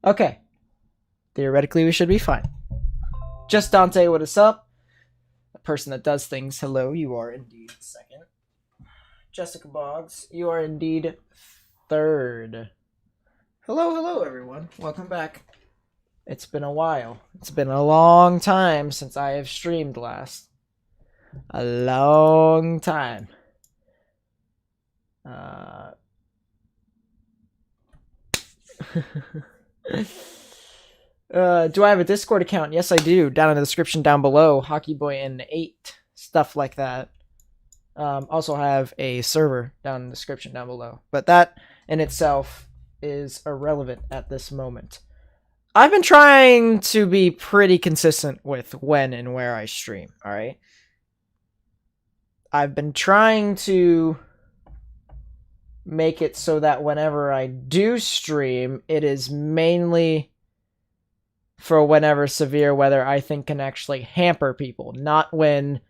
Okay. Theoretically, we should be fine. Just Dante, what is up? A person that does things, hello, you are indeed second. Jessica Boggs, you are indeed third. Hello, everyone. Welcome back. It's been a while. It's been a long time since I have streamed last. A long time. Do I have a Discord account? Yes, I do. Down in the description down below. HockeyBoyN8. Stuff like that. Also have a server down in the description down below. But that in itself is irrelevant at this moment. I've been trying to be pretty consistent with when and where I stream, alright? I've been trying to make it so that whenever I do stream, it is mainly for whenever severe weather I think can actually hamper people, not whenever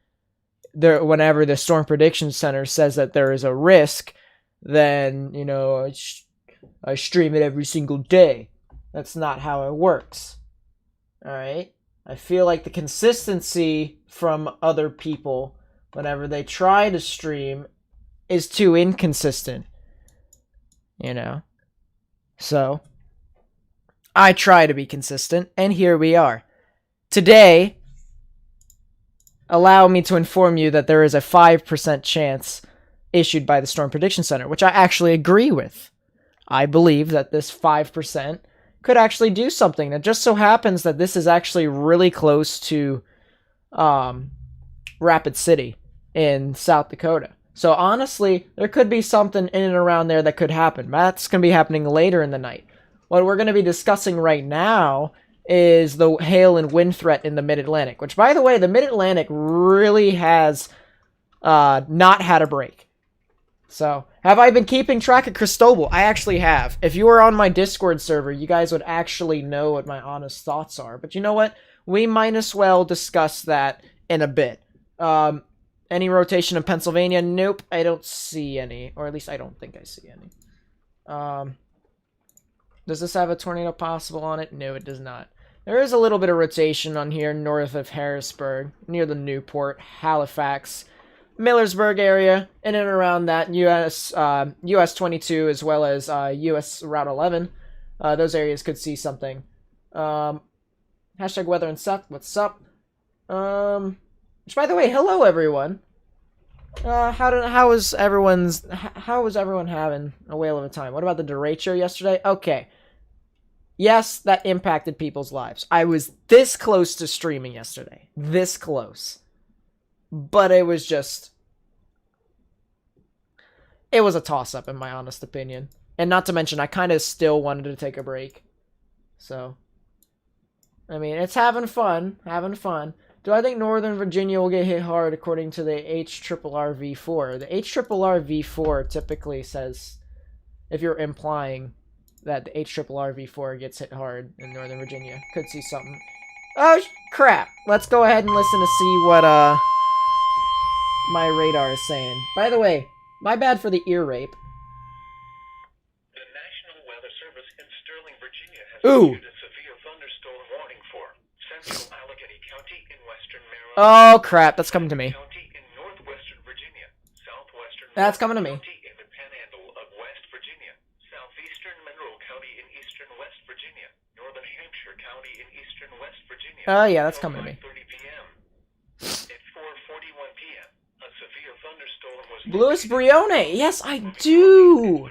the Storm Prediction Center says that there is a risk, then, you know, I stream it every single day. That's not how it works. Alright? I feel like the consistency from other people whenever they try to stream is too inconsistent. You know? So, I try to be consistent, and here we are. Today, allow me to inform you that there is a 5% chance issued by the Storm Prediction Center, which I actually agree with. I believe that this 5% could actually do something. It just so happens that this is actually really close to Rapid City in South Dakota. So honestly, there could be something in and around there that could happen. That's going to be happening later in the night. What we're going to be discussing right now is the hail and wind threat in the Mid-Atlantic, which, by the way, the Mid-Atlantic really has not had a break. So, have I been keeping track of Cristobal? I actually have. If you were on my Discord server, you guys would actually know what my honest thoughts are. But you know what? We might as well discuss that in a bit. Any rotation in Pennsylvania? Nope, I don't see any. Or at least I don't think I see any. Does this have a tornado possible on it? No, it does not. There is a little bit of rotation on here north of Harrisburg, near the Newport, Halifax, Millersburg area, in and around that US 22 as well as US Route 11. Those areas could see something. Hashtag weather and suck. What's up? Which, by the way, hello everyone. How was everyone having a whale of a time? What about the derecho yesterday? Okay. Yes, that impacted people's lives. I was this close to streaming yesterday. This close. But it was a toss-up in my honest opinion. And not to mention, I kind of still wanted to take a break. So, I mean, it's having fun. Do I think Northern Virginia will get hit hard according to the HRRV4? The HRRV4 typically says, if you're implying that the HRRV4 gets hit hard in Northern Virginia, could see something. Oh, crap. Let's go ahead and listen to see what, my radar is saying. By the way, my bad for the ear rape. The National Weather Service in Sterling, Virginia has issued a severe thunderstorm warning for central Allegheny County in western Maryland. Oh crap, that's coming to me. County in northwestern Virginia, southwestern That's coming to me. County in the Panhandle of West Virginia, southeastern Monroe County in eastern West Virginia, northern Hampshire County in eastern West Virginia. Oh yeah, that's coming to me. 5:30 p.m. At 4:41 p.m. A severe thunderstorm was Louis Brione, yes, I do.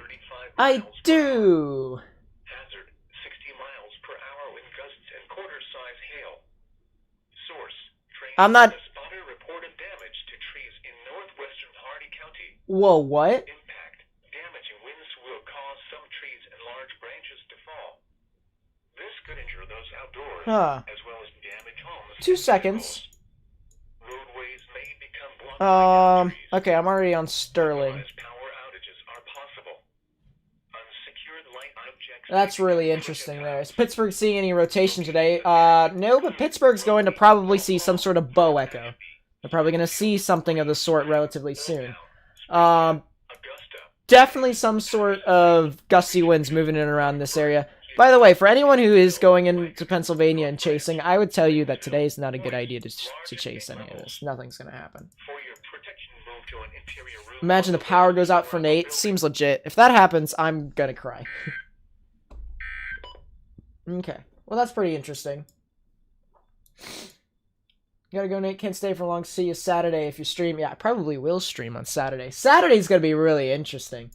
I do. Hazard 60 miles per hour with gusts and quarter-size hail. Source: I'm not. Spotter reported damage to trees in northwestern Hardy County. Whoa, what? Impact: damaging winds will cause some trees and large branches to fall. This could injure those outdoors, as well as damage homes. 2 seconds. Roadways may become blocked by trees. Okay, I'm already on Sterling. Power outages are possible. Unsecured light objects. That's really interesting there. Is Pittsburgh seeing any rotation today? No, but Pittsburgh's going to probably see some sort of bow echo. They're probably going to see something of the sort relatively soon. Definitely some sort of gusty winds moving in and around this area. By the way, for anyone who is going into Pennsylvania and chasing, I would tell you that today is not a good idea to chase any of this. Nothing's going to happen. Imagine the power goes out for Nate. Seems legit. If that happens, I'm going to cry. Okay. Well, that's pretty interesting. You gotta go, Nate. Can't stay for long. See you Saturday if you stream. Yeah, I probably will stream on Saturday. Saturday's gonna be really interesting.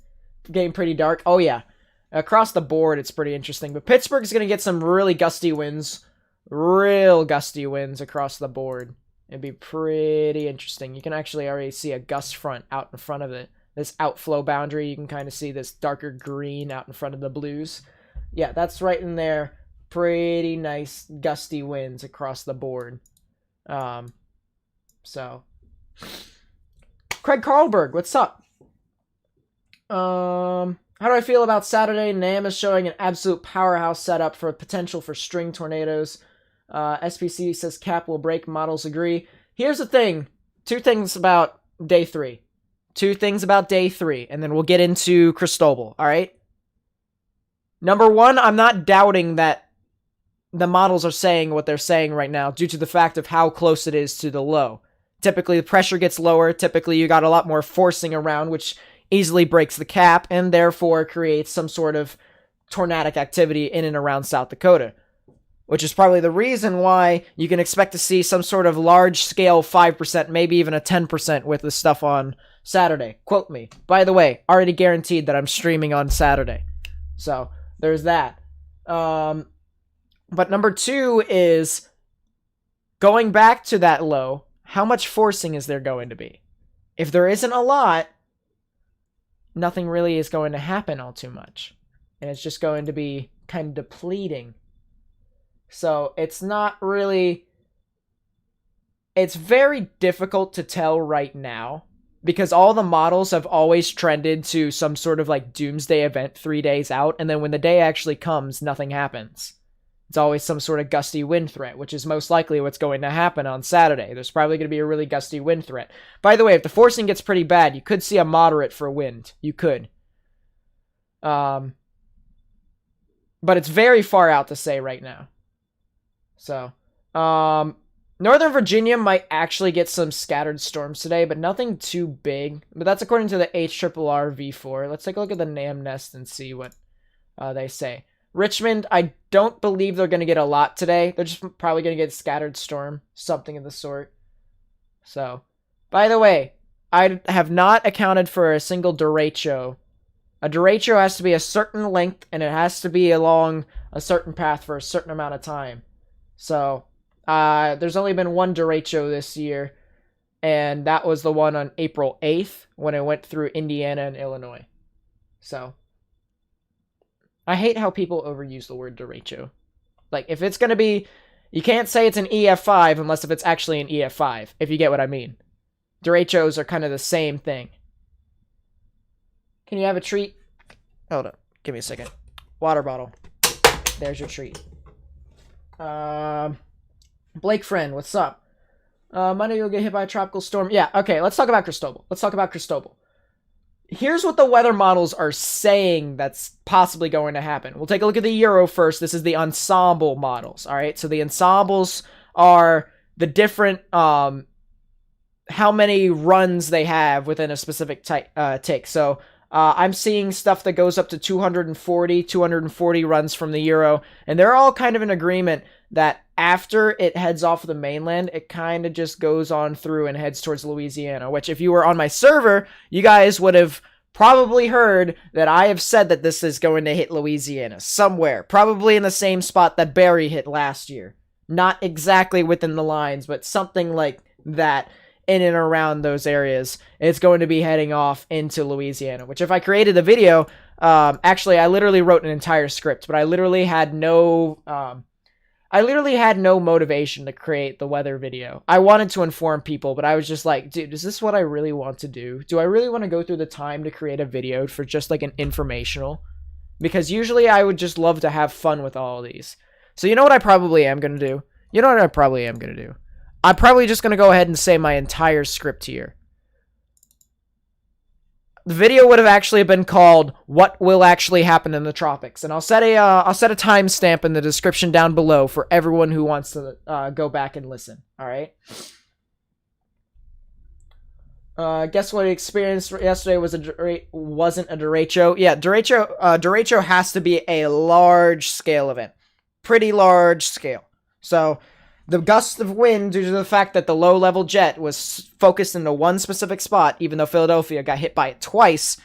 Getting pretty dark. Oh, yeah. Across the board, it's pretty interesting. But Pittsburgh's gonna get some really gusty winds. Real gusty winds across the board. It'd be pretty interesting. You can actually already see a gust front out in front of it. This outflow boundary, you can kind of see this darker green out in front of the blues. Yeah, that's right in there. Pretty nice gusty winds across the board. So Craig Carlberg, what's up? How do I feel about Saturday? NAM is showing an absolute powerhouse setup for potential for string tornadoes. SPC says cap will break, models agree. Here's the thing. Two things about day 3. And then we'll get into Cristobal, alright? Number 1, I'm not doubting that the models are saying what they're saying right now due to the fact of how close it is to the low. Typically, the pressure gets lower. Typically, you got a lot more forcing around, which easily breaks the cap and therefore creates some sort of tornadic activity in and around South Dakota, which is probably the reason why you can expect to see some sort of large-scale 5%, maybe even a 10% with this stuff on Saturday. Quote me. By the way, already guaranteed that I'm streaming on Saturday. So, there's that. But number 2 is, going back to that low, how much forcing is there going to be? If there isn't a lot, nothing really is going to happen all too much. And it's just going to be kind of depleting. So it's not really... It's very difficult to tell right now, because all the models have always trended to some sort of like doomsday event 3 days out, and then when the day actually comes, nothing happens. It's always some sort of gusty wind threat, which is most likely what's going to happen on Saturday. There's probably going to be a really gusty wind threat. By the way, if the forcing gets pretty bad, you could see a moderate for wind. You could. But it's very far out to say right now. So, Northern Virginia might actually get some scattered storms today, but nothing too big. But that's according to the HRRR V4. Let's take a look at the NAM nest and see what they say. Richmond, I don't believe they're going to get a lot today. They're just probably going to get scattered storm, something of the sort. So, by the way, I have not accounted for a single derecho. A derecho has to be a certain length, and it has to be along a certain path for a certain amount of time. So, there's only been one derecho this year, and that was the one on April 8th when it went through Indiana and Illinois. So, I hate how people overuse the word derecho. Like, if it's going to be... You can't say it's an EF5 unless if it's actually an EF5, if you get what I mean. Derechos are kind of the same thing. Can you have a treat? Hold up. Give me a second. Water bottle. There's your treat. Blake Friend, what's up? Monday you'll get hit by a tropical storm. Yeah, okay, let's talk about Cristobal. Here's what the weather models are saying that's possibly going to happen. We'll take a look at the Euro first. This is the ensemble models, all right? So the ensembles are the different, how many runs they have within a specific tick. So I'm seeing stuff that goes up to 240 runs from the Euro, and they're all kind of in agreement that after it heads off the mainland, it kind of just goes on through and heads towards Louisiana, which if you were on my server, you guys would have probably heard that I have said that this is going to hit Louisiana somewhere, probably in the same spot that Barry hit last year. Not exactly within the lines, but something like that in and around those areas. It's going to be heading off into Louisiana, which if I created the video, actually I literally wrote an entire script, but I literally had no motivation to create the weather video. I wanted to inform people, but I was just like, dude, is this what I really want to do? Do I really want to go through the time to create a video for just like an informational? Because usually I would just love to have fun with all of these. So you know what I probably am going to do? I'm probably just going to go ahead and say my entire script here. the video would have actually been called "What Will Actually Happen in the Tropics," and I'll set a timestamp in the description down below for everyone who wants to go back and listen. All right. Guess what I experienced yesterday wasn't a derecho. Yeah, derecho has to be a large scale event, pretty large scale. So the gust of wind, due to the fact that the low level jet was focused into one specific spot, even though Philadelphia got hit by it twice,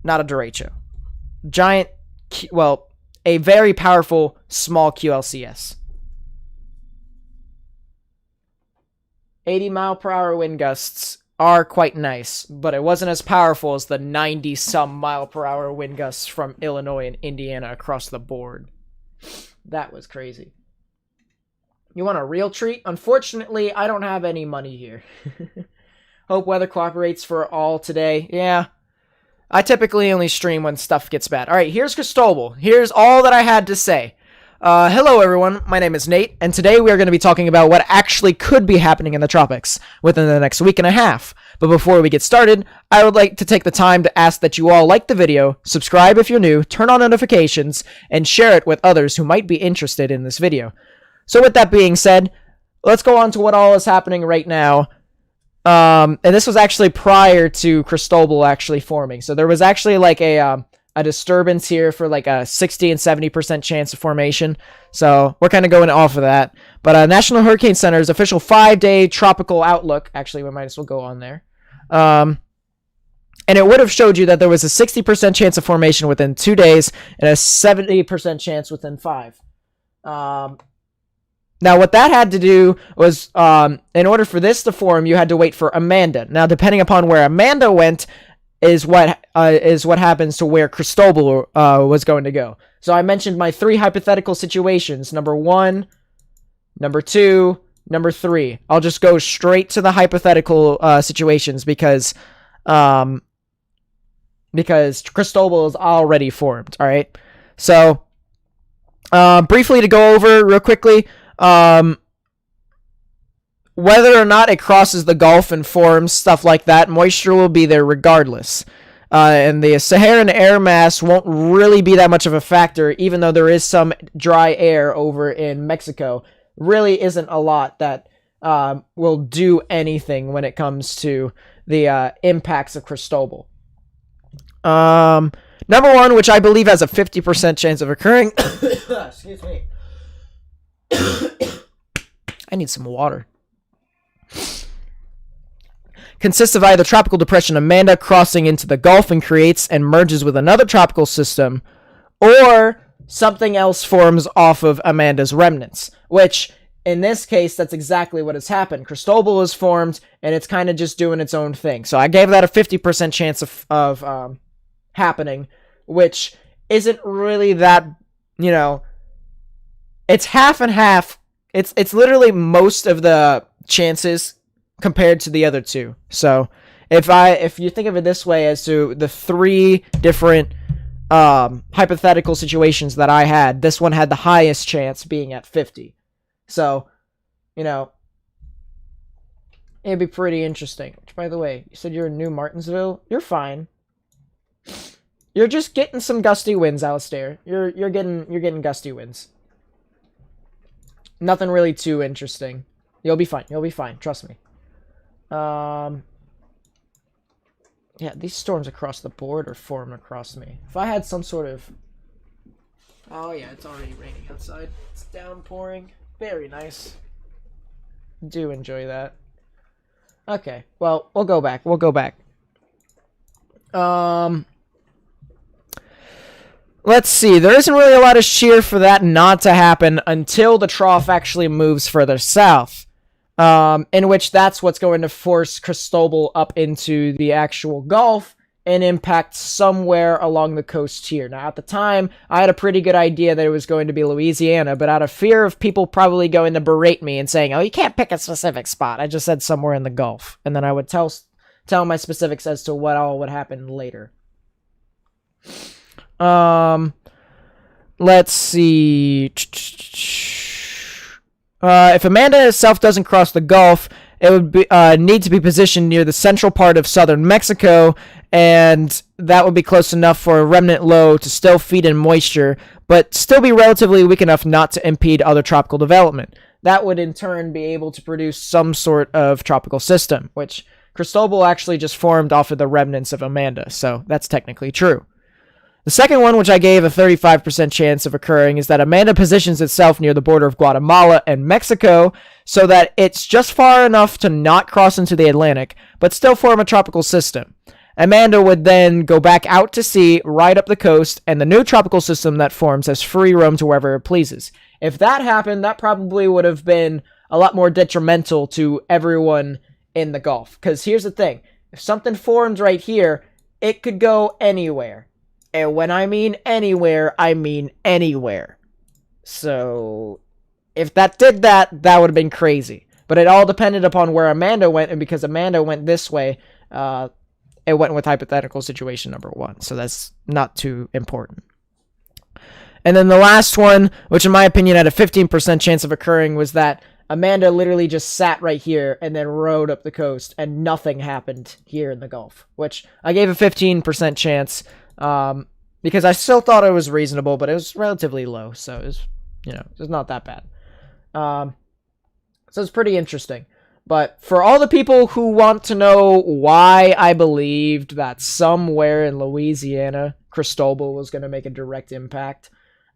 not a derecho. Giant, well, a very powerful small QLCS. 80-mile-per-hour wind gusts are quite nice, but it wasn't as powerful as the 90-some-mile-per-hour wind gusts from Illinois and Indiana across the board. That was crazy. You want a real treat? Unfortunately, I don't have any money here. Hope weather cooperates for all today. Yeah. I typically only stream when stuff gets bad. Alright, here's Cristobal. Here's all that I had to say. Hello everyone, my name is Nate, and today we are going to be talking about what actually could be happening in the tropics within the next week and a half. But before we get started, I would like to take the time to ask that you all like the video, subscribe if you're new, turn on notifications, and share it with others who might be interested in this video. So with that being said, let's go on to what all is happening right now. And this was actually prior to Cristobal actually forming. So there was actually like a disturbance here for like a 60 and 70% chance of formation. So we're kind of going off of that. But National Hurricane Center's official 5-day tropical outlook, actually we might as well go on there. And it would have showed you that there was a 60% chance of formation within 2 days and a 70% chance within 5. Now, what that had to do was, in order for this to form, you had to wait for Amanda. Now, depending upon where Amanda went, is what happens to where Cristobal was going to go. So I mentioned my 3 hypothetical situations: number 1, number 2, number 3. I'll just go straight to the hypothetical situations because Cristobal is already formed. All right. So, briefly to go over real quickly. Whether or not it crosses the Gulf and forms, stuff like that, moisture will be there regardless. And the Saharan air mass won't really be that much of a factor, even though there is some dry air over in Mexico. Really isn't a lot that will do anything when it comes to the impacts of Cristobal. Number 1, which I believe has a 50% chance of occurring. Excuse me. I need some water. Consists of either tropical depression Amanda crossing into the Gulf and creates and merges with another tropical system, or something else forms off of Amanda's remnants, which in this case, that's exactly what has happened. Cristobal is formed, and it's kind of just doing its own thing. So I gave that a 50% chance of happening, which isn't really that, it's half and half. It's literally most of the chances compared to the other 2. So if you think of it this way, as to the 3 different hypothetical situations that I had, this one had the highest chance, being at 50. So, it'd be pretty interesting. Which, by the way, you said you're in New Martinsville. You're fine. You're just getting some gusty winds, Alistair. You're getting gusty winds. Nothing really too interesting. You'll be fine. You'll be fine. Trust me. Yeah, these storms across the board are forming across me. If I had some sort of... Oh, yeah, it's already raining outside. It's downpouring. Very nice. Do enjoy that. Okay, well, we'll go back. Let's see. There isn't really a lot of cheer for that not to happen until the trough actually moves further south. In which that's what's going to force Cristobal up into the actual Gulf and impact somewhere along the coast here. Now, at the time, I had a pretty good idea that it was going to be Louisiana, but out of fear of people probably going to berate me and saying, oh, you can't pick a specific spot, I just said somewhere in the Gulf. And then I would tell my specifics as to what all would happen later. Let's see. If Amanda itself doesn't cross the Gulf, it would be, need to be positioned near the central part of southern Mexico, and that would be close enough for a remnant low to still feed in moisture, but still be relatively weak enough not to impede other tropical development. That would in turn be able to produce some sort of tropical system, which Cristobal actually just formed off of the remnants of Amanda, so that's technically true. The second one, which I gave a 35% chance of occurring, is that Amanda positions itself near the border of Guatemala and Mexico so that it's just far enough to not cross into the Atlantic, but still form a tropical system. Amanda would then go back out to sea, right up the coast, and the new tropical system that forms has free roam to wherever it pleases. If that happened, that probably would have been a lot more detrimental to everyone in the Gulf. Because here's the thing. If something formed right here, it could go anywhere. And when I mean anywhere, I mean anywhere. So, if that did that, that would have been crazy. But it all depended upon where Amanda went, and because Amanda went this way, it went with hypothetical situation number 1. So that's not too important. And then the last one, which in my opinion had a 15% chance of occurring, was that Amanda literally just sat right here and then rode up the coast, and nothing happened here in the Gulf, which I gave a 15% chance, because I still thought it was reasonable, but it was relatively low, so it was, it was not that bad. So it's pretty interesting. But for all the people who want to know why I believed that somewhere in Louisiana, Cristobal was going to make a direct impact,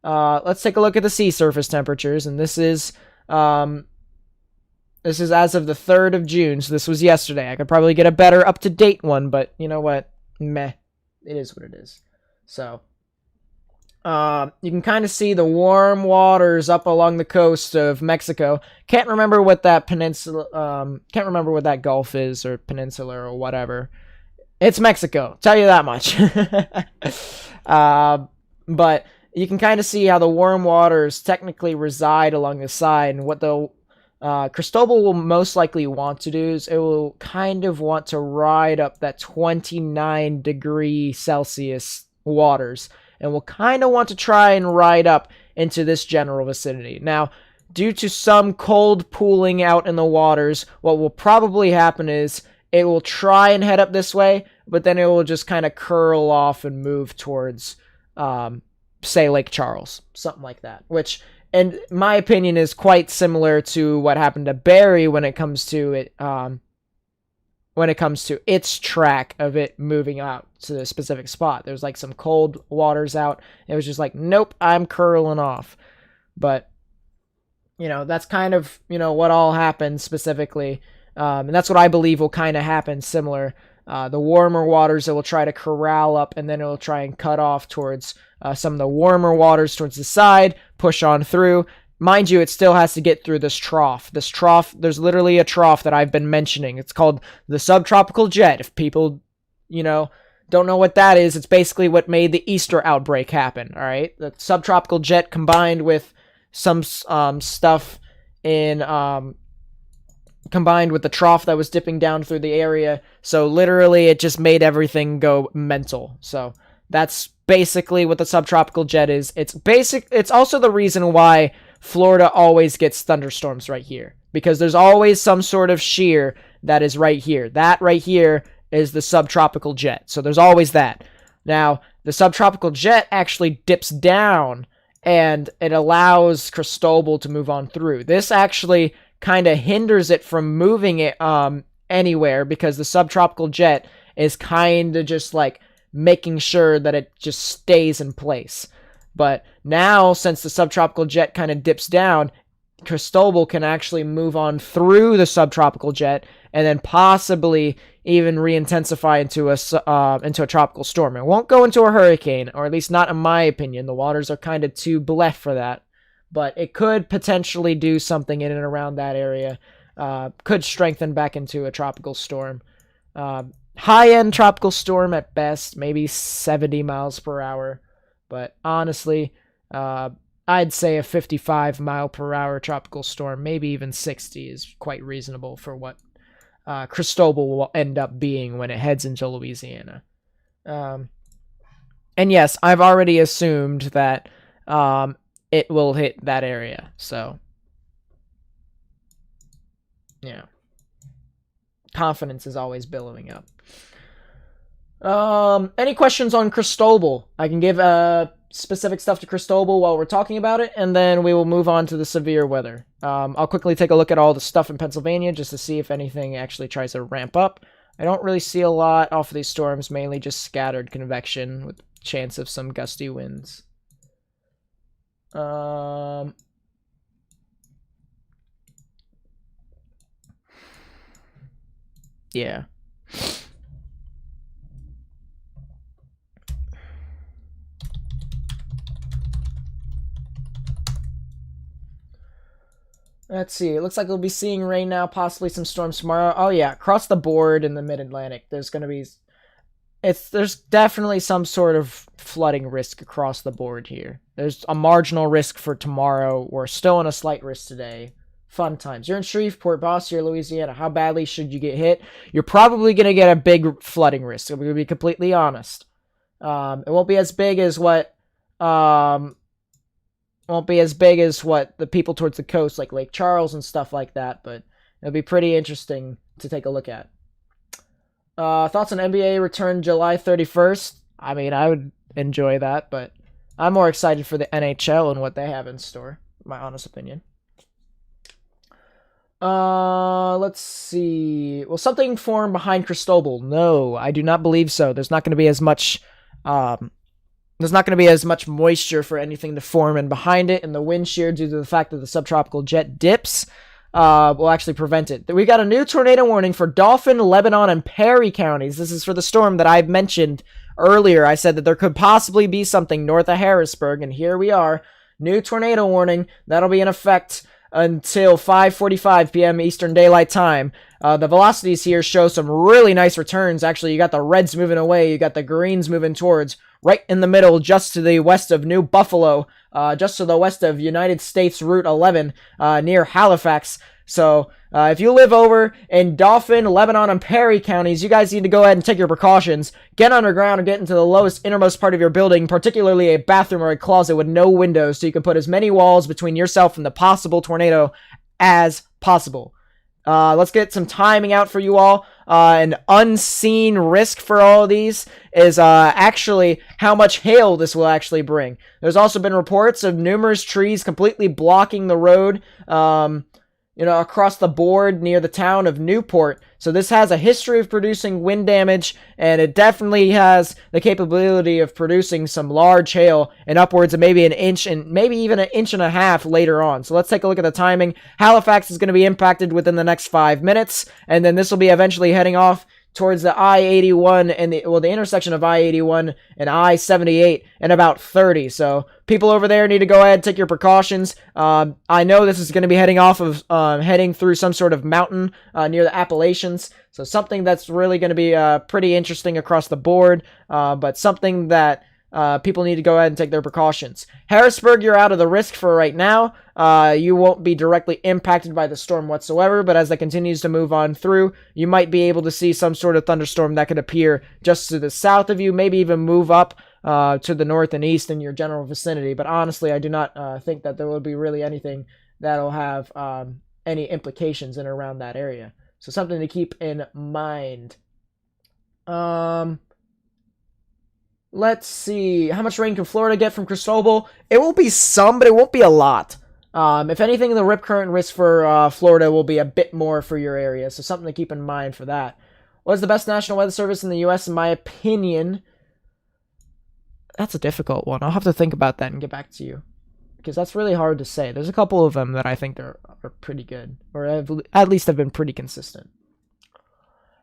let's take a look at the sea surface temperatures, and this is as of the 3rd of June, so this was yesterday. I could probably get a better up-to-date one, but you know what? Meh. It is what it is. So, you can kind of see the warm waters up along the coast of Mexico. Can't remember what that can't remember what that gulf is, or peninsula, or whatever. It's Mexico, tell you that much. But you can kind of see how the warm waters technically reside along the side, and what the Cristobal will most likely want to do is it will kind of want to ride up that 29 degree Celsius waters, and will kind of want to try and ride up into this general vicinity. Now, due to some cold pooling out in the waters, what will probably happen is it will try and head up this way, but then it will just kind of curl off and move towards, say, Lake Charles, something like that, which, in my opinion, is quite similar to what happened to Barry when it comes to it, when it comes to its track of it moving out to the specific spot. There's like some cold waters out. It was just like, nope, I'm curling off. But, that's kind of, what all happened specifically. And that's what I believe will kind of happen similar. The warmer waters, it will try to corral up, and then it will try and cut off towards some of the warmer waters towards the side, push on through. Mind you, it still has to get through this trough. This trough, there's literally a trough that I've been mentioning. It's called the subtropical jet. If people, don't know what that is, it's basically what made the Easter outbreak happen, all right? The subtropical jet combined with some stuff in, combined with the trough that was dipping down through the area. So literally it just made everything go mental. So that's basically what the subtropical jet is. It's also the reason why Florida always gets thunderstorms right here, because there's always some sort of shear that is right here. That right here is the subtropical jet. So there's always that. Now, the subtropical jet actually dips down, and it allows Cristobal to move on through. This actually kind of hinders it from moving it anywhere, because the subtropical jet is kind of just like making sure that it just stays in place. But now, since the subtropical jet kind of dips down, Cristobal can actually move on through the subtropical jet, and then possibly even re-intensify into a tropical storm. It won't go into a hurricane, or at least not in my opinion. The waters are kind of too bleh for that. But it could potentially do something in and around that area. Could strengthen back into a tropical storm. High-end tropical storm at best, maybe 70 miles per hour. But honestly, I'd say a 55 mile per hour tropical storm, maybe even 60, is quite reasonable for what Cristobal will end up being when it heads into Louisiana. And yes, I've already assumed that it will hit that area. So, confidence is always billowing up. Any questions on Cristobal? I can give specific stuff to Cristobal while we're talking about it, and then we will move on to the severe weather. I'll quickly take a look at all the stuff in Pennsylvania just to see if anything actually tries to ramp up. I don't really see a lot off of these storms, mainly just scattered convection with chance of some gusty winds. Yeah. Let's see. It looks like we'll be seeing rain now, possibly some storms tomorrow. Oh yeah, across the board in the Mid-Atlantic, there's going to be there's definitely some sort of flooding risk across the board here. There's a marginal risk for tomorrow. We're still on a slight risk today. Fun times. You're in Shreveport, Bossier, Louisiana. How badly should you get hit? You're probably going to get a big flooding risk. I'm going to be completely honest. It won't be as big as what the people towards the coast, like Lake Charles and stuff like that, but it'll be pretty interesting to take a look at. Thoughts on NBA return July 31st? I mean, I would enjoy that, but I'm more excited for the NHL and what they have in store, my honest opinion. Let's see. Will something form behind Cristobal? No, I do not believe so. There's not going to be as much moisture for anything to form in behind it, and the wind shear, due to the fact that the subtropical jet dips, will actually prevent it. We got a new tornado warning for Dauphin, Lebanon, and Perry counties. This is for the storm that I've mentioned earlier. I said that there could possibly be something north of Harrisburg, and here we are. New tornado warning. That'll be in effect until 5:45 p.m. Eastern Daylight Time. The velocities here show some really nice returns. Actually, you got the reds moving away. You got the greens moving towards. Right in the middle, just to the west of New Buffalo, just to the west of United States Route 11, near Halifax. So, if you live over in Dauphin, Lebanon, and Perry counties, you guys need to go ahead and take your precautions. Get underground and get into the lowest, innermost part of your building, particularly a bathroom or a closet with no windows, so you can put as many walls between yourself and the possible tornado as possible. Let's get some timing out for you all. An unseen risk for all of these is actually how much hail this will actually bring. There's also been reports of numerous trees completely blocking the road, across the board near the town of Newport. So this has a history of producing wind damage, and it definitely has the capability of producing some large hail and upwards of maybe an inch and maybe even an inch and a half later on. So let's take a look at the timing. Halifax is going to be impacted within the next 5 minutes, and then this will be eventually heading off towards the I-81 and the intersection of I-81 and I-78 in about 30. So people over there need to go ahead and take your precautions. I know this is going to be heading through some sort of mountain near the Appalachians. So something that's really going to be pretty interesting across the board, but something that people need to go ahead and take their precautions. Harrisburg, you're out of the risk for right now. You won't be directly impacted by the storm whatsoever, but as that continues to move on through, you might be able to see some sort of thunderstorm that could appear just to the south of you, maybe even move up to the north and east in your general vicinity. But honestly, I do not think that there will be really anything that'll have any implications in and around that area. So something to keep in mind. Let's see. How much rain can Florida get from Cristobal? It will be some, but it won't be a lot. If anything, the rip current risk for Florida will be a bit more for your area, so something to keep in mind for that. What is the best National Weather Service in the U.S. in my opinion? That's a difficult one. I'll have to think about that and get back to you, because that's really hard to say. There's a couple of them that I think are pretty good, or at least have been pretty consistent.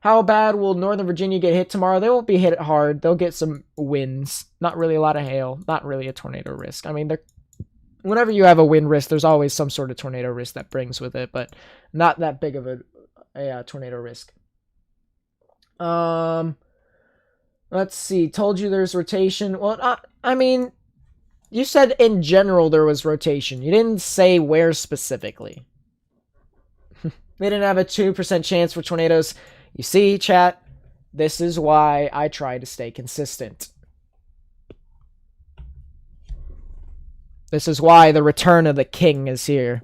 How bad will Northern Virginia get hit tomorrow? They won't be hit hard. They'll get some winds. Not really a lot of hail. Not really a tornado risk. I mean, whenever you have a wind risk, there's always some sort of tornado risk that brings with it, but not that big of a tornado risk. Let's see. Told you there's rotation. Well, I mean, you said in general there was rotation. You didn't say where specifically. They didn't have a 2% chance for tornadoes. You see, chat, this is why I try to stay consistent. This is why the return of the king is here.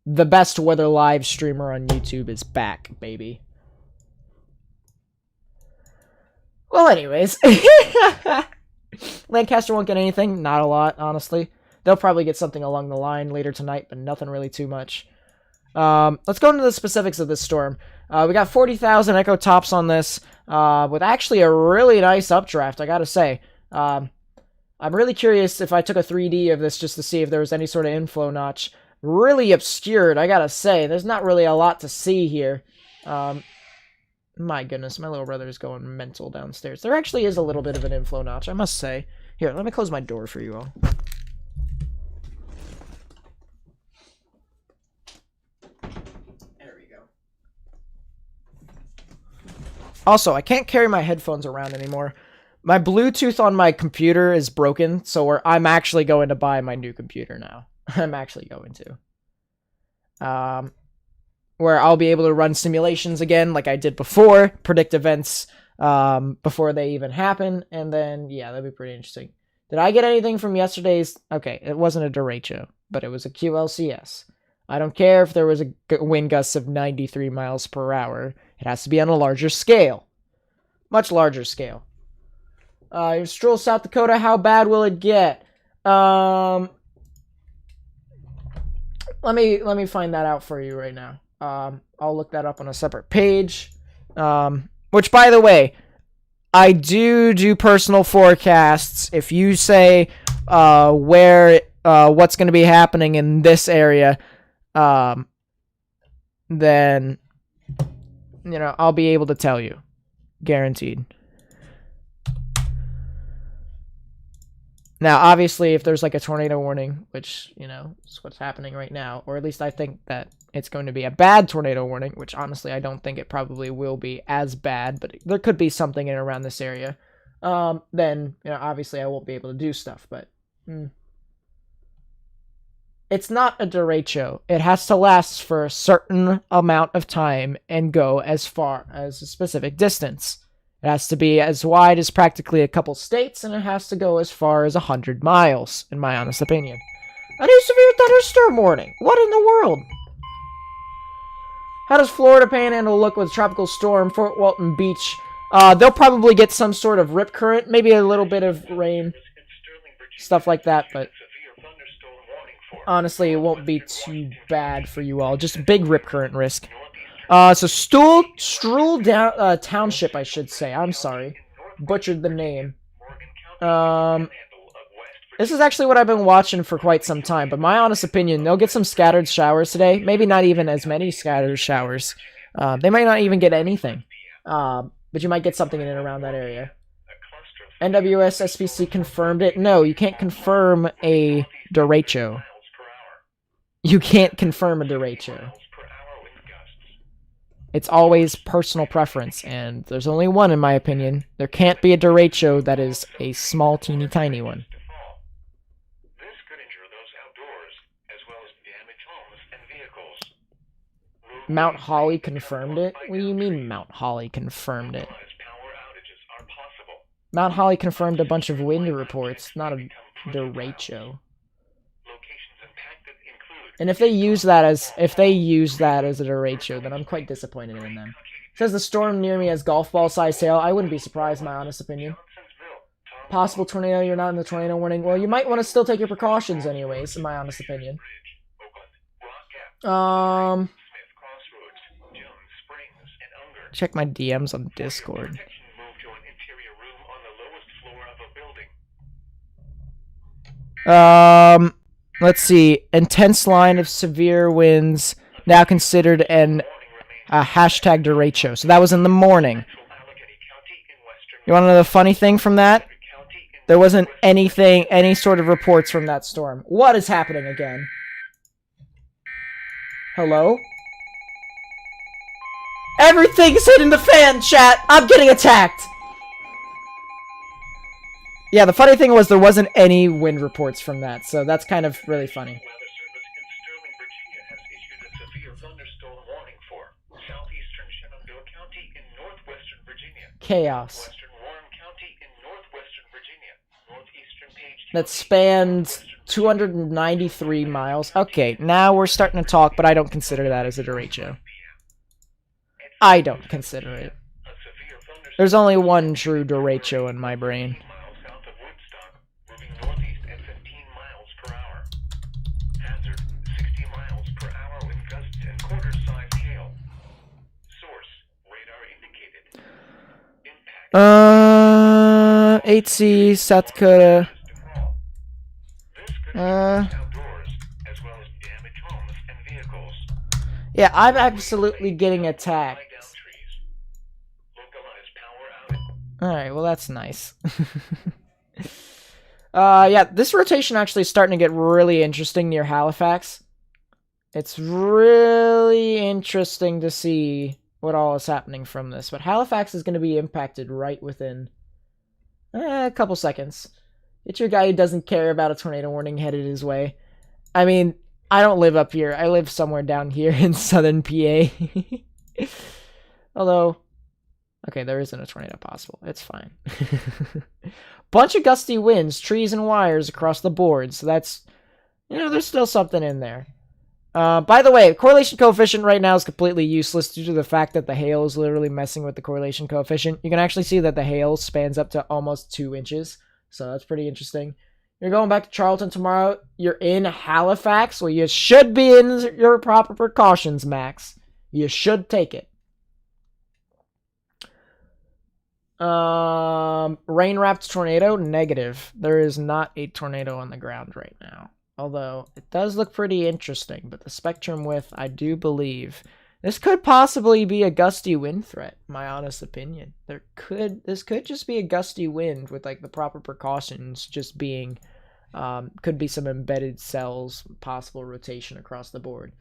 The best weather live streamer on YouTube is back, baby. Well, anyways. Lancaster won't get anything. Not a lot, honestly. They'll probably get something along the line later tonight, but nothing really too much. Let's go into the specifics of this storm. We got 40,000 echo tops on this, with actually a really nice updraft, I gotta say. I'm really curious if I took a 3D of this just to see if there was any sort of inflow notch. Really obscured, I gotta say. There's not really a lot to see here. My goodness, my little brother is going mental downstairs. There actually is a little bit of an inflow notch, I must say. Here, let me close my door for you all. There we go. Also, I can't carry my headphones around anymore. My Bluetooth on my computer is broken, so I'm actually going to buy my new computer now. I'm actually going to. Where I'll be able to run simulations again like I did before, predict events before they even happen, and then, yeah, that'd be pretty interesting. Did I get anything from yesterday's? Okay, it wasn't a derecho, but it was a QLCS. I don't care if there was a wind gust of 93 miles per hour. It has to be on a larger scale. Much larger scale. Stroll, South Dakota, how bad will it get? Let me find that out for you right now. I'll look that up on a separate page. Which, by the way, I do personal forecasts. If you say what's going to be happening in this area, then I'll be able to tell you, guaranteed. Now, obviously, if there's like a tornado warning, which, is what's happening right now, or at least I think that it's going to be a bad tornado warning, which honestly I don't think it probably will be as bad, but there could be something in and around this area, then, obviously I won't be able to do stuff, but it's not a derecho. It has to last for a certain amount of time and go as far as a specific distance. It has to be as wide as practically a couple states, and it has to go as far as 100 miles, in my honest opinion. A new severe thunderstorm warning! What in the world? How does Florida Panhandle look with tropical storm, Fort Walton Beach? They'll probably get some sort of rip current, maybe a little bit of rain, stuff like that, but honestly, it won't be too bad for you all. Just big rip current risk. So Stroll Township, I should say. I'm sorry. Butchered the name. This is actually what I've been watching for quite some time, but my honest opinion, they'll get some scattered showers today. Maybe not even as many scattered showers. They might not even get anything. But you might get something in and around that area. NWS SPC confirmed it. No, you can't confirm a derecho. You can't confirm a derecho. It's always personal preference, and there's only one in my opinion. There can't be a derecho that is a small, teeny, tiny one. This could injure those outdoors, as well as damage homes and vehicles. Mount Holly confirmed it? What do you mean Mount Holly confirmed it? Mount Holly confirmed a bunch of wind reports, not a derecho. And if they use that as a derecho, then I'm quite disappointed in them. It says the storm near me has golf ball size sail. I wouldn't be surprised, my honest opinion. Possible tornado, you're not in the tornado warning. Well, you might want to still take your precautions anyways, in my honest opinion. Check my DMs on Discord. Let's see. Intense line of severe winds now considered an hashtag derecho. So that was in the morning. You want to know the funny thing from that? There wasn't any sort of reports from that storm. What is happening again? Hello? Everything's hitting the fan, chat! I'm getting attacked! Yeah, the funny thing was there wasn't any wind reports from that, so that's kind of really funny. Chaos. That spanned 293 miles. Okay, now we're starting to talk, but I don't consider that as a derecho. I don't consider it. There's only one true derecho in my brain. Miles south of Woodstock, moving northeast at 15 miles per hour. Hazard 60 miles per hour with gusts and quarter-sized hail. Source radar indicated. Impact 8C, South Dakota. This could outdoors as well as damage homes and vehicles. Yeah, I'm absolutely getting attacked. Alright, well that's nice. Yeah, this rotation actually is starting to get really interesting near Halifax. It's really interesting to see what all is happening from this. But Halifax is going to be impacted right within a couple seconds. It's your guy who doesn't care about a tornado warning headed his way. I mean, I don't live up here. I live somewhere down here in southern PA. Although, okay, there isn't a tornado possible. It's fine. Bunch of gusty winds, trees and wires across the board. So that's, there's still something in there. By the way, correlation coefficient right now is completely useless due to the fact that the hail is literally messing with the correlation coefficient. You can actually see that the hail spans up to almost 2 inches. So that's pretty interesting. You're going back to Charlton tomorrow. You're in Halifax. Well, you should be in your proper precautions, Max. You should take it. Rain-wrapped tornado, negative. There is not a tornado on the ground right now. Although, it does look pretty interesting, but the spectrum width, I do believe, this could possibly be a gusty wind threat, my honest opinion. This could just be a gusty wind with, like, the proper precautions just being, could be some embedded cells, possible rotation across the board.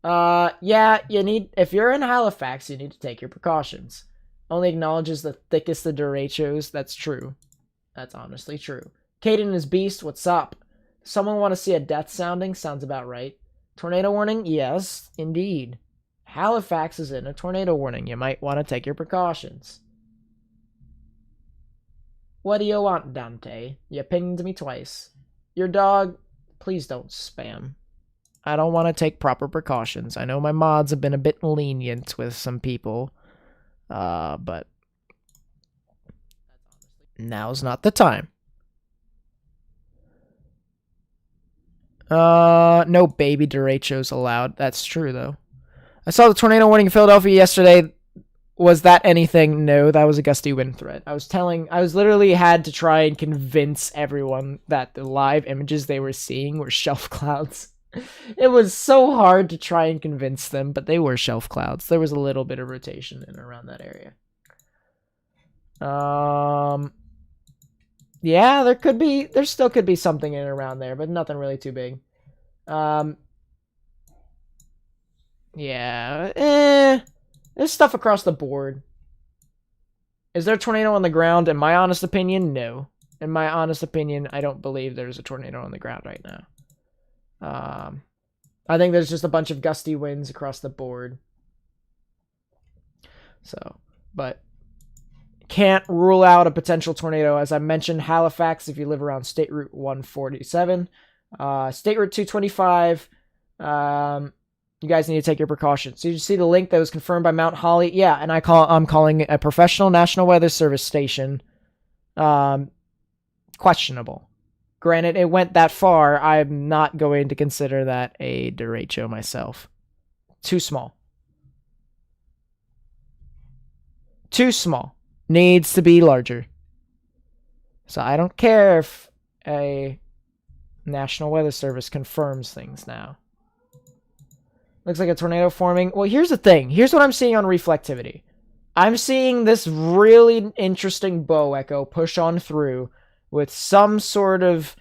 Yeah, if you're in Halifax, you need to take your precautions. Only acknowledges the thickest of derechos, that's true. That's honestly true. Caden is Beast, what's up? Someone want to see a death sounding? Sounds about right. Tornado warning? Yes, indeed. Halifax is in a tornado warning. You might want to take your precautions. What do you want, Dante? You pinged me twice. Your dog? Please don't spam. I don't want to take proper precautions. I know my mods have been a bit lenient with some people. But now's not the time. No baby derechos allowed. That's true, though. I saw the tornado warning in Philadelphia yesterday. Was that anything? No, that was a gusty wind threat. I was literally had to try and convince everyone that the live images they were seeing were shelf clouds. It was so hard to try and convince them, but they were shelf clouds. There was a little bit of rotation in and around that area. Yeah, there still could be something in and around there, but nothing really too big. Yeah, there's stuff across the board. Is there a tornado on the ground? In my honest opinion, no. In my honest opinion, I don't believe there's a tornado on the ground right now. I think there's just a bunch of gusty winds across the board. So, but can't rule out a potential tornado. As I mentioned, Halifax, if you live around State Route 147, State Route 225, you guys need to take your precautions. So you see the link that was confirmed by Mount Holly? Yeah, and I'm calling it a professional National Weather Service station. Questionable. Granted, it went that far. I'm not going to consider that a derecho myself. Too small. Too small. Needs to be larger. So I don't care if a National Weather Service confirms things now. Looks like a tornado forming. Well, here's the thing. Here's what I'm seeing on reflectivity. I'm seeing this really interesting bow echo push on through with some sort of,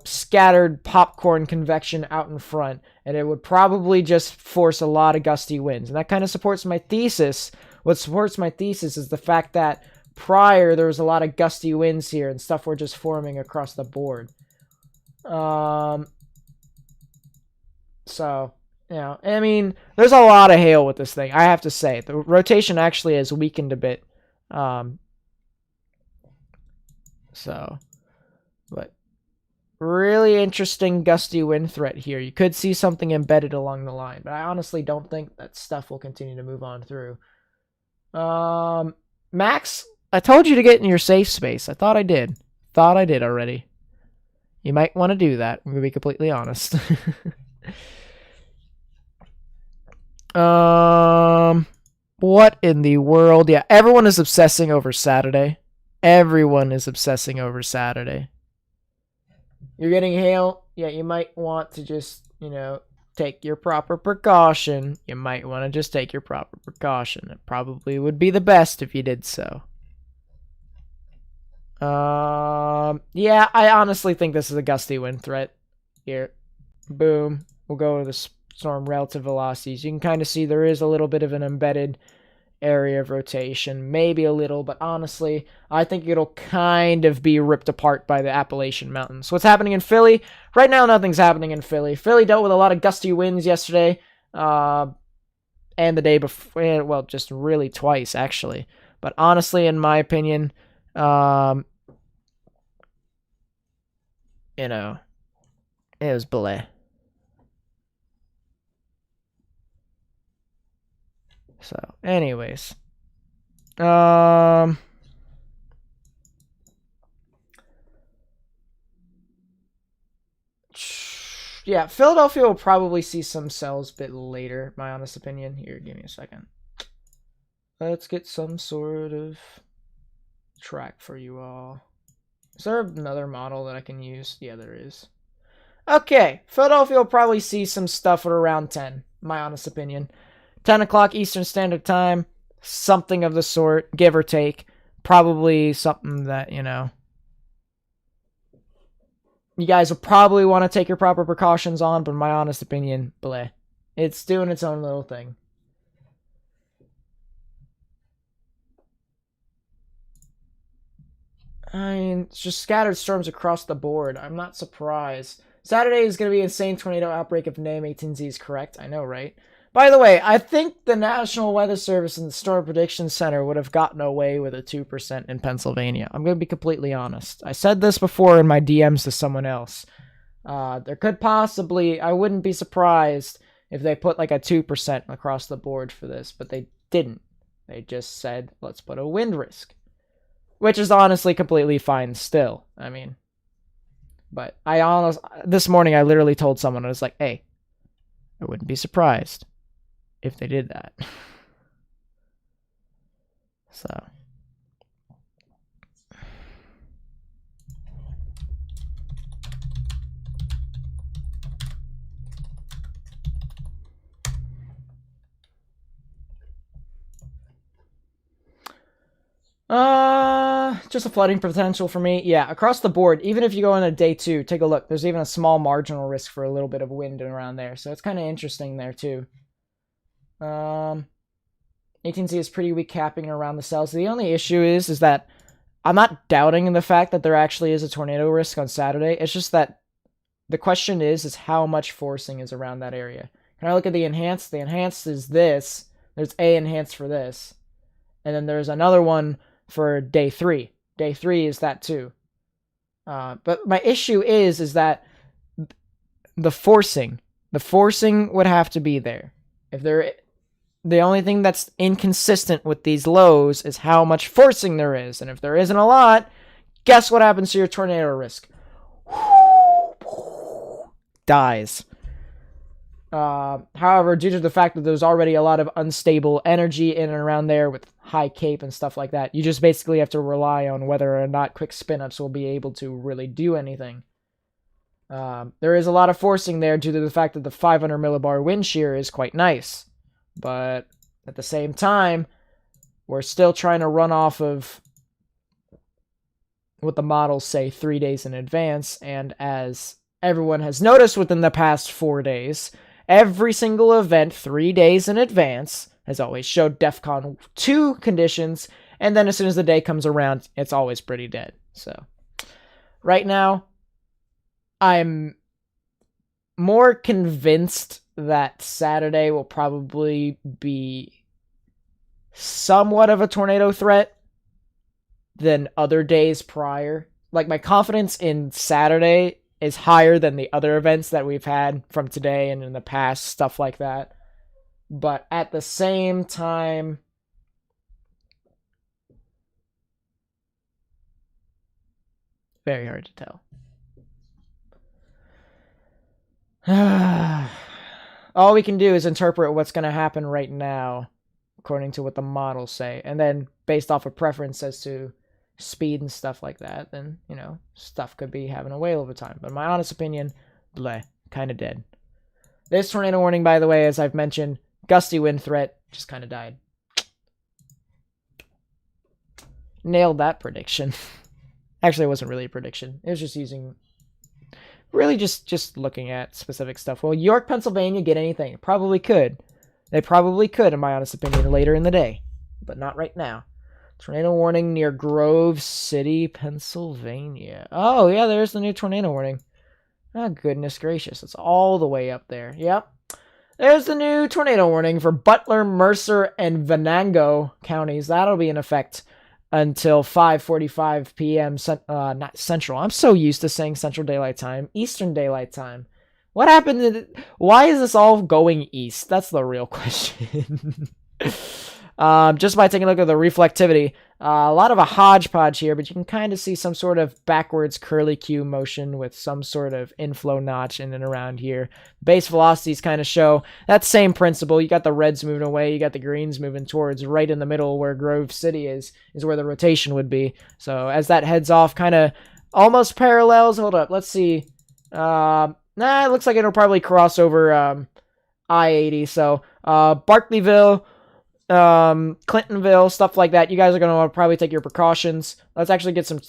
scattered popcorn convection out in front, and it would probably just force a lot of gusty winds. And that kind of supports my thesis. What supports my thesis is the fact that prior there was a lot of gusty winds here and stuff were just forming across the board. So, I mean, there's a lot of hail with this thing, I have to say. The rotation actually has weakened a bit. But really interesting gusty wind threat here. You could see something embedded along the line, but I honestly don't think that stuff will continue to move on through. Max, I told you to get in your safe space. I thought I did. Thought I did already. You might want to do that. I'm going to be completely honest. What in the world? Yeah, everyone is obsessing over Saturday. Everyone is obsessing over Saturday. You're getting hail. Yeah, you might want to just, take your proper precaution. You might want to just take your proper precaution. It probably would be the best if you did so. Yeah, I honestly think this is a gusty wind threat. Here. Boom. We'll go to the storm relative velocities. You can kind of see there is a little bit of an embedded area of rotation. Maybe a little, but honestly, I think it'll kind of be ripped apart by the Appalachian Mountains. What's happening in Philly? Right now, nothing's happening in Philly. Philly dealt with a lot of gusty winds yesterday, and the day before. Well, just really twice, actually. But honestly, in my opinion, it was bleh. So, anyways. Yeah, Philadelphia will probably see some sells a bit later, my honest opinion. Here, give me a second. Let's get some sort of track for you all. Is there another model that I can use? Yeah, there is. Okay, Philadelphia will probably see some stuff at around 10, my honest opinion. 10 o'clock Eastern Standard Time, something of the sort, give or take. Probably something that, you guys will probably want to take your proper precautions on, but in my honest opinion, bleh. It's doing its own little thing. I mean, it's just scattered storms across the board. I'm not surprised. Saturday is going to be an insane tornado outbreak if NAM 18Z is correct. I know, right? By the way, I think the National Weather Service and the Storm Prediction Center would have gotten away with a 2% in Pennsylvania. I'm going to be completely honest. I said this before in my DMs to someone else. There could possibly, I wouldn't be surprised if they put like a 2% across the board for this, but they didn't. They just said, let's put a wind risk. Which is honestly completely fine still. I mean, but this morning I literally told someone, I was like, hey, I wouldn't be surprised if they did that. So. Just a flooding potential for me. Yeah, across the board, even if you go into day 2, take a look. There's even a small marginal risk for a little bit of wind around there. So it's kind of interesting there too. 18Z is pretty weak capping around the cells. The only issue is that I'm not doubting the fact that there actually is a tornado risk on Saturday. It's just that the question is how much forcing is around that area. Can I look at the enhanced? The enhanced is this. There's A enhanced for this. And then there's another one for day 3. Day 3 is that too. But my issue is that the forcing would have to be there. The only thing that's inconsistent with these lows is how much forcing there is. And if there isn't a lot, guess what happens to your tornado risk? Dies. However, due to the fact that there's already a lot of unstable energy in and around there with high cape and stuff like that, you just basically have to rely on whether or not quick spin-ups will be able to really do anything. There is a lot of forcing there due to the fact that the 500 millibar wind shear is quite nice. But at the same time, we're still trying to run off of what the models say 3 days in advance, and as everyone has noticed within the past 4 days, every single event 3 days in advance has always showed DEFCON 2 conditions, and then as soon as the day comes around, it's always pretty dead. So, right now, I'm more convinced that Saturday will probably be somewhat of a tornado threat than other days prior. Like, my confidence in Saturday is higher than the other events that we've had from today and in the past, stuff like that. But at the same time, Very hard to tell. All we can do is interpret what's going to happen right now, according to what the models say. And then, based off of preference as to speed and stuff like that, then, you know, stuff could be having a whale of a time. But in my honest opinion, bleh, kind of dead. This tornado warning, by the way, as I've mentioned, gusty wind threat, just kind of died. Nailed that prediction. Actually, it wasn't really a prediction. It was just using... really just looking at specific stuff. Will York, Pennsylvania get anything? It probably could. They probably could, in my honest opinion, later in the day. But not right now. Tornado warning near Grove City, Pennsylvania. Oh, yeah, there's the new tornado warning. Oh, goodness gracious. It's all the way up there. Yep. There's the new tornado warning for Butler, Mercer, and Venango counties. That'll be in effect until 5:45 p.m. Not Central. I'm so used to saying Central Daylight Time. Eastern Daylight Time. What happened? Why is this all going east? That's the real question. Just by taking a look at the reflectivity, a lot of a hodgepodge here, but you can kind of see some sort of backwards curly Q motion with some sort of inflow notch in and around here. Base velocities kind of show that same principle. You got the reds moving away, you got the greens moving towards right in the middle where Grove City is where the rotation would be. So as that heads off, kind of almost parallels. Hold up, let's see. It looks like it'll probably cross over I-80. So Barkleyville, Clintonville, stuff like that. You guys are going to want to probably take your precautions. Let's actually get some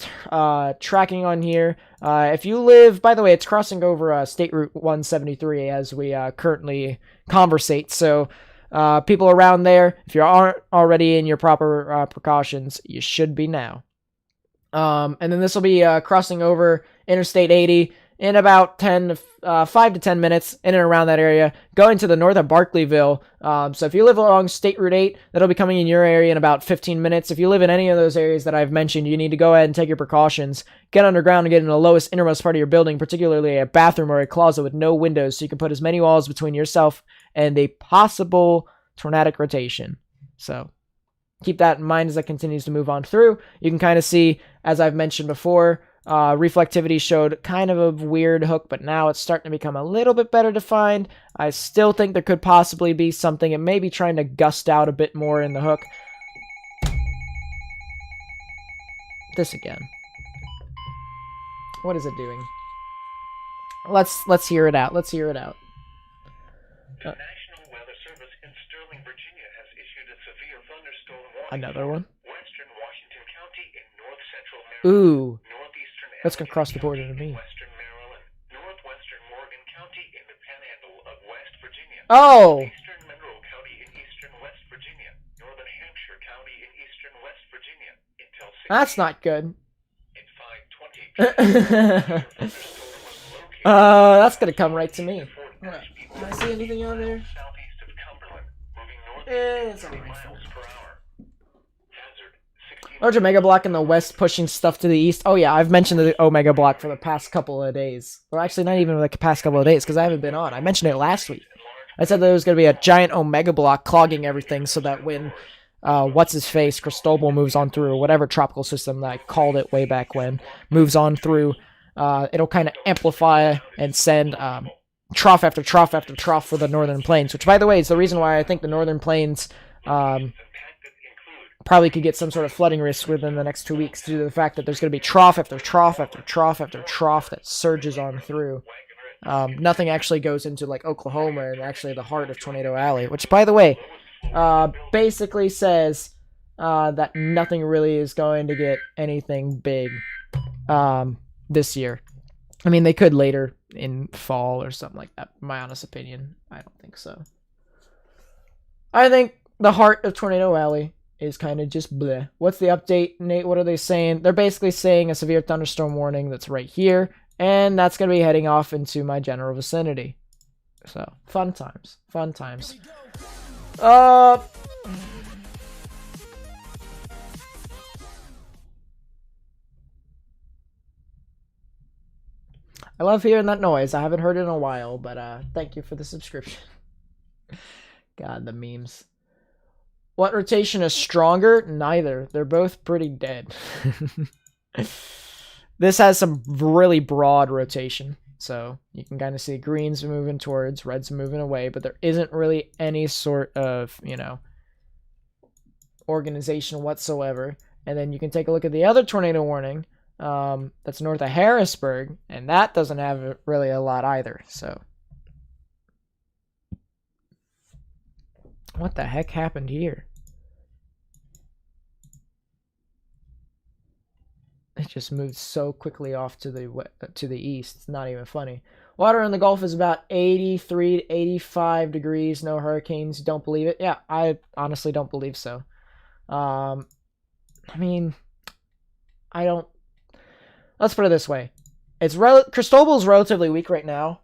tracking on here. If you live, by the way, it's crossing over State Route 173 as we currently conversate. So people around there, if you aren't already in your proper precautions, you should be now. And then this will be crossing over Interstate 80 in about 5 to 10 minutes in and around that area, going to the north of Barkleyville. So if you live along State Route 8, that'll be coming in your area in about 15 minutes. If you live in any of those areas that I've mentioned, you need to go ahead and take your precautions. Get underground and get in the lowest, innermost part of your building, particularly a bathroom or a closet with no windows, so you can put as many walls between yourself and a possible tornadic rotation. So keep that in mind as that continues to move on through. You can kind of see, as I've mentioned before, reflectivity showed kind of a weird hook, but now it's starting to become a little bit better defined. I still think there could possibly be something. It may be trying to gust out a bit more in the hook. This again. What is it doing? Let's hear it out. Let's hear it out. The National Weather Service in Sterling, Virginia has issued a severe thunderstorm warning Another one. for western Washington County in north-central Maryland. Ooh. Northeastern That's gonna cross the border to County in me. Western Maryland, northwestern Morgan County in the Panhandle of West Virginia. Oh! Eastern Monroe County in eastern West Virginia, northern Hampshire County in eastern West Virginia until 6 That's not good. At 5:20 p.m. That's gonna come right to me. Can I see anything on there? Southeast of Cumberland, moving north It's 60 alright. miles per hour. Hazard 60 Large Omega Block in the west pushing stuff to the east. Oh yeah, I've mentioned the Omega Block for the past couple of days. Well, actually not even like the past couple of days because I haven't been on. I mentioned it last week. I said there was going to be a giant Omega Block clogging everything so that when what's-his-face, Cristobal moves on through, or whatever tropical system that I called it way back when, moves on through, it'll kind of amplify and send trough after trough after trough for the Northern Plains, which, by the way, is the reason why I think the Northern Plains probably could get some sort of flooding risk within the next 2 weeks due to the fact that there's going to be trough after trough after trough after trough that surges on through. Nothing actually goes into, like, Oklahoma and actually the heart of Tornado Alley, which, by the way, basically says that nothing really is going to get anything big this year. I mean, they could later in fall or something like that. My honest opinion, I don't think so. I think the heart of Tornado Alley is kind of just bleh. What's the update, Nate? What are they saying? They're basically saying a severe thunderstorm warning that's right here, and that's going to be heading off into my general vicinity. So, fun times. Fun times. I love hearing that noise. I haven't heard it in a while, but thank you for the subscription. God, the memes. What rotation is stronger? Neither. They're both pretty dead. This has some really broad rotation. So you can kind of see greens moving towards, reds moving away, but there isn't really any sort of, organization whatsoever. And then you can take a look at the other tornado warning that's north of Harrisburg, and that doesn't have really a lot either. So what the heck happened here? It just moved so quickly off to the east. It's not even funny. Water in the Gulf is about 83 to 85 degrees. No hurricanes. Don't believe it? Yeah, I honestly don't believe so. I mean, I don't. Let's put it this way: Cristobal's relatively weak right now.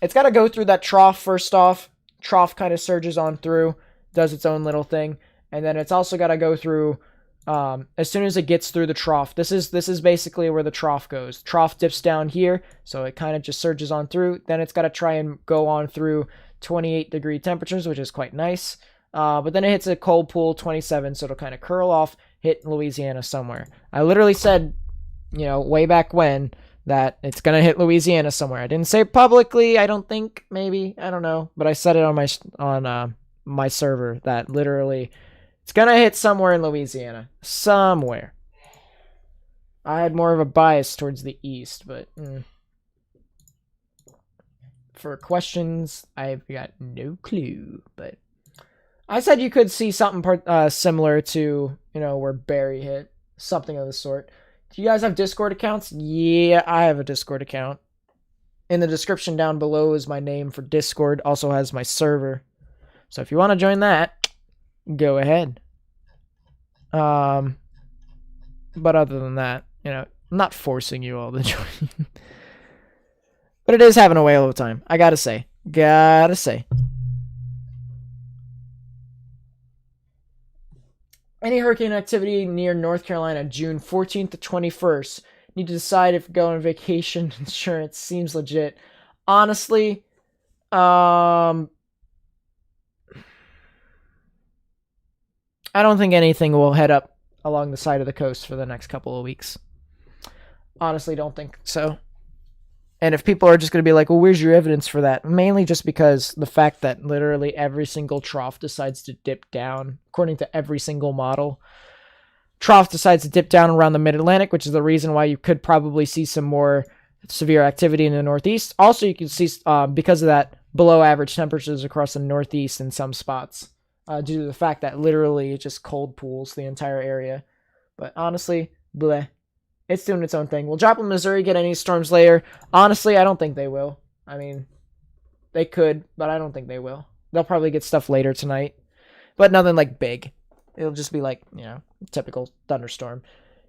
It's got to go through that trough first off. Trough kind of surges on through, does its own little thing, and then it's also got to go through. As soon as it gets through the trough, this is basically where the trough goes. Trough dips down here, so it kind of just surges on through. Then it's got to try and go on through 28-degree temperatures, which is quite nice. But then it hits a cold pool, 27, so it'll kind of curl off, hit Louisiana somewhere. I literally said, way back when, that it's gonna hit Louisiana somewhere. I didn't say it publicly. I don't think, maybe, I don't know, but I said it on my server that literally. It's going to hit somewhere in Louisiana. Somewhere. I had more of a bias towards the east, but for questions, I've got no clue. But I said you could see something similar to, where Barry hit. Something of the sort. Do you guys have Discord accounts? Yeah, I have a Discord account. In the description down below is my name for Discord. Also has my server. So if you want to join that, go ahead. But other than that, I'm not forcing you all to join. But it is having a whale of a time. I gotta say. Any hurricane activity near North Carolina, June 14th to 21st. Need to decide if going on vacation insurance seems legit. Honestly, I don't think anything will head up along the side of the coast for the next couple of weeks. Honestly, don't think so. And if people are just going to be like, well, where's your evidence for that? Mainly just because the fact that literally every single trough decides to dip down, according to every single model. Trough decides to dip down around the mid-Atlantic, which is the reason why you could probably see some more severe activity in the Northeast. Also, you can see, because of that, below average temperatures across the Northeast in some spots. Due to the fact that literally it just cold pools the entire area. But honestly, bleh. It's doing its own thing. Will Joplin, Missouri get any storms later? Honestly, I don't think they will. I mean, they could, but I don't think they will. They'll probably get stuff later tonight. But nothing like big. It'll just be like, typical thunderstorm.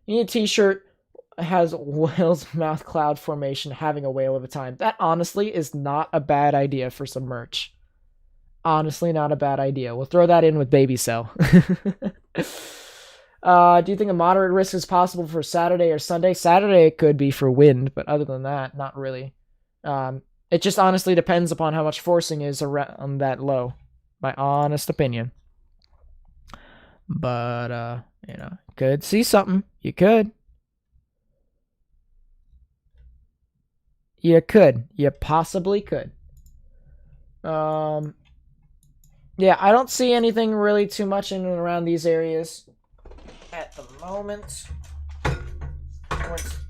You need a t-shirt. Has whale's mouth cloud formation having a whale of a time. That honestly is not a bad idea for some merch. Honestly, not a bad idea. We'll throw that in with Baby Cell. Do you think a moderate risk is possible for Saturday or Sunday? Saturday it could be for wind, but other than that, not really. It just honestly depends upon how much forcing is around that low. My honest opinion. But, could see something. You could. You could. You possibly could. Yeah, I don't see anything really too much in and around these areas at the moment.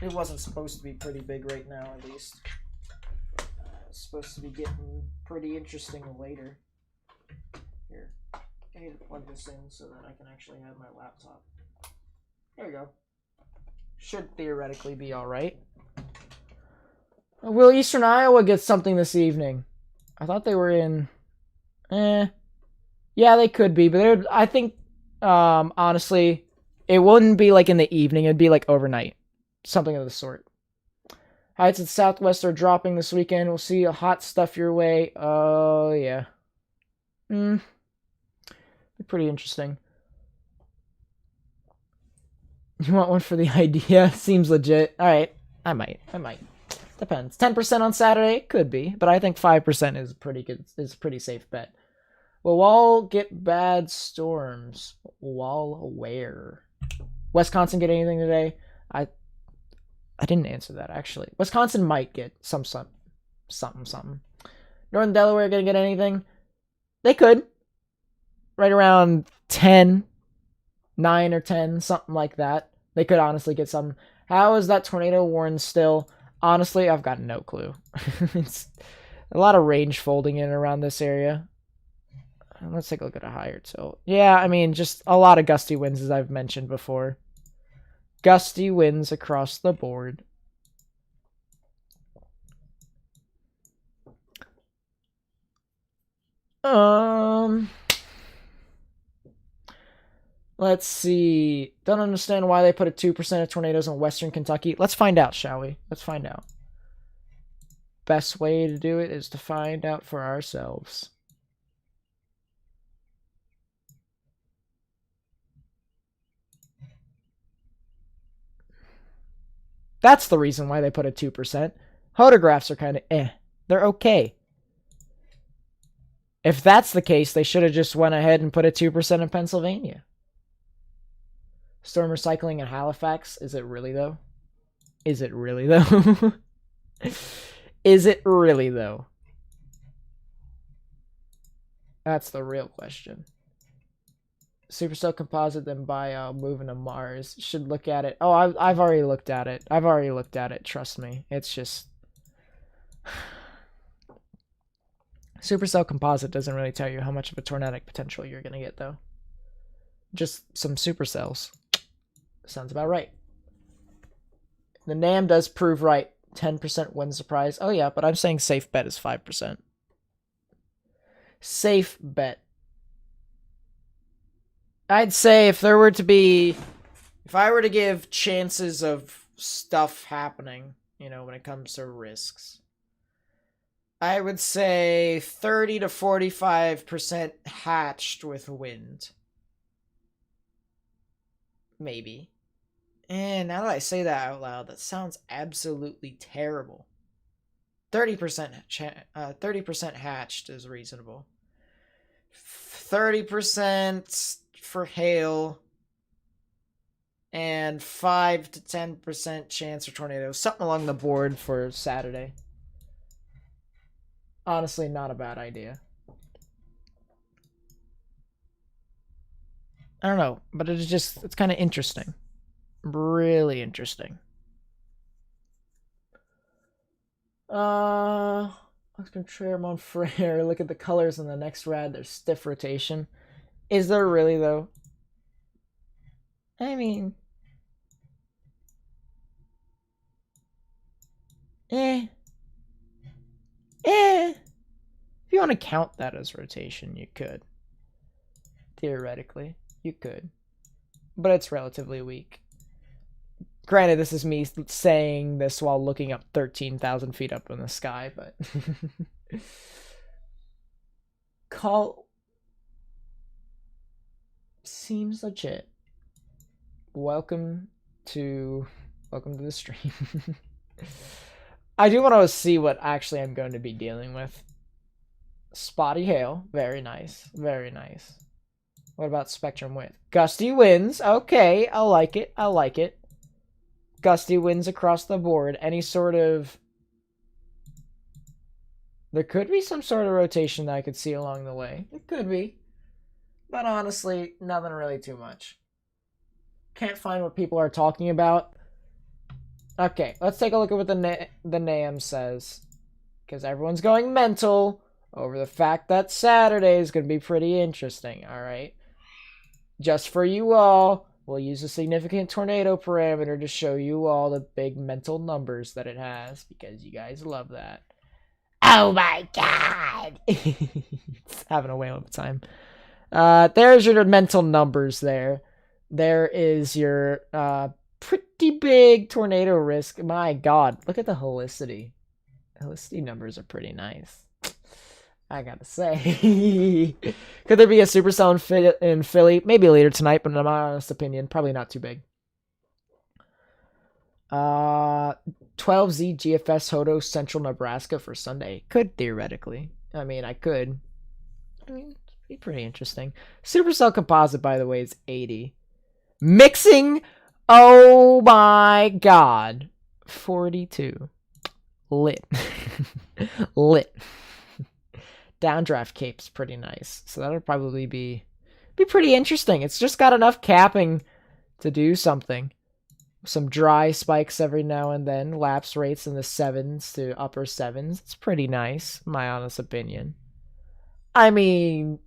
It wasn't supposed to be pretty big right now, at least. It's supposed to be getting pretty interesting later. Here, I need to plug this in so that I can actually have my laptop. There we go. Should theoretically be alright. Will Eastern Iowa get something this evening? I thought they were in... Yeah, they could be, but I think, honestly, it wouldn't be like in the evening. It'd be like overnight. Something of the sort. Heights in Southwest are dropping this weekend. We'll see a hot stuff your way. Oh, yeah. Be pretty interesting. You want one for the idea? Seems legit. Alright, I might. Depends. 10% on Saturday? Could be, but I think 5% is pretty good. Is a pretty safe bet. Will Wall get bad storms? Wall where? Wisconsin get anything today? I didn't answer that, actually. Wisconsin might get something. Northern Delaware gonna get anything? They could. Right around 10, 9 or 10, something like that. They could honestly get some. How is that tornado warned still? Honestly, I've got no clue. It's a lot of range folding in around this area. Let's take a look at a higher tilt. Yeah, I mean, just a lot of gusty winds, as I've mentioned before. Gusty winds across the board. Let's see. Don't understand why they put a 2% of tornadoes in western Kentucky. Let's find out, shall we? Let's find out. Best way to do it is to find out for ourselves. That's the reason why they put a 2%. Photographs are kind of They're okay. If that's the case, they should have just went ahead and put a 2% in Pennsylvania. Storm recycling in Halifax. Is it really, though? Is it really, though? Is it really, though? That's the real question. Supercell Composite, then Bio, moving to Mars. Should look at it. Oh, I've already looked at it. I've already looked at it. Trust me. It's just... Supercell Composite doesn't really tell you how much of a tornadic potential you're going to get, though. Just some supercells. Sounds about right. The NAM does prove right. 10% wind surprise. Oh, yeah, but I'm saying safe bet is 5%. Safe bet. I'd say if I were to give chances of stuff happening, you know, when it comes to risks, I would say 30 to 45% hatched with wind. Maybe. And now that I say that out loud, that sounds absolutely terrible. 30% hatched is reasonable. 30% for hail, and 5 to 10% chance for tornadoes. Something along the board for Saturday. Honestly, not a bad idea. I don't know, but it's kind of interesting. Really interesting. Let's contraire Montfrere. Look at the colors in the next rad. There's stiff rotation. Is there really, though? I mean... If you want to count that as rotation, you could. Theoretically, you could. But it's relatively weak. Granted, this is me saying this while looking up 13,000 feet up in the sky, but... Call... Seems legit. Welcome to the stream. I do want to see what actually I'm going to be dealing with. Spotty hail. Very nice. Very nice. What about spectrum width? Gusty winds. Okay, I like it. I like it. Gusty winds across the board. Any sort of... There could be some sort of rotation that I could see along the way. It could be. But honestly, nothing really too much. Can't find what people are talking about. Okay, let's take a look at what the NAM says. Because everyone's going mental over the fact that Saturday is going to be pretty interesting, alright? Just for you all, we'll use a significant tornado parameter to show you all the big mental numbers that it has, because you guys love that. Oh my god! It's having a whale of a time. There's your mental numbers there. There is your pretty big tornado risk. My god, look at the helicity. Helicity numbers are pretty nice, I gotta say. Could there be a supercell in Philly? Maybe later tonight, but in my honest opinion, probably not too big. 12Z GFS Hodo Central Nebraska for Sunday. Could theoretically. I mean, I could. I mean, it'd be pretty interesting. Supercell Composite, by the way, is 80. Mixing? Oh my god. 42. Lit. Lit. Downdraft cape's pretty nice. So that'll probably be pretty interesting. It's just got enough capping to do something. Some dry spikes every now and then. Lapse rates in the 7s to upper 7s. It's pretty nice, my honest opinion. I mean,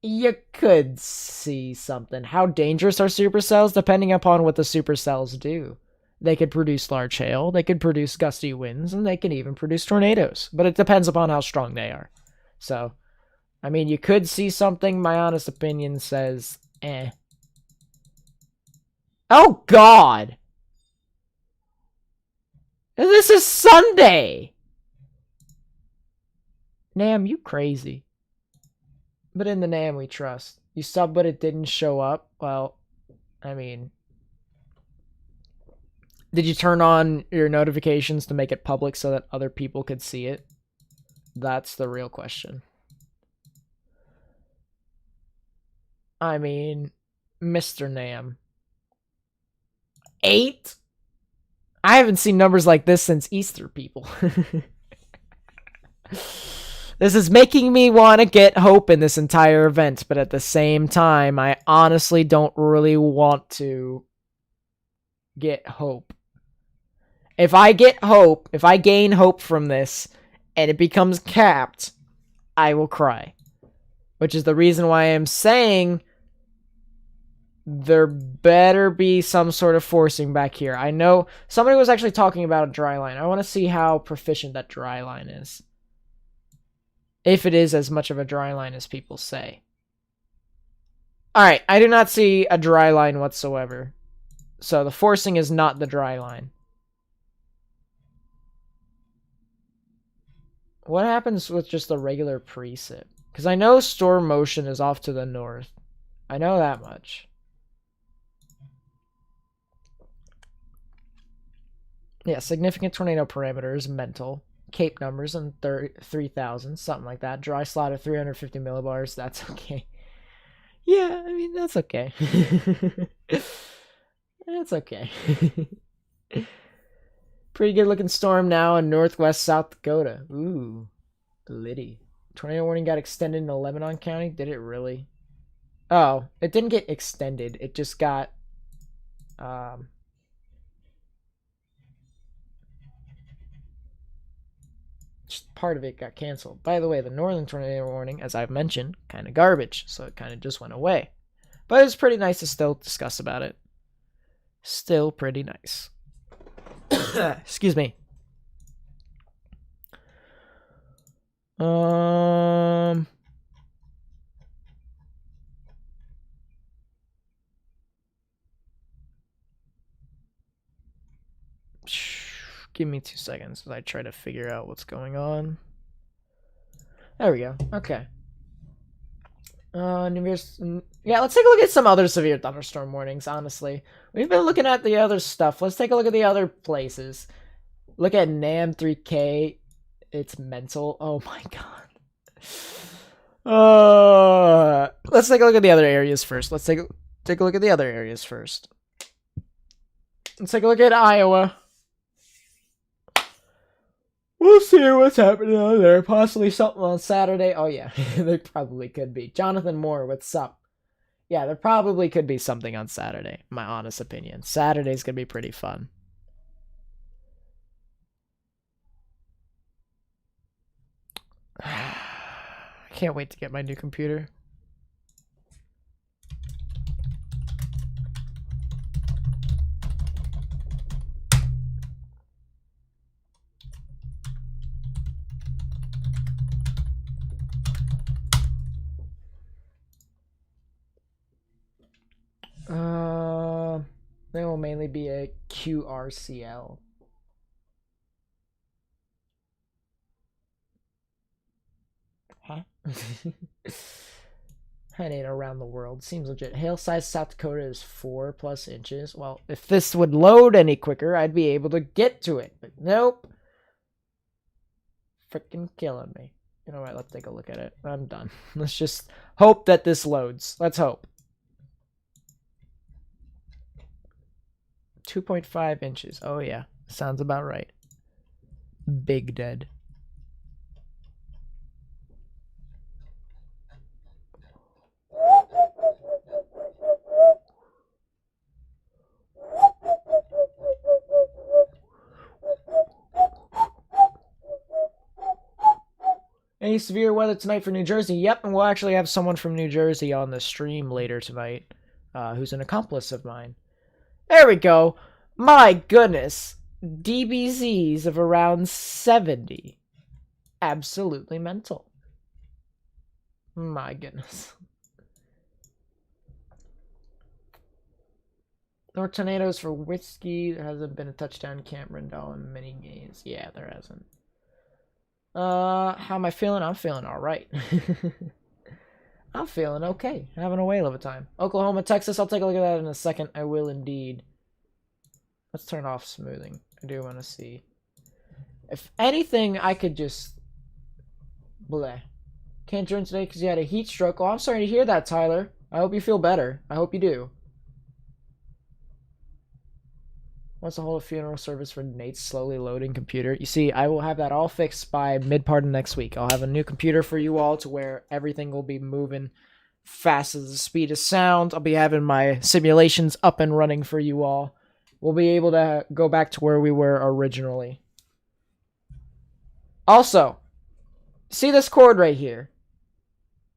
you could see something. How dangerous are supercells? Depending upon what the supercells do. They could produce large hail, they could produce gusty winds, and they can even produce tornadoes. But it depends upon how strong they are. So, I mean, you could see something. My honest opinion says, eh. Oh, God! This is Sunday! Nam, you crazy. But in the Nam we trust. You sub but it didn't show up? Well, I mean... Did you turn on your notifications to make it public so that other people could see it? That's the real question. I mean, Mr. Nam. 8? I haven't seen numbers like this since Easter, people. This is making me want to get hope in this entire event, but at the same time, I honestly don't really want to get hope. If I get hope, if I gain hope from this, and it becomes capped, I will cry. Which is the reason why I'm saying there better be some sort of forcing back here. I know somebody was actually talking about a dry line. I want to see how proficient that dry line is. If it is as much of a dry line as people say. Alright, I do not see a dry line whatsoever. So the forcing is not the dry line. What happens with just the regular precip? Because I know storm motion is off to the north. I know that much. Yeah, significant tornado parameters, mental. Cape numbers and 3,000, something like that. Dry slot of 350 millibars, that's okay. Yeah, I mean, that's okay. That's okay. Pretty good looking storm now in northwest South Dakota. Ooh, Liddy. Tornado warning got extended in Lebanon County. Did it really? Oh, it didn't get extended. It just got just part of it got canceled. By the way, the northern tornado warning, as I've mentioned, kind of garbage, so it kind of just went away. But it's pretty nice to still discuss about it. Still pretty nice. Excuse me. Give me 2 seconds as I try to figure out what's going on. There we go. Okay. Yeah, let's take a look at some other severe thunderstorm warnings, honestly. We've been looking at the other stuff. Let's take a look at the other places. Look at NAM 3K. It's mental. Oh my god. Let's take a look at the other areas first. Let's take a look at the other areas first. Let's take a look at Iowa. We'll see what's happening on there. Possibly something on Saturday. Oh, yeah. There probably could be. Jonathan Moore, what's up? Yeah, there probably could be something on Saturday. My honest opinion. Saturday's going to be pretty fun. I can't wait to get my new computer. They will mainly be a QRCL. Huh? Heading around the world. Seems legit. Hail size South Dakota is 4+ inches. Well, if this would load any quicker, I'd be able to get to it. But nope. Freaking killing me. You know what? Let's take a look at it. I'm done. Let's just hope that this loads. Let's hope. 2.5 inches. Oh, yeah. Sounds about right. Big dead. Any severe weather tonight for New Jersey? Yep, and we'll actually have someone from New Jersey on the stream later tonight, who's an accomplice of mine. There we go. My goodness. DBZs of around 70. Absolutely mental. My goodness. No tornadoes for whiskey. There hasn't been a touchdown Camp Rendell in many games. Yeah, there hasn't. How am I feeling? I'm feeling alright. I'm feeling okay. Having a whale of a time. Oklahoma, Texas. I'll take a look at that in a second. I will indeed. Let's turn off smoothing. I do want to see. If anything, I could just... Bleh. Can't join today because you had a heat stroke. Oh, I'm sorry to hear that, Tyler. I hope you feel better. I hope you do. Wants to hold a funeral service for Nate's slowly loading computer. You see, I will have that all fixed by mid-part of next week. I'll have a new computer for you all to where everything will be moving fast as the speed of sound. I'll be having my simulations up and running for you all. We'll be able to go back to where we were originally. Also, see this cord right here?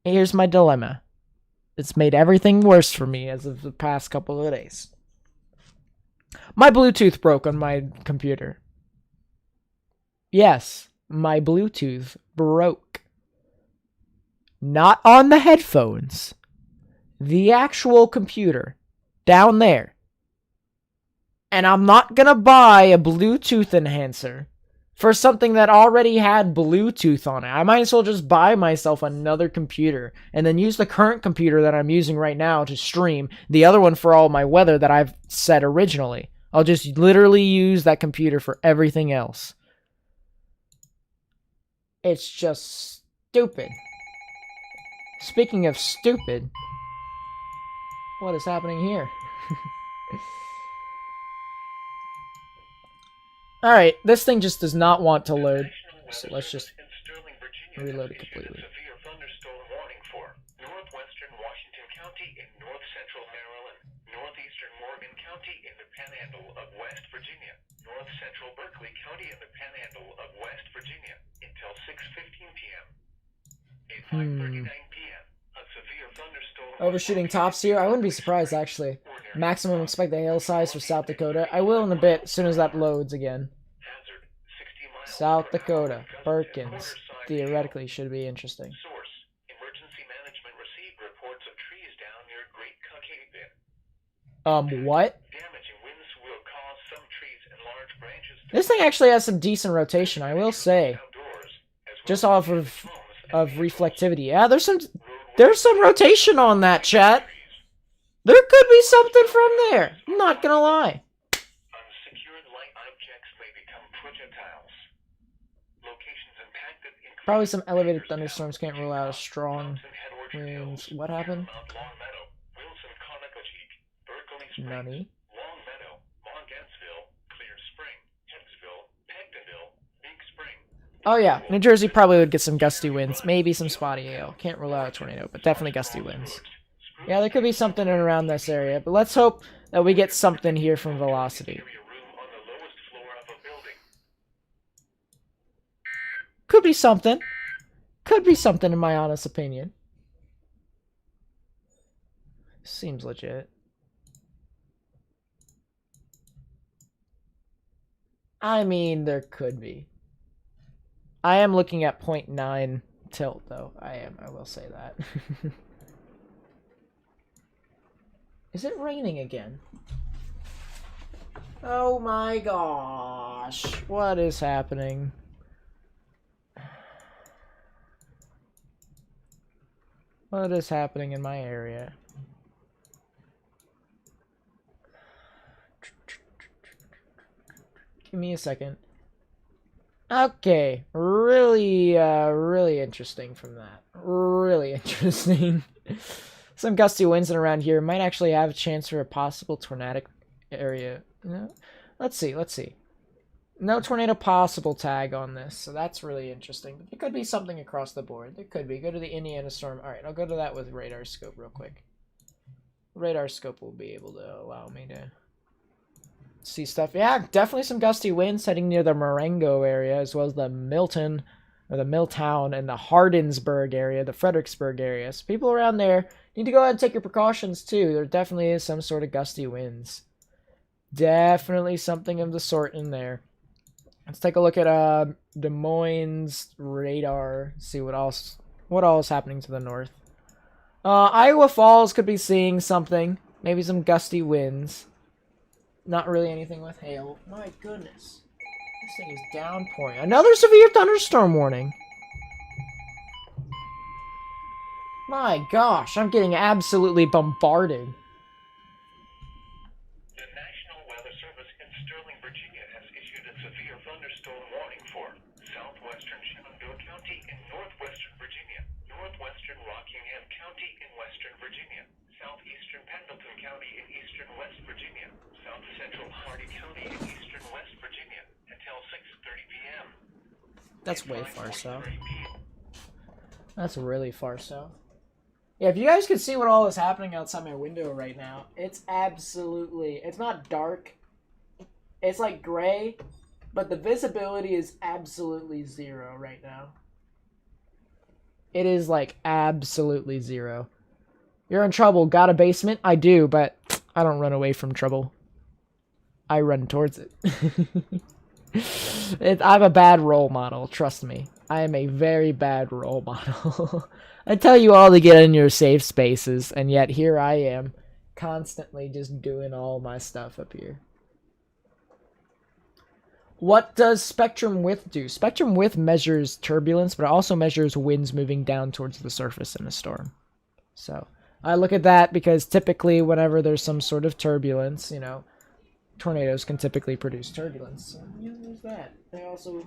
Here's my dilemma. It's made everything worse for me as of the past couple of days. My Bluetooth broke on my computer. Yes, my Bluetooth broke. Not on the headphones. The actual computer. Down there. And I'm not gonna buy a Bluetooth enhancer for something that already had Bluetooth on it. I might as well just buy myself another computer and then use the current computer that I'm using right now to stream, the other one for all my weather that I've set originally. I'll just literally use that computer for everything else. It's just stupid. Speaking of stupid, what is happening here? Alright, this thing just does not want to load, so let's just reload it completely. Northwestern Washington County in north central Maryland, northeastern Morgan County in the Panhandle of West Virginia, north central Berkeley County in the Panhandle of West Virginia until 6:15 p.m. At 5:39 p.m., a severe thunderstorm Overshooting tops here. I wouldn't be surprised actually. Maximum expected hail size for South Dakota. I will in a bit as soon as that loads again. South Dakota, Perkins. Theoretically should be interesting. Source: Emergency Management received reports of trees down near Great Cockade Bend. What? Damaging winds will cause some trees and large branches to This thing actually has some decent rotation, I will say. outdoors, as well Just off of reflectivity. Yeah, there's some rotation on that, chat. There could be something from there. I'm not gonna lie. unsecured light objects may become projectiles. Locations impacted include Probably some elevated thunderstorms. Can't rule out a strong winds. What happened? Mount Long Meadow, Wilson Conococheek, Berkeley Springs, Nani? Long Meadow, Mongantsville, Clear Spring, Hicksville, Pegdonville, Big Spring. Oh yeah, New Jersey probably would get some gusty winds. Maybe some spotty hail. Can't rule out a tornado, but definitely gusty winds. Yeah, there could be something in around this area, but let's hope that we get something here from velocity. Area room on the lowest floor of a building. Could be something. Could be something in my honest opinion. Seems legit. I mean, there could be. I am looking at 0.9 tilt, though. I will say that. Is it raining again? Oh my gosh. What is happening? What is happening in my area? Give me a second. Okay, really interesting from that. Really interesting. Some gusty winds in around here might actually have a chance for a possible tornadic area. No? Let's see. No tornado possible tag on this, so that's really interesting. It could be something across the board. It could be. Go to the Indiana storm. All right, I'll go to that with radar scope real quick. Radar scope will be able to allow me to see stuff. Yeah, definitely some gusty winds heading near the Marengo area, as well as the Milton, or the Milltown, and the Hardinsburg area, the Fredericksburg area. So people around there need to go ahead and take your precautions too. There definitely is some sort of gusty winds. Definitely something of the sort in there. Let's take a look at Des Moines radar. See what all is happening to the north. Iowa Falls could be seeing something. Maybe some gusty winds. Not really anything with hail. My goodness. This thing is downpouring. Another severe thunderstorm warning. My gosh, I'm getting absolutely bombarded. The National Weather Service in Sterling, Virginia has issued a severe thunderstorm warning for southwestern Shenandoah County in northwestern Virginia, northwestern Rockingham County in western Virginia, southeastern Pendleton County in eastern West Virginia, south central Hardy County in eastern West Virginia until 6:30 p.m. That's way far south. That's really far south. Yeah, if you guys could see what all is happening outside my window right now, it's absolutely... It's not dark. It's like gray, but the visibility is absolutely zero right now. It is like absolutely zero. You're in trouble. Got a basement? I do, but I don't run away from trouble. I run towards it. I'm a bad role model, trust me. I am a very bad role model. I tell you all to get in your safe spaces, and yet here I am, constantly just doing all my stuff up here. What does spectrum width do? Spectrum width measures turbulence, but it also measures winds moving down towards the surface in a storm. So I look at that because typically whenever there's some sort of turbulence, you know, tornadoes can typically produce turbulence. So yeah, there's that. They also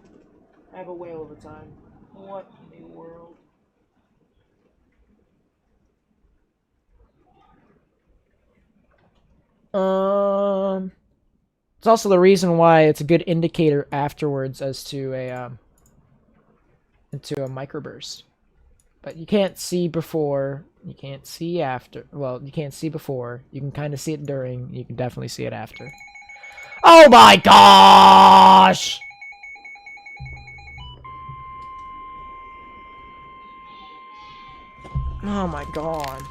have a whale of a time. What in the world? It's also the reason why it's a good indicator afterwards as to a microburst. But you can't see before, you can't see after. Well, you can't see before. You can kind of see it during. You can definitely see it after. Oh my gosh! Oh my god.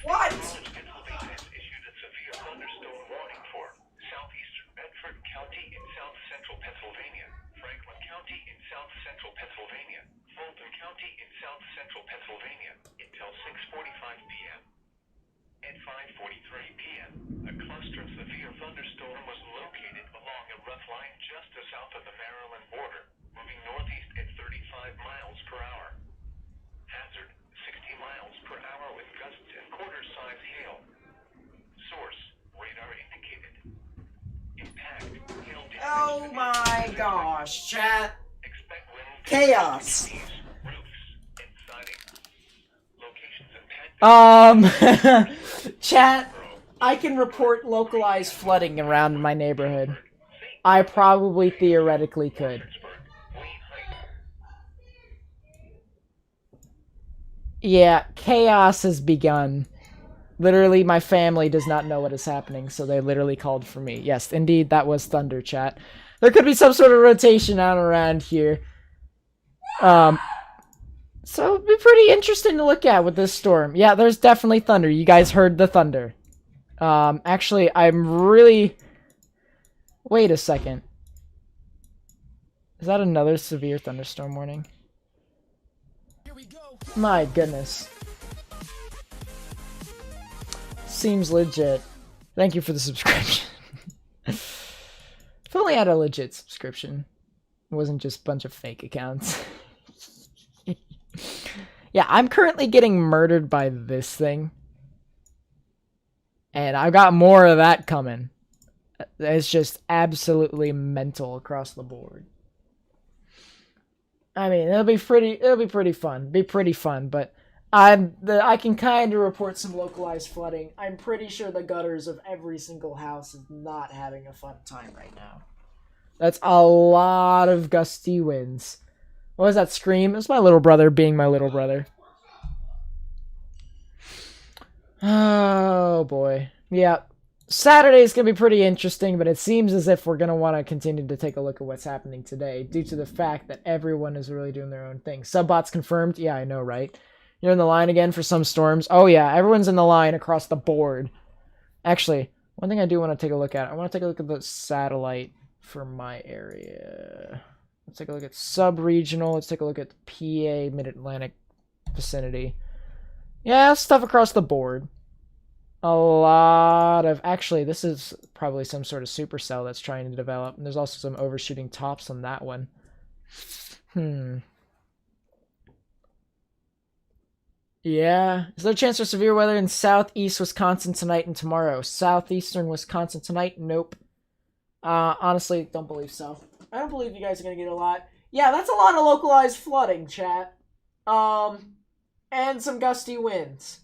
What? Pennsylvania has issued a severe thunderstorm warning for southeastern Bedford County in south central Pennsylvania, Franklin County in south central Pennsylvania, Fulton County in south central Pennsylvania until 6:45 p.m. At 5:43 p.m., a cluster of severe thunderstorm was located along a rough line just south of the Maryland border, moving northeast at 35 miles per hour. Hazard 60 miles per hour with gusts and quarter-size hail. Source, radar indicated. Impact, hail damage. Oh my gosh, chat. Expect winds. Chaos. Roofs and siding. Locations and Chat, I can report localized flooding around my neighborhood. I probably theoretically could. Yeah, chaos has begun. Literally, my family does not know what is happening, so they literally called for me. Yes, indeed, that was thunder, chat. There could be some sort of rotation out around here. So it'd be pretty interesting to look at with this storm. Yeah, there's definitely thunder. You guys heard the thunder. Actually, I'm really... Wait a second. Is that another severe thunderstorm warning? My goodness. Seems legit. Thank you for the subscription. If only I had a legit subscription. It wasn't just a bunch of fake accounts. Yeah, I'm currently getting murdered by this thing. And I've got more of that coming. It's just absolutely mental across the board. I mean, it'll be pretty fun. Be pretty fun, but I can kind of report some localized flooding. I'm pretty sure the gutters of every single house is not having a fun time right now. That's a lot of gusty winds. What was that scream? It was my little brother being my little brother. Oh boy. Yeah. Saturday's going to be pretty interesting, but it seems as if we're going to want to continue to take a look at what's happening today due to the fact that everyone is really doing their own thing. Subbots confirmed? Yeah, I know, right? You're in the line again for some storms? Oh yeah, everyone's in the line across the board. Actually, one thing I do want to take a look at, I want to take a look at the satellite for my area. Let's take a look at sub-regional. Let's take a look at the PA, Mid-Atlantic vicinity. Yeah, stuff across the board. A lot of... Actually, this is probably some sort of supercell that's trying to develop. And there's also some overshooting tops on that one. Yeah. Is there a chance for severe weather in southeast Wisconsin tonight and tomorrow? Southeastern Wisconsin tonight? Nope. Honestly, don't believe so. I don't believe you guys are going to get a lot. Yeah, that's a lot of localized flooding, chat. And some gusty winds.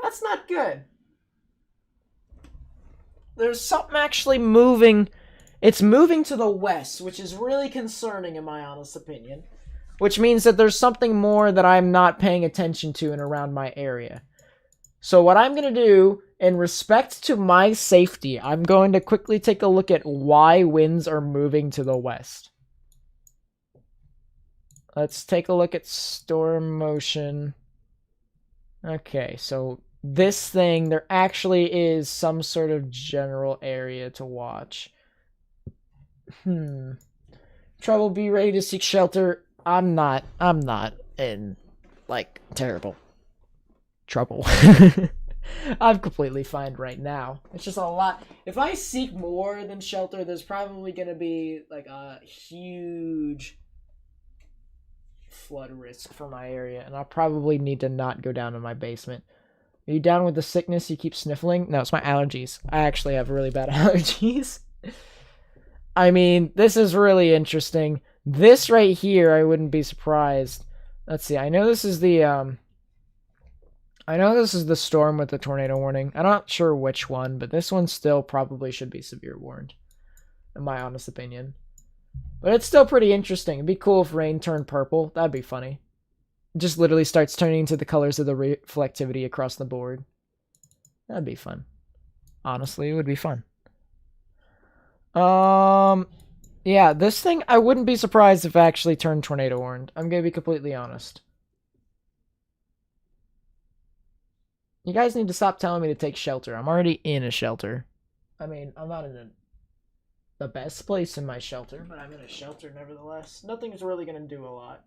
That's not good. There's something actually moving. It's moving to the west, which is really concerning in my honest opinion. Which means that there's something more that I'm not paying attention to and around my area. So what I'm going to do, in respect to my safety, I'm going to quickly take a look at why winds are moving to the west. Let's take a look at storm motion. Okay, so this thing, there actually is some sort of general area to watch. Trouble, be ready to seek shelter. I'm not in, like, terrible trouble. I'm completely fine right now. It's just a lot. If I seek more than shelter, there's probably going to be, like, a huge flood risk for my area, and I'll probably need to not go down in my basement. Are you down with the sickness? You keep sniffling? No, it's my allergies. I actually have really bad allergies. I mean, this is really interesting. This right here, I wouldn't be surprised. Let's see. I know this is the storm with the tornado warning. I'm not sure which one, but this one still probably should be severe warned, in my honest opinion. But it's still pretty interesting. It'd be cool if rain turned purple. That'd be funny. It just literally starts turning into the colors of the reflectivity across the board. That'd be fun. Honestly, it would be fun. Yeah, this thing, I wouldn't be surprised if it actually turned tornado warned. I'm gonna be completely honest. You guys need to stop telling me to take shelter. I'm already in a shelter. I mean, I'm not in the best place in my shelter, but I'm in a shelter nevertheless. Nothing's really gonna do a lot.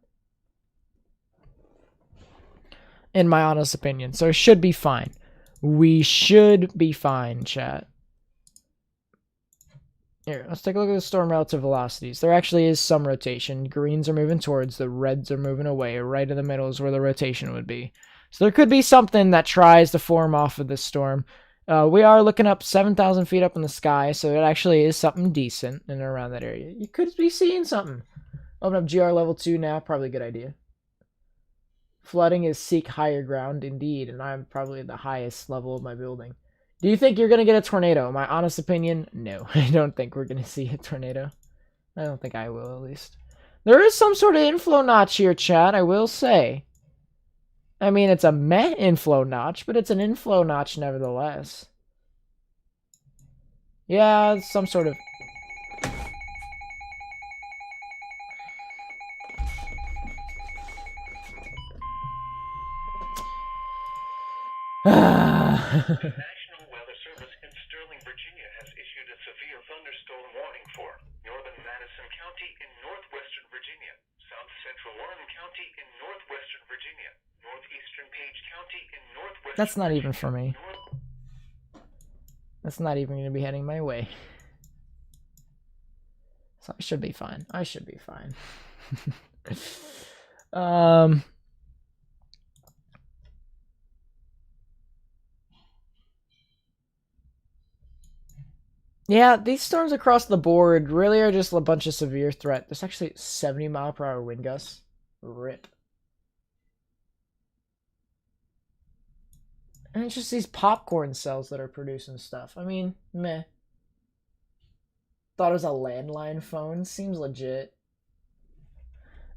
In my honest opinion. So it should be fine. We should be fine, chat. Here, let's take a look at the storm relative velocities. There actually is some rotation. Greens are moving towards, the reds are moving away. Right in the middle is where the rotation would be. So there could be something that tries to form off of this storm. We are looking up 7,000 feet up in the sky, so it actually is something decent in and around that area. You could be seeing something. Open up GR level 2 now, probably a good idea. Flooding is seek higher ground, indeed, and I'm probably at the highest level of my building. Do you think you're going to get a tornado? My honest opinion, no. I don't think we're going to see a tornado. I don't think I will, at least. There is some sort of inflow notch here, chat, I will say. I mean, it's a meh inflow notch, but it's an inflow notch nevertheless. Yeah, it's some sort of... The National Weather Service in Sterling, Virginia has issued a severe thunderstorm warning for northern Madison County in northwestern Virginia, south central Warren County in northwestern Virginia, northeastern Page County in northwestern That's not even for me. Virginia, That's not even going to be heading my way. So I should be fine. I should be fine. Yeah, these storms across the board really are just a bunch of severe threat. There's actually 70 mile per hour wind gusts. Rip. And it's just these popcorn cells that are producing stuff. I mean, meh. Thought it was a landline phone. Seems legit.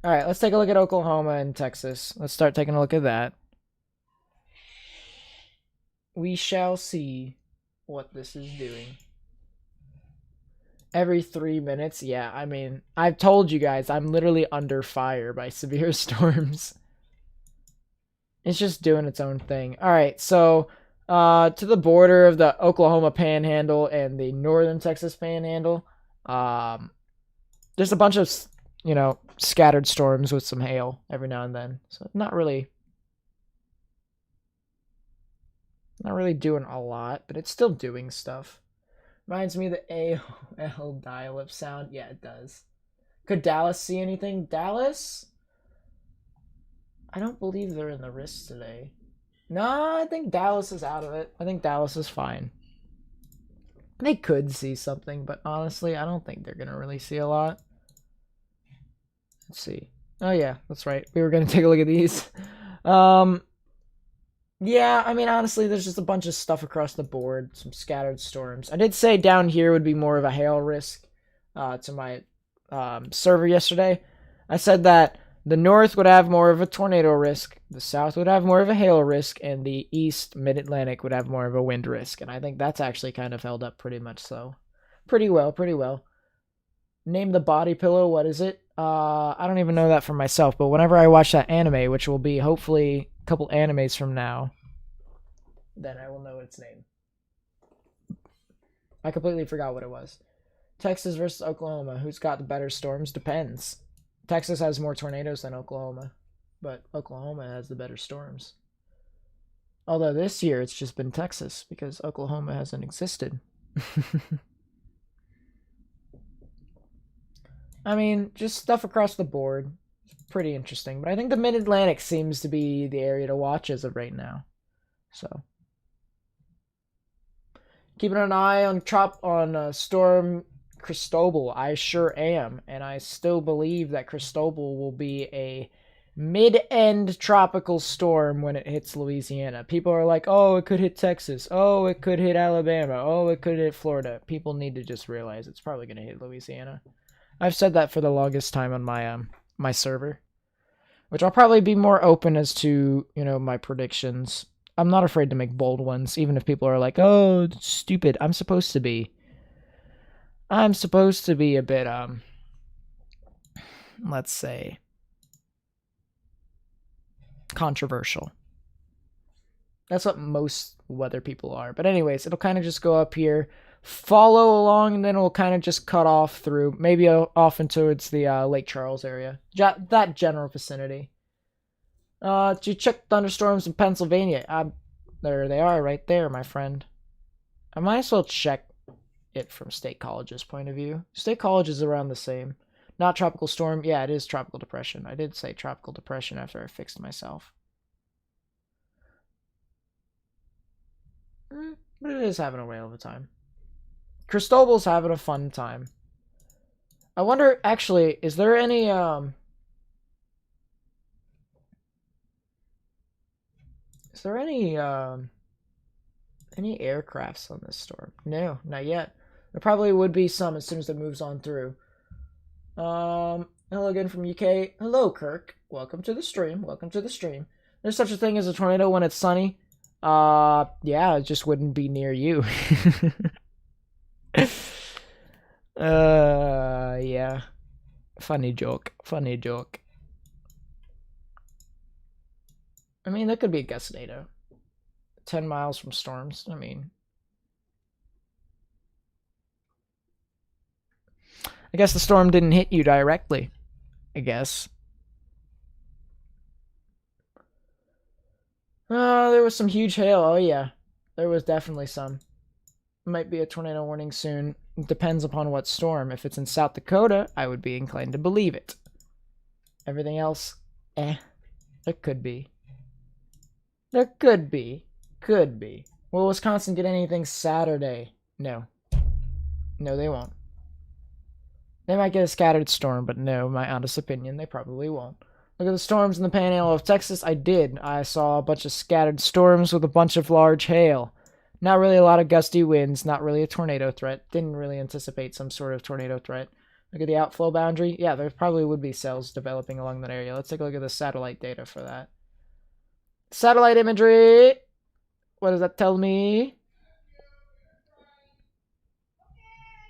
Alright, let's take a look at Oklahoma and Texas. Let's start taking a look at that. We shall see what this is doing. Every 3 minutes, yeah, I mean, I've told you guys, I'm literally under fire by severe storms. It's just doing its own thing. Alright, so to the border of the Oklahoma Panhandle and the northern Texas Panhandle, there's a bunch of, you know, scattered storms with some hail every now and then. So not really doing a lot, but it's still doing stuff. Reminds me of the AOL dial-up sound. Yeah, it does. Could Dallas see anything? Dallas? I don't believe they're in the wrist today. No, I think Dallas is out of it. I think Dallas is fine. They could see something, but honestly, I don't think they're going to really see a lot. Let's see. Oh, yeah, that's right. We were going to take a look at these. Yeah, I mean, honestly, there's just a bunch of stuff across the board. Some scattered storms. I did say down here would be more of a hail risk to my server yesterday. I said that the north would have more of a tornado risk, the south would have more of a hail risk, and the east, mid-Atlantic, would have more of a wind risk. And I think that's actually kind of held up pretty much so. Pretty well, pretty well. Name the body pillow, what is it? I don't even know that for myself, but whenever I watch that anime, which will be hopefully a couple animes from now, then I will know its name. I completely forgot what it was. Texas versus Oklahoma. Who's got the better storms? Depends. Texas has more tornadoes than Oklahoma, but Oklahoma has the better storms. Although this year it's just been Texas because Oklahoma hasn't existed. I mean, just stuff across the board. It's pretty interesting, but I think the Mid-Atlantic seems to be the area to watch as of right now. So, keeping an eye on Storm Cristobal. I sure am, and I still believe that Cristobal will be a mid-end tropical storm when it hits Louisiana. People are like, oh, it could hit Texas. Oh, it could hit Alabama. Oh, it could hit Florida. People need to just realize it's probably going to hit Louisiana. I've said that for the longest time on my my server, which I'll probably be more open as to, you know, my predictions. I'm not afraid to make bold ones, even if people are like, oh, it's stupid. I'm supposed to be a bit, let's say, controversial. That's what most weather people are. But anyways, it'll kind of just go up here, follow along, and then it'll kind of just cut off through, maybe off into towards the Lake Charles area. That general vicinity. Did you check thunderstorms in Pennsylvania? There they are, right there, my friend. I might as well check it from State College's point of view. State College is around the same. Not tropical storm. Yeah, it is tropical depression. I did say tropical depression after I fixed myself. But it is having a whale of a time. Cristobal's having a fun time. I wonder, actually, is there any, is there any aircrafts on this storm? No, not yet. There probably would be some as soon as it moves on through. Hello again from UK. Hello, Kirk. Welcome to the stream. Welcome to the stream. There's such a thing as a tornado when it's sunny. Yeah, it just wouldn't be near you. Yeah. Funny joke. Funny joke. I mean, that could be a gustnado. 10 miles from storms. I mean, I guess the storm didn't hit you directly. I guess. There was some huge hail. Oh, yeah. There was definitely some. Might be a tornado warning soon. It depends upon what storm. If it's in South Dakota, I would be inclined to believe it. Everything else, There could be. There could be. Could be. Will Wisconsin get anything Saturday? No. No, they won't. They might get a scattered storm, but no, my honest opinion, they probably won't. Look at the storms in the panhandle of Texas. I did. I saw a bunch of scattered storms with a bunch of large hail. Not really a lot of gusty winds. Not really a tornado threat. Didn't really anticipate some sort of tornado threat. Look at the outflow boundary. Yeah, there probably would be cells developing along that area. Let's take a look at the satellite data for that. Satellite imagery. What does that tell me?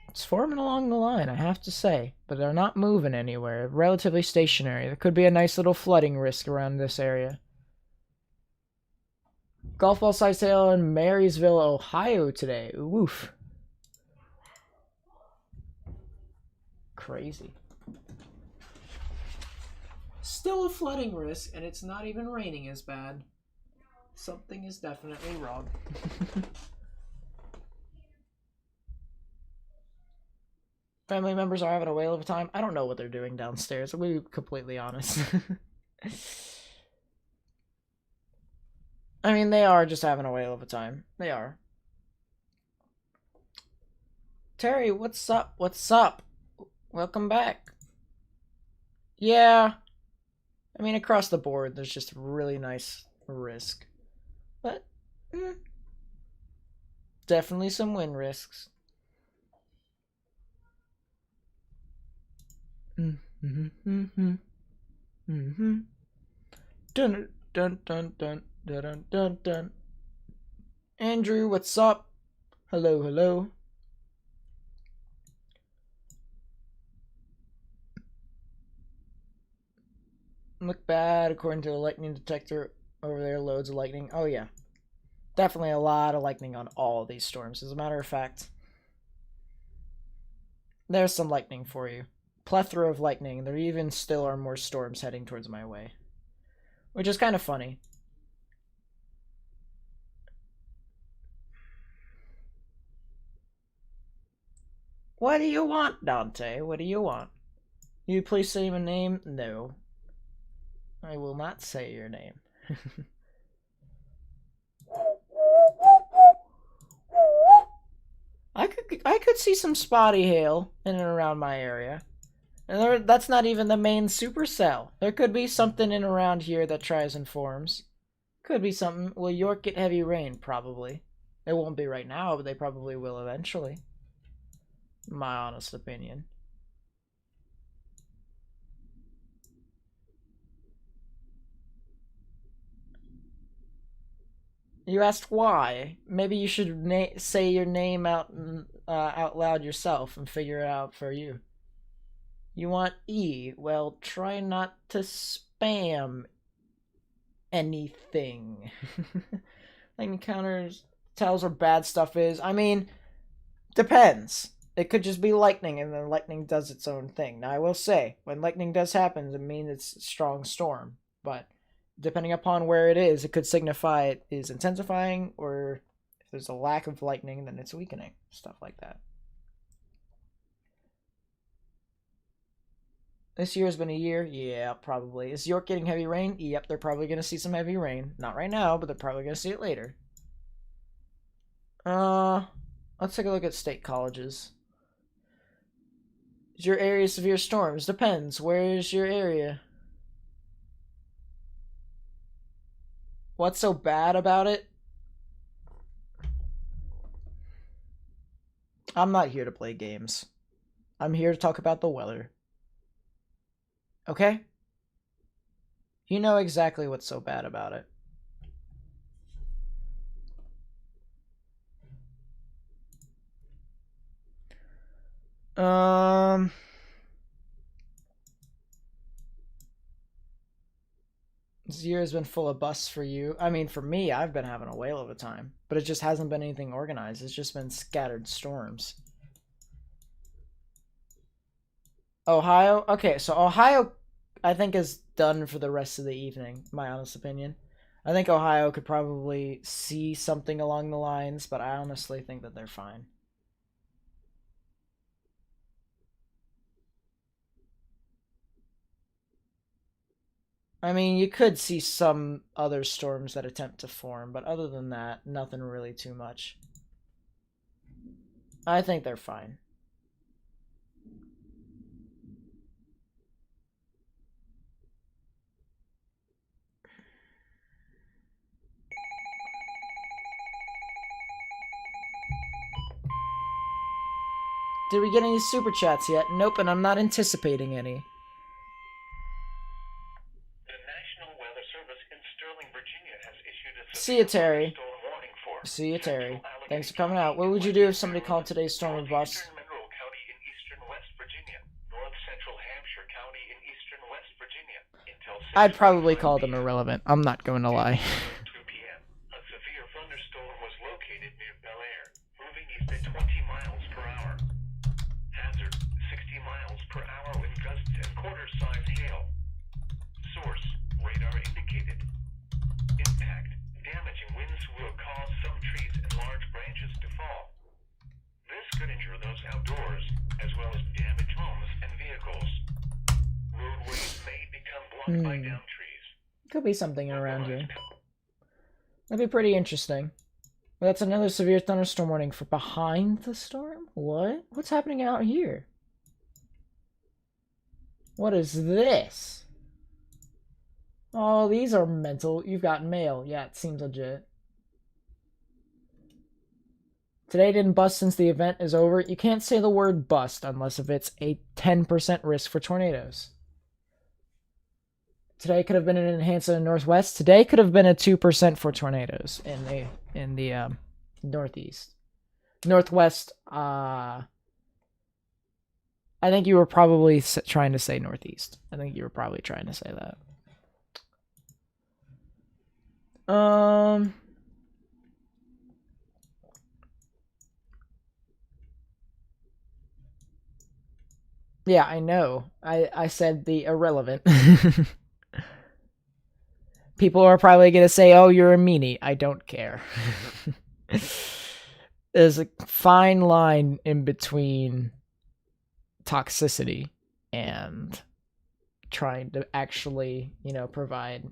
It's forming along the line, I have to say, but they're not moving anywhere. Relatively stationary. There could be a nice little flooding risk around this area. Golf ball size hail in Marysville, Ohio today. Woof. Crazy. Still a flooding risk, and it's not even raining as bad. Something is definitely wrong. Family members are having a whale of a time. I don't know what they're doing downstairs, to be completely honest. I mean, they are just having a whale of a time. They are. Terry, what's up? What's up? Welcome back. Yeah. I mean, across the board, there's just really nice risk. But, definitely some win risks. Dun dun dun dun dun dun dun. Andrew, what's up? Hello, hello. Look bad according to the lightning detector over there. Loads of lightning. Oh yeah, definitely a lot of lightning on all these storms. As a matter of fact, there's some lightning for you. Plethora of lightning. There even still are more storms heading towards my way, which is kind of funny. What do you want, Dante? What do you want? You please say my name? No. I will not say your name. I could see some spotty hail in and around my area. And that's not even the main supercell. There could be something in around here that tries and forms. Could be something. Will York get heavy rain? Probably. It won't be right now, but they probably will eventually. My honest opinion. You asked why. Maybe you should say your name out loud yourself and figure it out for you. You want E? Well, try not to spam anything. Like encounters tells where bad stuff is. I mean, depends. It could just be lightning, and then lightning does its own thing. Now, I will say, when lightning does happen, it means it's a strong storm. But depending upon where it is, it could signify it is intensifying, or if there's a lack of lightning, then it's weakening. Stuff like that. This year has been a year? Yeah, probably. Is York getting heavy rain? Yep, they're probably going to see some heavy rain. Not right now, but they're probably going to see it later. Let's take a look at state colleges. Is your area severe storms? Depends. Where is your area? What's so bad about it? I'm not here to play games. I'm here to talk about the weather. Okay? You know exactly what's so bad about it. This year has been full of busts for you. I mean, for me, I've been having a whale of a time. But it just hasn't been anything organized. It's just been scattered storms. Ohio? Okay, so Ohio, I think, is done for the rest of the evening, my honest opinion. I think Ohio could probably see something along the lines, but I honestly think that they're fine. I mean, you could see some other storms that attempt to form, but other than that, nothing really too much. I think they're fine. Did we get any super chats yet? Nope, and I'm not anticipating any. The National Weather Service in Sterling, Virginia has issued a See you, Terry. storm warning for See you, Terry. Central Thanks for Allegheny coming out. What would you do if somebody called today's storm a bust? Northeastern Monroe County in eastern West Virginia, North Central Hampshire County in eastern West Virginia, until I'd probably call them irrelevant. I'm not going to lie. 2 p.m. A severe thunderstorm was located near Bel Air, moving east at 20 miles per hour. Hazard: 60 miles per hour with gusts and quarter-size hail. Source: radar indicated. Impact: damaging winds will cause some trees and large branches to fall. This could injure those outdoors, as well as damage homes and vehicles. Roadways may become blocked by downed trees. Could be something around here. That'd be pretty interesting. Well, that's another severe thunderstorm warning for behind the storm? What? What's happening out here? What is this? Oh, these are mental. You've got mail. Yeah, it seems legit. Today didn't bust since the event is over. You can't say the word bust unless if it's a 10% risk for tornadoes. Today could have been an enhanced in the northwest. Today could have been a 2% for tornadoes in the northeast. Northwest, I think you were probably trying to say northeast. I think you were probably trying to say that. Yeah, I know. I said the irrelevant. People are probably going to say, oh, you're a meanie. I don't care. There's a fine line in between toxicity and trying to actually, provide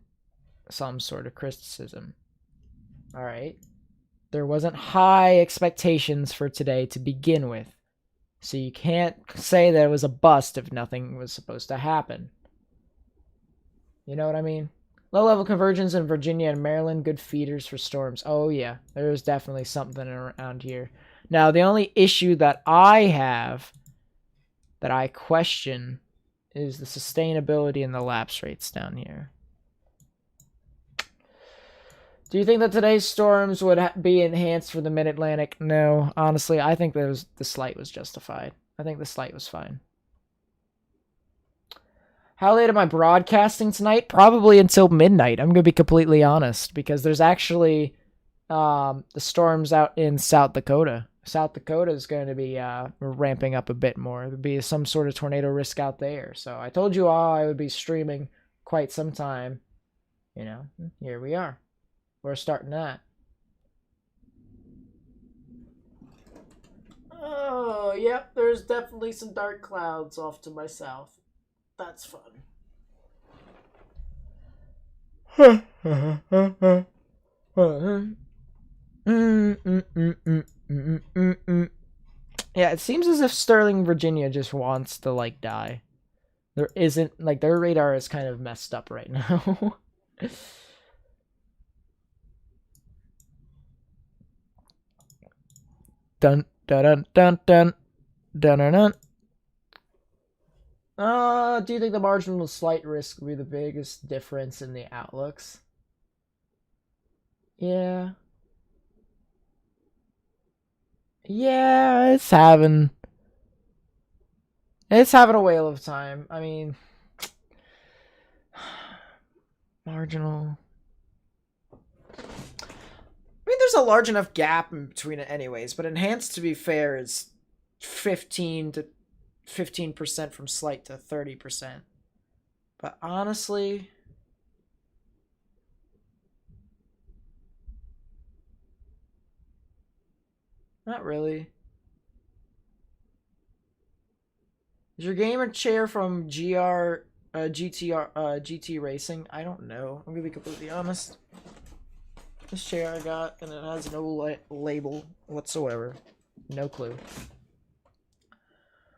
some sort of criticism. All right. There wasn't high expectations for today to begin with. So you can't say that it was a bust if nothing was supposed to happen. You know what I mean? Low-level convergence in Virginia and Maryland, good feeders for storms. Oh, yeah. There's definitely something around here. Now, the only issue that I have, that I question, is the sustainability and the lapse rates down here. Do you think that today's storms would be enhanced for the Mid-Atlantic? No. Honestly, I think the slight was justified. I think the slight was fine. How late am I broadcasting tonight? Probably until midnight. I'm going to be completely honest, because there's actually the storms out in South Dakota. South Dakota is going to be ramping up a bit more. There'll be some sort of tornado risk out there. So I told you all I would be streaming quite some time. Here we are. We're starting that. Oh, yep. There's definitely some dark clouds off to my south. That's fun. Yeah, it seems as if Sterling, Virginia just wants to, die. There isn't, their radar is kind of messed up right now. Dun, dun, dun, dun, dun, dun, dun, dun. Do you think the marginal slight risk will be the biggest difference in the outlooks? Yeah. Yeah, it's having a whale of time. I mean, marginal. I mean, there's a large enough gap in between it anyways, but enhanced, to be fair, is 15% from slight to 30%. But honestly, not really. Is your gamer chair from GT Racing? I don't know. I'm gonna be completely honest. This chair I got, and it has no label whatsoever. No clue.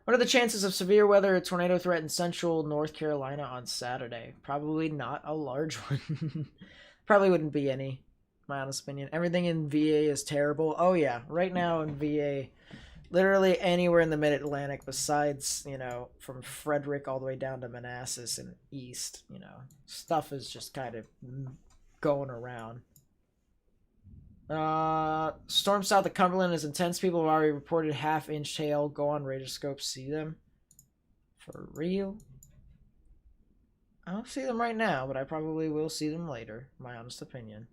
What are the chances of severe weather, a tornado threat in central North Carolina on Saturday? Probably not a large one. Probably wouldn't be any, my honest opinion. Everything in VA is terrible. Oh yeah, right now in VA, Literally anywhere in the mid-Atlantic besides, from Frederick all the way down to Manassas and east, stuff is just kind of going around. Storm south of Cumberland is intense. People have already reported half-inch hail. Go on Radarscope, see them. For real? I don't see them right now, but I probably will see them later. My honest opinion.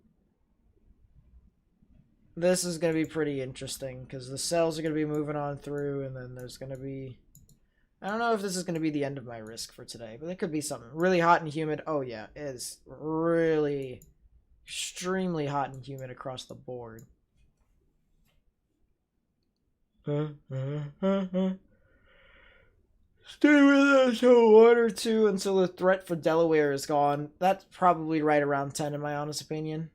This is going to be pretty interesting because the cells are going to be moving on through, and then there's going to be... I don't know if this is going to be the end of my risk for today, but it could be something. Really hot and humid. Oh, yeah. It is really extremely hot and humid across the board. Stay with us a 1 or 2 until the threat for Delaware is gone. That's probably right around 10 in my honest opinion.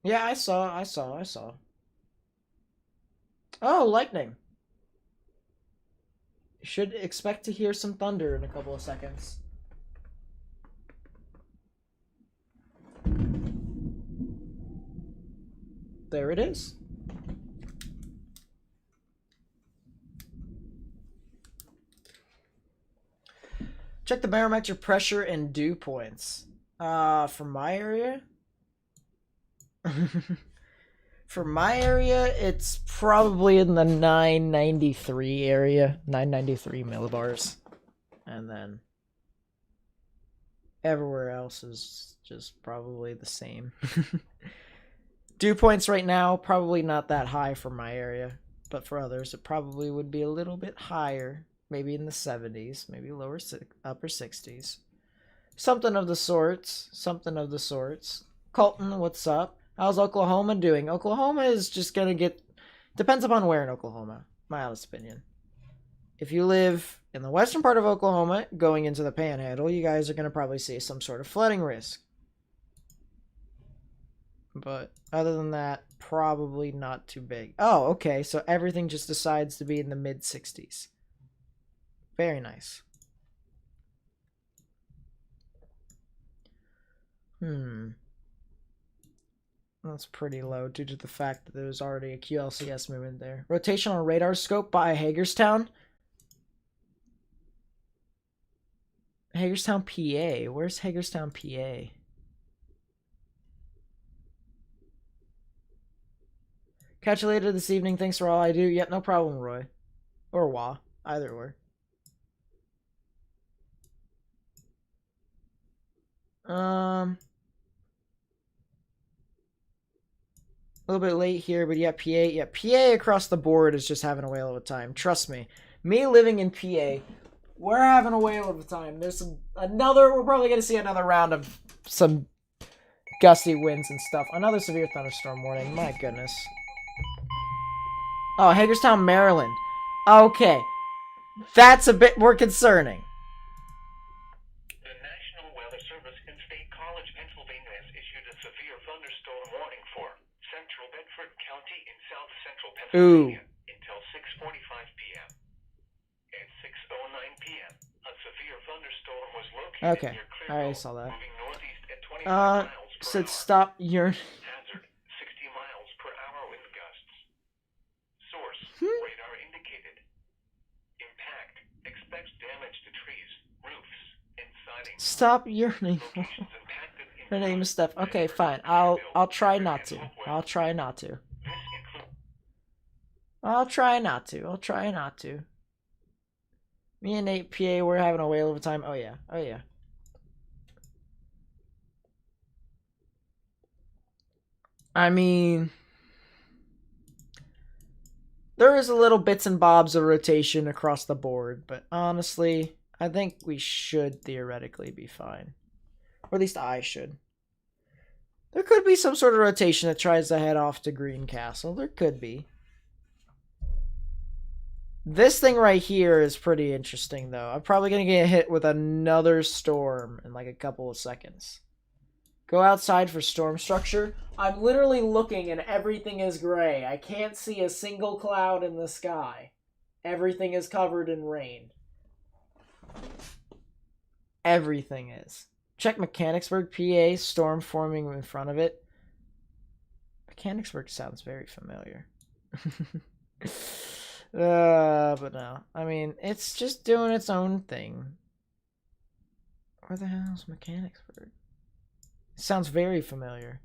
Yeah, I saw. Oh, lightning. You should expect to hear some thunder in a couple of seconds. There it is. Check the barometric pressure and dew points. For my area? For my area, it's probably in the 993 area. 993 millibars. And then everywhere else is just probably the same. Dew points right now, probably not that high for my area. But for others, it probably would be a little bit higher. Maybe in the 70s, maybe upper 60s. Something of the sorts. Colton, what's up? How's Oklahoma doing? Oklahoma is just going to get... Depends upon where in Oklahoma, my honest opinion. If you live in the western part of Oklahoma, going into the Panhandle, you guys are going to probably see some sort of flooding risk. But other than that, probably not too big. Oh, okay, so everything just decides to be in the mid-60s. Very nice. That's pretty low due to the fact that there's already a QLCS movement there. Rotational radar scope by Hagerstown. Hagerstown, PA. Where's Hagerstown, PA? Catch you later this evening. Thanks for all I do. Yep, no problem, Roy. Or Wah. Either or. A little bit late here, but yeah, PA. Yeah, PA across the board is just having a whale of a time. Trust me. Me living in PA, we're having a whale of a time. There's we're probably going to see another round of some gusty winds and stuff. Another severe thunderstorm warning. My goodness. Oh, Hagerstown, Maryland. Okay. That's a bit more concerning. Ooh. Until 6:45 p.m. At 6:09 p.m., a severe thunderstorm was located okay. near Clearville, I already saw that. moving northeast at 25 miles per said hour. Stop your... Hazard, 60 miles per hour wind gusts. Source, radar indicated. Impact, expect damage to trees, roofs, and siding. Stop yearning. Her name is Steph. Okay, fine. I'll try not to. I'll try not to. Me and Nate PA, we're having a whale of a time. Oh yeah. I mean, there is a little bits and bobs of rotation across the board, but honestly, I think we should theoretically be fine. Or at least I should. There could be some sort of rotation that tries to head off to Greencastle. There could be. This thing right here is pretty interesting, though. I'm probably going to get hit with another storm in like a couple of seconds. Go outside for storm structure. I'm literally looking and everything is gray. I can't see a single cloud in the sky. Everything is covered in rain. Everything is. Check Mechanicsburg, PA. Storm forming in front of it. Mechanicsburg sounds very familiar. But no. I mean, it's just doing its own thing. Where the hell's Mechanicsburg? It sounds very familiar.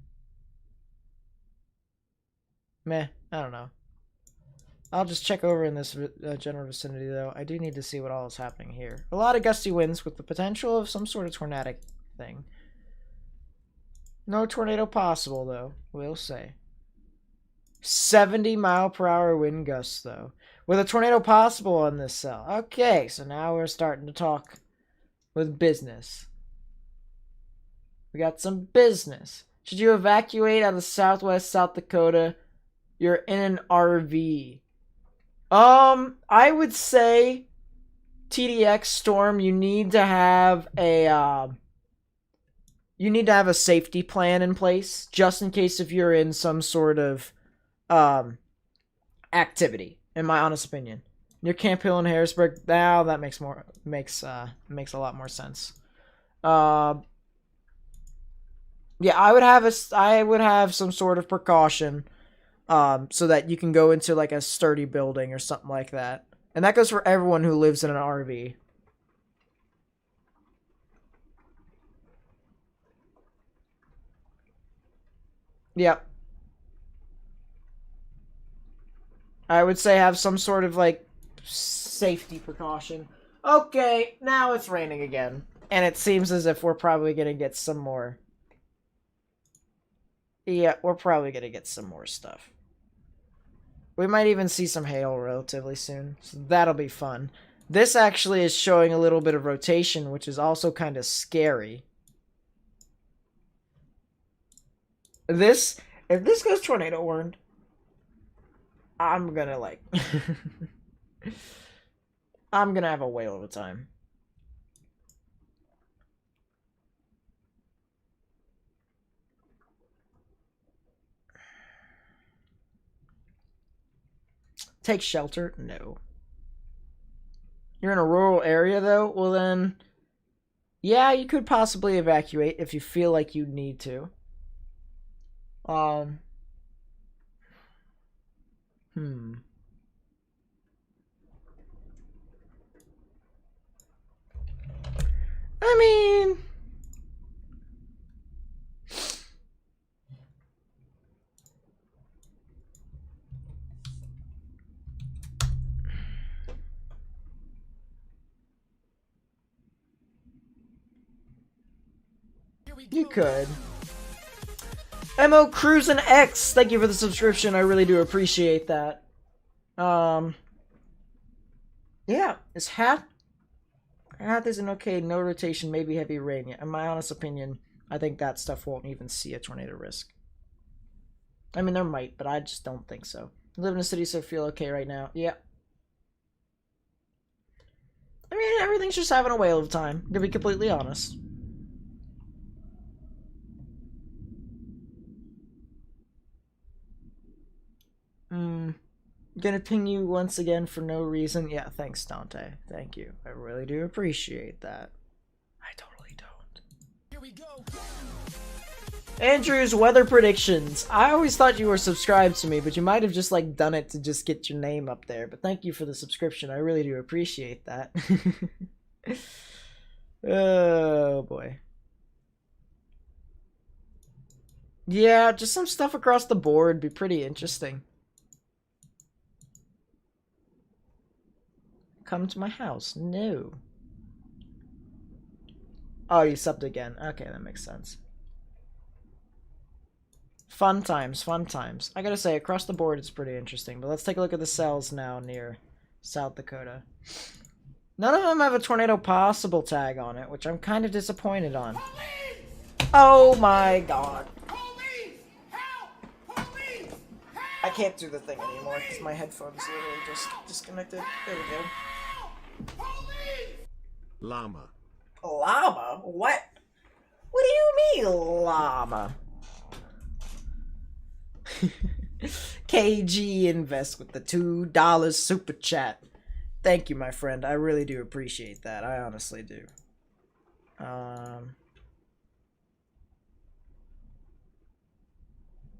Meh, I don't know. I'll just check over in this general vicinity, though. I do need to see what all is happening here. A lot of gusty winds with the potential of some sort of tornadic thing. No tornado possible, though, we'll say. 70-mile-per-hour wind gusts, though. With a tornado possible on this cell. Okay, so now we're starting to talk with business. We got some business. Should you evacuate out of southwest South Dakota? You're in an RV. I would say TDX Storm, you need to have a safety plan in place just in case if you're in some sort of activity, in my honest opinion. Near Camp Hill in Harrisburg, now that makes a lot more sense. Yeah, I would have some sort of precaution, so that you can go into like a sturdy building or something like that. And that goes for everyone who lives in an RV. Yep. I would say have some sort of like safety precaution. Okay, now it's raining again. And it seems as if we're probably gonna get some more. Yeah, we're probably gonna get some more stuff. We might even see some hail relatively soon, so that'll be fun. This actually is showing a little bit of rotation, which is also kind of scary. If this goes tornado warned, I'm gonna like... I'm gonna have a whale of a time. Take shelter? No. You're in a rural area, though? Well, then... Yeah, you could possibly evacuate if you feel like you need to. I mean... You could. MO Cruisin' X, thank you for the subscription. I really do appreciate that. Yeah, is half isn't okay. No rotation, maybe heavy rain. Yeah, in my honest opinion, I think that stuff won't even see a tornado risk. I mean, there might, but I just don't think so. I live in a city, so I feel okay right now. Yeah. I mean, everything's just having a whale of time, to be completely honest. Gonna ping you once again for no reason. Yeah, thanks, Dante. Thank you. I really do appreciate that. I totally don't. Here we go. Andrew's weather predictions. I always thought you were subscribed to me, but you might have just like done it to just get your name up there. But thank you for the subscription. I really do appreciate that. Oh boy. Yeah, just some stuff across the board be pretty interesting. Come to my house. No. Oh, you subbed again. Okay, that makes sense. Fun times, fun times. I gotta say, across the board it's pretty interesting. But let's take a look at the cells now near South Dakota. None of them have a tornado possible tag on it, which I'm kind of disappointed on. Police! Oh my god. Police! Help! Police! Help! I can't do the thing anymore because my headphones literally just disconnected. There we go. Llama. Llama? What? What do you mean, llama? KG Invest with the $2 super chat. Thank you, my friend. I really do appreciate that. I honestly do.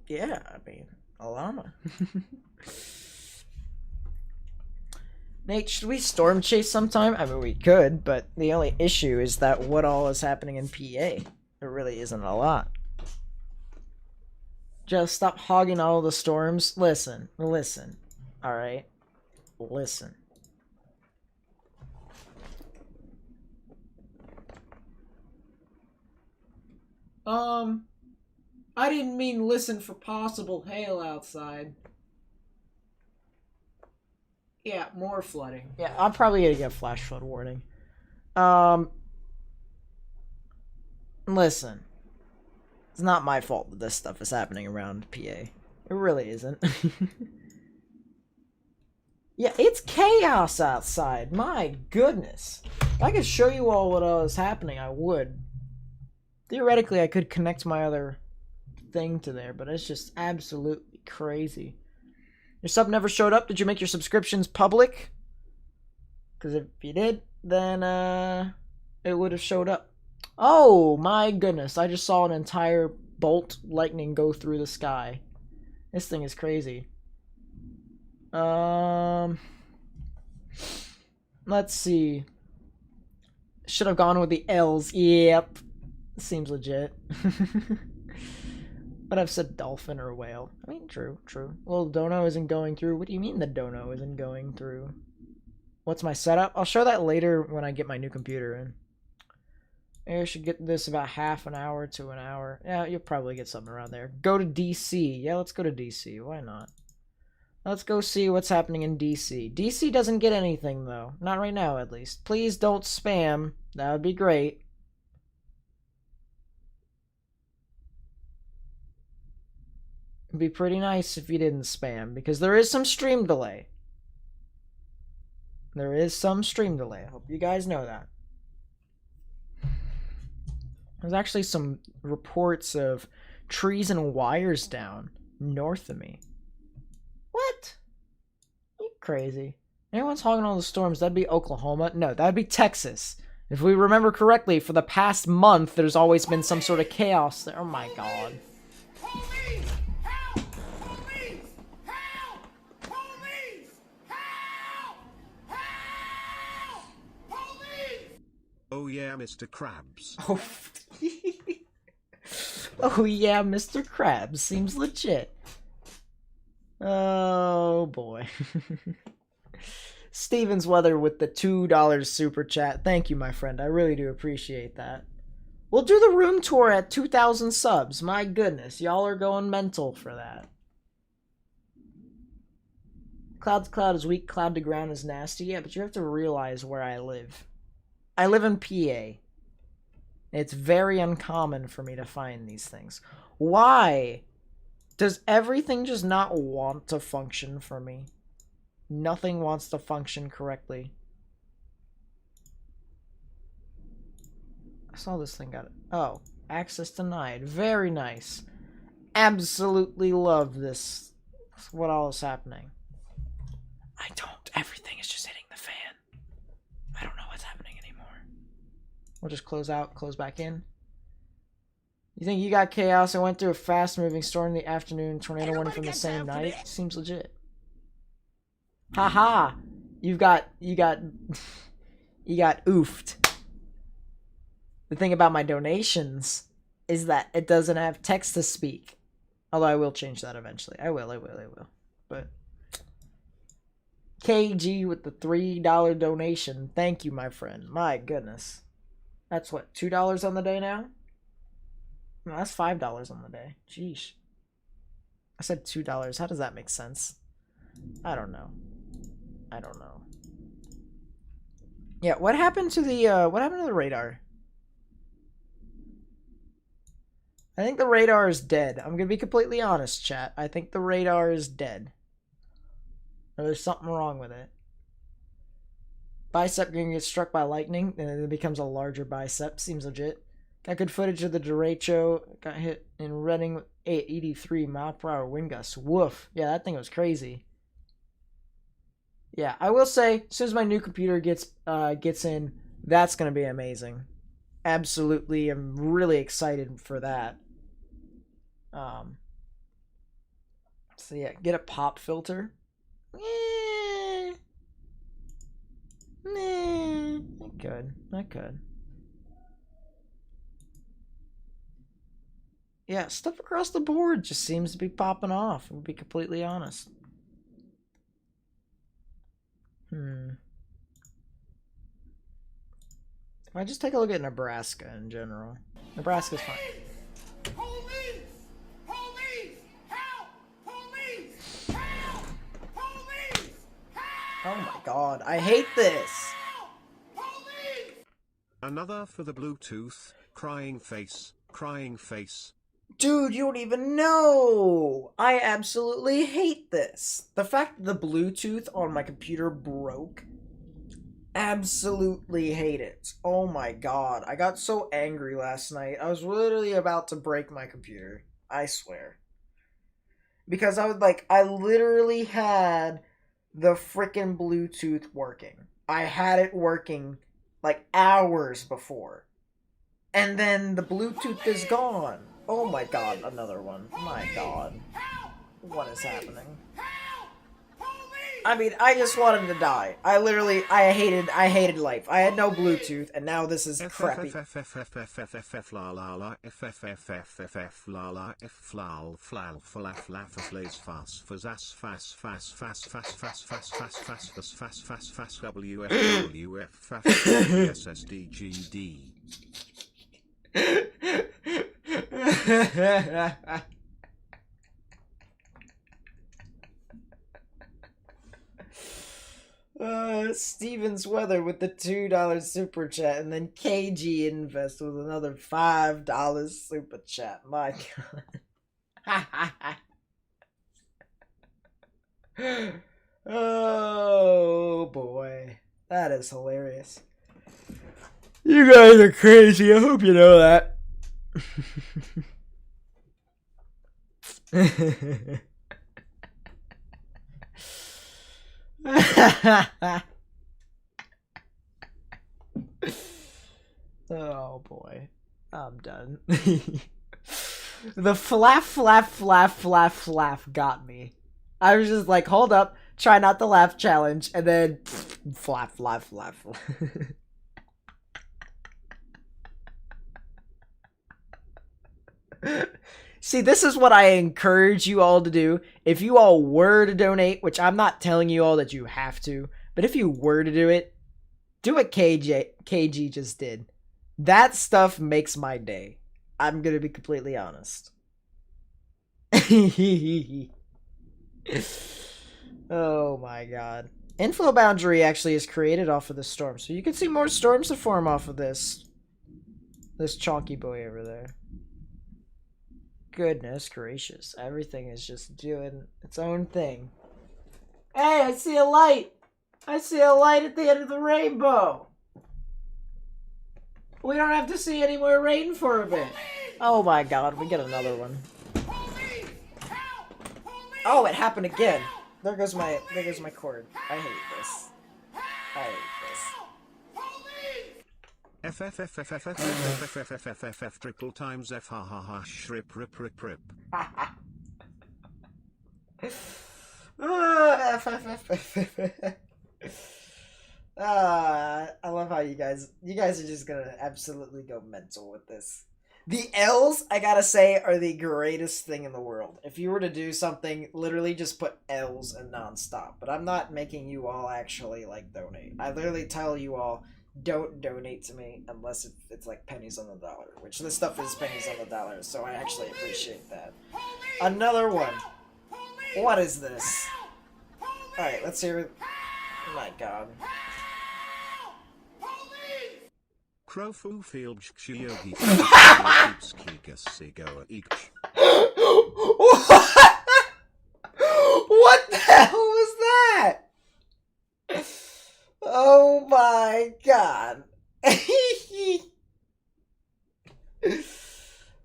Yeah, I mean, a llama. Nate, should we storm chase sometime? I mean, we could, but the only issue is that what all is happening in PA? There really isn't a lot. Just stop hogging all the storms. Listen. Alright? Listen. I didn't mean listen for possible hail outside. Yeah, more flooding. Yeah, I'm probably gonna get a flash flood warning. Listen. It's not my fault that this stuff is happening around PA. It really isn't. Yeah, it's chaos outside. My goodness. If I could show you all what was happening, I would. Theoretically, I could connect my other thing to there, but it's just absolutely crazy. Your sub never showed up? Did you make your subscriptions public? Because if you did, then it would have showed up. Oh my goodness, I just saw an entire bolt lightning go through the sky. This thing is crazy. Let's see. Should have gone with the L's. Yep. Seems legit. But I've said dolphin or whale. I mean, true. Well, dono isn't going through. What do you mean the dono isn't going through? What's my setup? I'll show that later when I get my new computer in. I should get this about half an hour to an hour. Yeah, you'll probably get something around there. Go to DC. Yeah, let's go to DC. Why not? Let's go see what's happening in DC. DC doesn't get anything, though. Not right now, at least. Please don't spam. That would be great. It'd be pretty nice if you didn't spam, because there is some stream delay. There is some stream delay. I hope you guys know that. There's actually some reports of trees and wires down north of me. What? You crazy. Anyone's hogging all the storms, that'd be Oklahoma. No, that'd be Texas. If we remember correctly, for the past month, there's always been some sort of chaos there. Oh my god. Police! Help! Police! Help! Police! Help! Help! Police! Oh yeah, Mr. Krabs. Oh, oh yeah, Mr. Krabs. Seems legit. Oh boy. Steven's Weather with the $2 super chat. Thank you, my friend. I really do appreciate that. We'll do the room tour at 2,000 subs. My goodness, y'all are going mental for that. Cloud to cloud is weak, cloud to ground is nasty. Yeah, but you have to realize where I live. I live in PA. It's very uncommon for me to find these things. Why does everything just not want to function for me? Nothing wants to function correctly. I saw this thing got it. Oh, access denied. Very nice. Absolutely love this. What all is happening? I don't. Everything is just hitting the fan. I don't know what's happening anymore. We'll just close out, close back in. You think you got chaos? I went through a fast-moving storm in the afternoon, tornado warning from the same night. Seems legit. Haha! You got oofed. The thing about my donations is that it doesn't have text to speak. Although I will change that eventually. I will. But KG with the $3 donation. Thank you, my friend. My goodness. That's what, $2 on the day now? No, that's $5 on the day. Jeez. I said $2. How does that make sense? I don't know. Yeah, what happened to the radar? I think the radar is dead. I'm gonna be completely honest, chat. I think the radar is dead. Or there's something wrong with it. Bicep gonna get struck by lightning, and it becomes a larger bicep. Seems legit. Got good footage of the derecho. Got hit in Reading with 83 mile per hour wind gusts. Woof. Yeah, that thing was crazy. Yeah, I will say, as soon as my new computer gets in, that's gonna be amazing. Absolutely, I'm really excited for that. So yeah, get a pop filter. could. I could. Yeah, stuff across the board just seems to be popping off, to be completely honest. I just take a look at Nebraska in general. Nebraska's fine. Police! Police! Help! Police! Help! Police! Help! Oh my god, I hate this! Police! Another for the Bluetooth, crying face, crying face. Dude, you don't even know! I absolutely hate this. The fact that the Bluetooth on my computer broke. Absolutely hate it. Oh my god. I got so angry last night. I was literally about to break my computer. I swear. Because I literally had the freaking Bluetooth working. I had it working like hours before. And then the Bluetooth is gone. Oh my god, another one. My god. What is happening? I mean, I just wanted to die. I hated life. I had no Bluetooth, and now this is crappy. La la la FFFFFF la la F flal flal falaf lafas lays fast fazas fast fast fast fast fast fast fast fast fast fast fast fast WFWF fast SSDGD. Steven's Weather with the $2 super chat, and then KG Invest with another $5 super chat. My god. Oh boy. That is hilarious. You guys are crazy. I hope you know that. Oh boy. I'm done. The flap got me. I was just like, hold up, try not to laugh challenge, and then flap. See, this is what I encourage you all to do. If you all were to donate, which I'm not telling you all that you have to, but if you were to do it, do what KG just did. That stuff makes my day. I'm gonna be completely honest. Oh my god. Inflow boundary actually is created off of this storm, so you can see more storms to form off of this chalky boy over there. Goodness gracious. Everything is just doing its own thing. Hey, I see a light! I see a light at the end of the rainbow! We don't have to see any more rain for a bit. Oh my god, we get another one. Oh, it happened again. There goes my cord. I hate this. I hate this. FFFFFFFFFFF triple times F ha ha ha shrip rip rip rip. I love how you guys are just gonna absolutely go mental with this. The L's, I gotta say, are the greatest thing in the world. If you were to do something, literally just put L's and nonstop. But I'm not making you all actually, like, donate. I literally tell you all, don't donate to me unless it's like pennies on the dollar. Which this stuff is pennies on the dollar, so I actually appreciate that. Another one. What is this? Alright, let's hear... Oh my god. Krofu field yogi What the hell was that? Oh my god.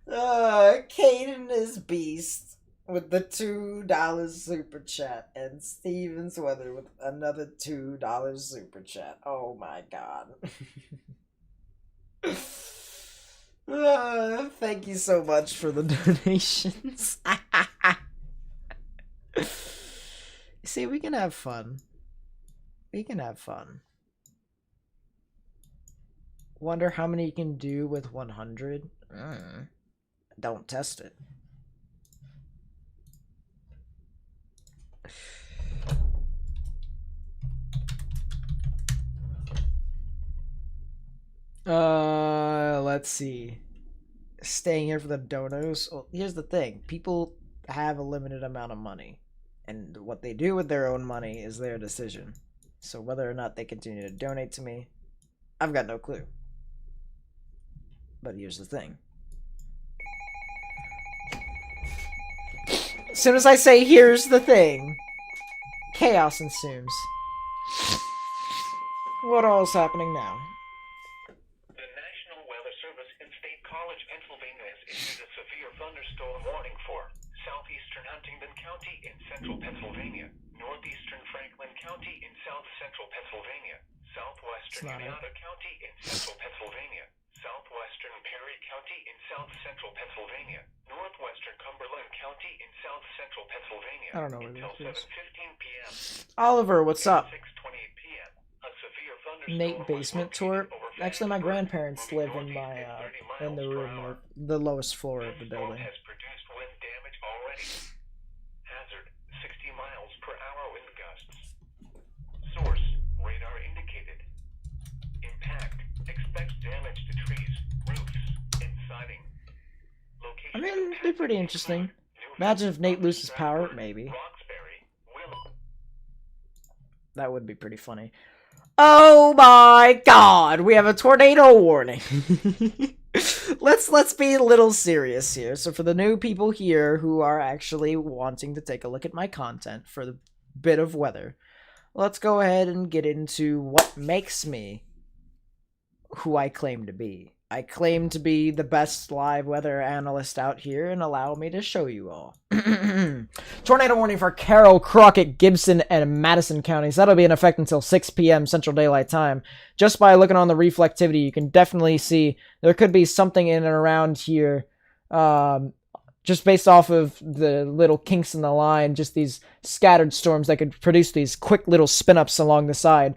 Caden is beast with the $2 super chat, and Steven's Weather with another $2 super chat. Oh my god. Thank you so much for the donations. See, we can have fun. We can have fun. Wonder how many you can do with 100. Don't test it. Let's see. Staying here for the donos. Well, here's the thing. People have a limited amount of money. And what they do with their own money is their decision. So whether or not they continue to donate to me, I've got no clue. But here's the thing. As soon as I say here's the thing, chaos ensues. What all is happening now? The National Weather Service in State College, Pennsylvania has issued a severe thunderstorm warning for southeastern Huntingdon County in central Pennsylvania, northeastern Franklin County in south central Pennsylvania, southwestern Umatilla County in central Pennsylvania, southwestern Perry County in south central Pennsylvania, northwestern Cumberland County in south central Pennsylvania. I don't know where until this is. 7:15 p.m. Oliver, what's up? 6:28 p.m. A severe thunderstorm Nate was basement located tour. over Actually, my Vandenberg, grandparents moving live in northeast my at 30 in the miles per room, hour. the lowest floor of the This storm building. has produced wind damage already. Hazard 60 miles per hour wind gusts. Source radar indicated. Impact expects damage to trees, roofs, and siding. Location I mean, it'd be pretty interesting. Imagine if Nate loses power, maybe. Roxbury, Willow. That would be pretty funny. Oh my god, we have a tornado warning. Let's be a little serious here. So for the new people here who are actually wanting to take a look at my content for the bit of weather, let's go ahead and get into what makes me who I claim to be. I claim to be the best live weather analyst out here, and allow me to show you all. Tornado warning for Carroll, Crockett, Gibson, and Madison counties. That'll be in effect until 6 p.m. Central Daylight Time. Just by looking on the reflectivity, you can definitely see there could be something in and around here. Just based off of the little kinks in the line, just these scattered storms that could produce these quick little spin-ups along the side.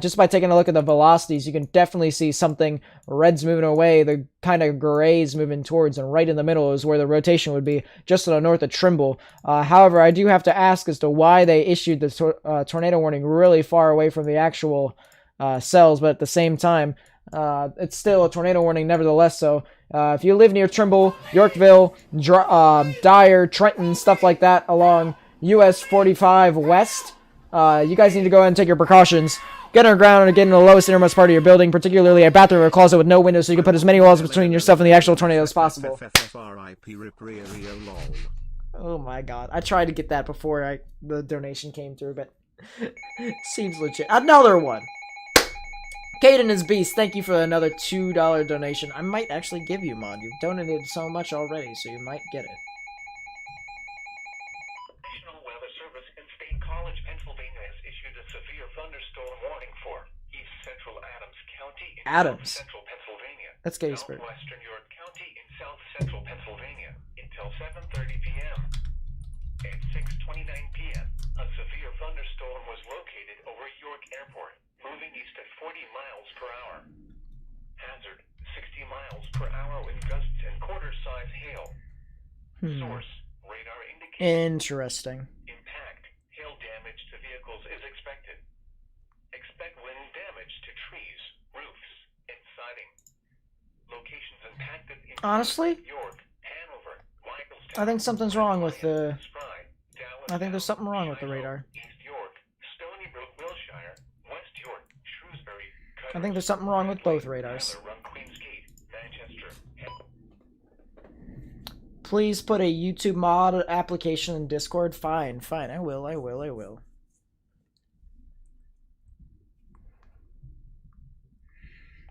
Just by taking a look at the velocities, you can definitely see something red's moving away, the kind of grays moving towards, and right in the middle is where the rotation would be, just to the north of Trimble. However, I do have to ask as to why they issued the tornado warning really far away from the actual cells, but at the same time, it's still a tornado warning nevertheless. So if you live near Trimble, Yorkville, Dyer, Trenton, stuff like that along US 45 West, you guys need to go ahead and take your precautions. Get underground and get in the lowest innermost part of your building, particularly a bathroom or closet with no windows, so you can put as many walls between yourself and the actual tornado as possible. Oh my god. I tried to get that before the donation came through, but seems legit. Another one! Caden is Beast, thank you for another $2 donation. I might actually give you, Mod. You've donated so much already, so you might get it. National Weather Service in State College, Pennsylvania has issued a severe thunderstorm warning for East Central Adams County in Adams. South Central Pennsylvania. That's Gettysburg. Southwestern York County in South Central Pennsylvania until 7:30 p.m. At 6:29 p.m., a severe thunderstorm was located over York Airport, moving east at 40 miles per hour. Hazard 60 miles per hour wind gusts and quarter-size hail. Source radar indicated. Interesting. Impact hail damage to vehicles is expected. Expect wind damage to trees, roofs, and siding. Locations impacted include Honestly, York, Hanover, Michaelstown, I think something's wrong with the... Spry, Dallas, I think there's something wrong with the Shiloh, radar. East York, Stony Brook, Wilshire, West York, Shrewsbury, I think there's something wrong with both radars. Tyler, Run, Queens Gate, Manchester, Please put a YouTube mod application in Discord. Fine, I will.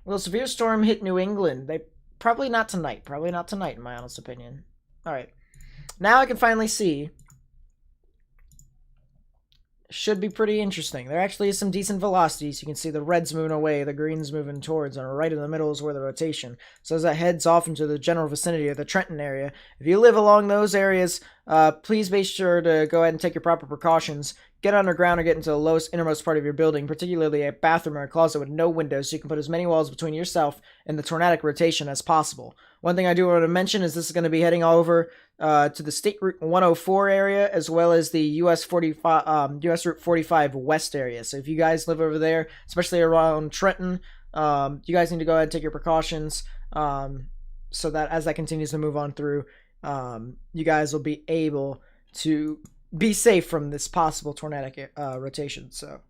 Will severe storm hit New England? Probably not tonight, in my honest opinion. Alright. Now I can finally see. Should be pretty interesting. There actually is some decent velocities. You can see the red's moving away, the green's moving towards, and right in the middle is where the rotation. So as that heads off into the general vicinity of the Trenton area, if you live along those areas, please be sure to go ahead and take your proper precautions. get underground or get into the lowest innermost part of your building, particularly a bathroom or a closet with no windows, so you can put as many walls between yourself and the tornadic rotation as possible. One thing I do want to mention is this is going to be heading over to the State Route 104 area, as well as the US Route 45 West area. So if you guys live over there, especially around Trenton, you guys need to go ahead and take your precautions, so that as that continues to move on through, you guys will be able to be safe from this possible tornadic rotation. So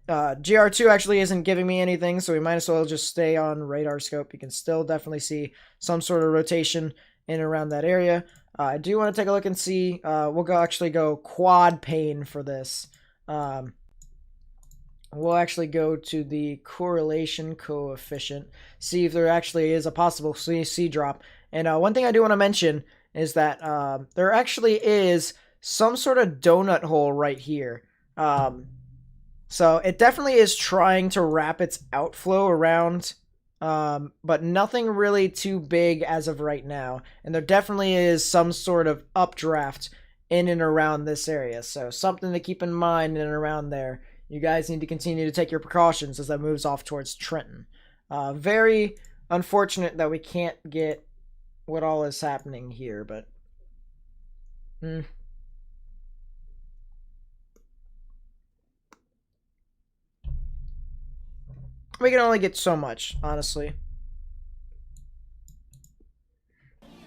GR2 actually isn't giving me anything, so we might as well just stay on radar scope. You can still definitely see some sort of rotation in and around that area. I do want to take a look and see. We'll actually go quad pane for this. We'll actually go to the correlation coefficient, see if there actually is a possible C drop. And one thing I do want to mention is that there actually is some sort of donut hole right here. So it definitely is trying to wrap its outflow around, but nothing really too big as of right now. And there definitely is some sort of updraft in and around this area. So something to keep in mind in and around there. You guys need to continue to take your precautions as that moves off towards Trenton. Very unfortunate that we can't get what all is happening here, but we can only get so much, honestly.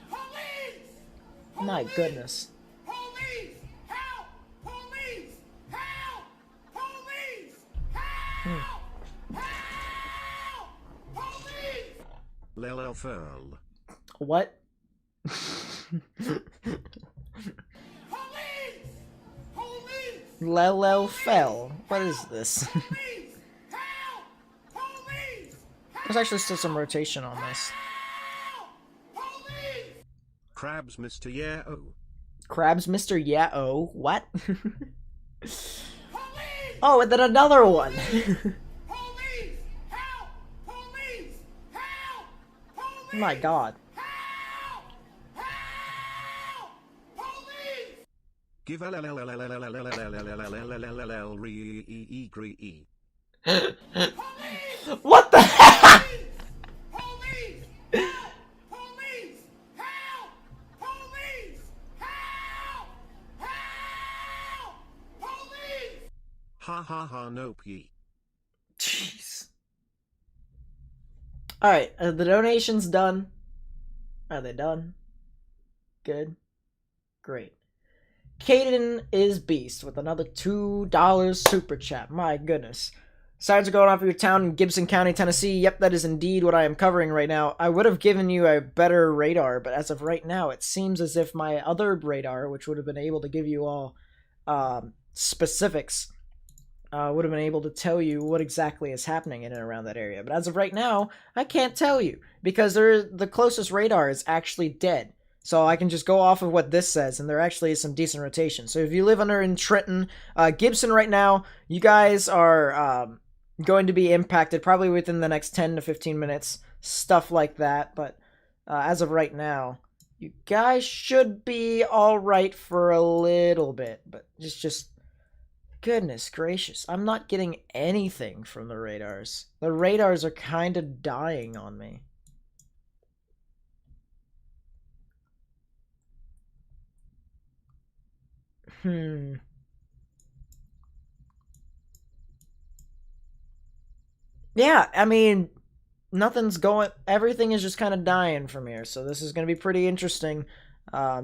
Police! My goodness. Police! Help! Police! Help! Police! Help! Help! Police! Lel furl. What? Police! Police! Lelo fell. What is this? Police! Help! Police! There's actually still some rotation on this. Help! Police! Crabs, Mr. Yeah-oh. Crabs, Mr. Yeah-oh. What? Police! Oh, and then another one. Police! Help! Police! Help! Police! My god. Help! Help! Police! Give re. What the heck? Police! Help! Police! Help! Police! Help! Help! Police! Ha ha ha nope ye. Jeez. Alright, are the donations done? Are they done? Good. Great. Caden is Beast with another $2 super chat. My goodness. Signs are going off of your town in Gibson County, Tennessee. Yep, that is indeed what I am covering right now. I would have given you a better radar, but as of right now, it seems as if my other radar, which would have been able to give you all specifics, would have been able to tell you what exactly is happening in and around that area. But as of right now, I can't tell you because the closest radar is actually dead. So I can just go off of what this says, and there actually is some decent rotation. So if you live in Trenton, Gibson right now, you guys are going to be impacted probably within the next 10 to 15 minutes, stuff like that. But as of right now, you guys should be all right for a little bit. But just goodness gracious, I'm not getting anything from the radars. The radars are kind of dying on me. Yeah, I mean, nothing's going. Everything is just kind of dying from here, so this is going to be pretty interesting.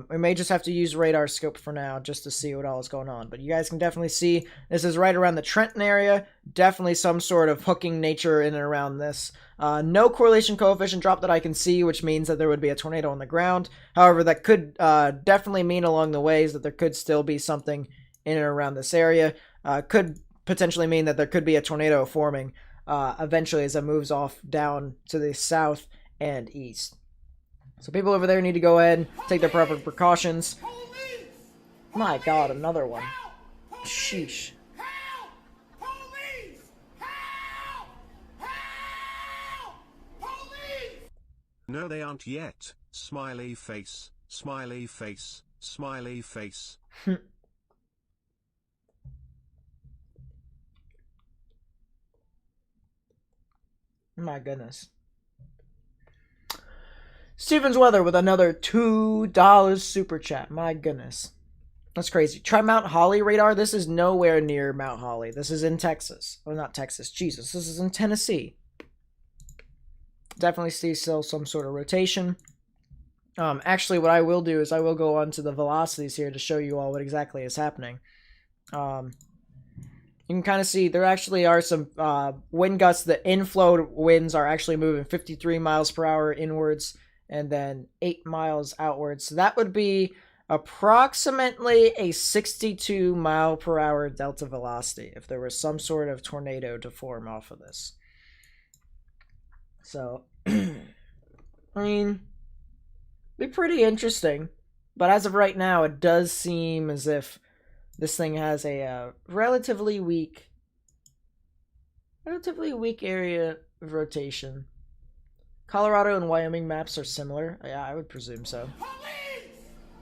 We may just have to use radar scope for now just to see what all is going on. But you guys can definitely see this is right around the Trenton area. Definitely some sort of hooking nature in and around this. No correlation coefficient drop that I can see, which means that there would be a tornado on the ground. However, that could definitely mean along the ways that there could still be something in and around this area. Could potentially mean that there could be a tornado forming eventually as it moves off down to the south and east. So people over there need to go ahead, take their proper precautions. Police! My god, another one. Help! Sheesh. Help! Police! Help! Help! Police! No, they aren't yet. Smiley face, smiley face, smiley face. My goodness. Steven's Weather with another $2 super chat. My goodness. That's crazy. Try Mount Holly radar. This is nowhere near Mount Holly. This is in Texas. Well, not Texas. Jesus. This is in Tennessee. Definitely see still some sort of rotation. Actually, what I will do is I will go on to the velocities here to show you all what exactly is happening. You can kind of see there actually are some wind gusts. The inflow winds are actually moving 53 miles per hour inwards and then 8 miles outwards. So that would be approximately a 62 mile per hour delta velocity if there was some sort of tornado to form off of this. So, I mean, be pretty interesting. But as of right now, it does seem as if this thing has a relatively weak area of rotation. Colorado and Wyoming maps are similar. Yeah, I would presume so. Police!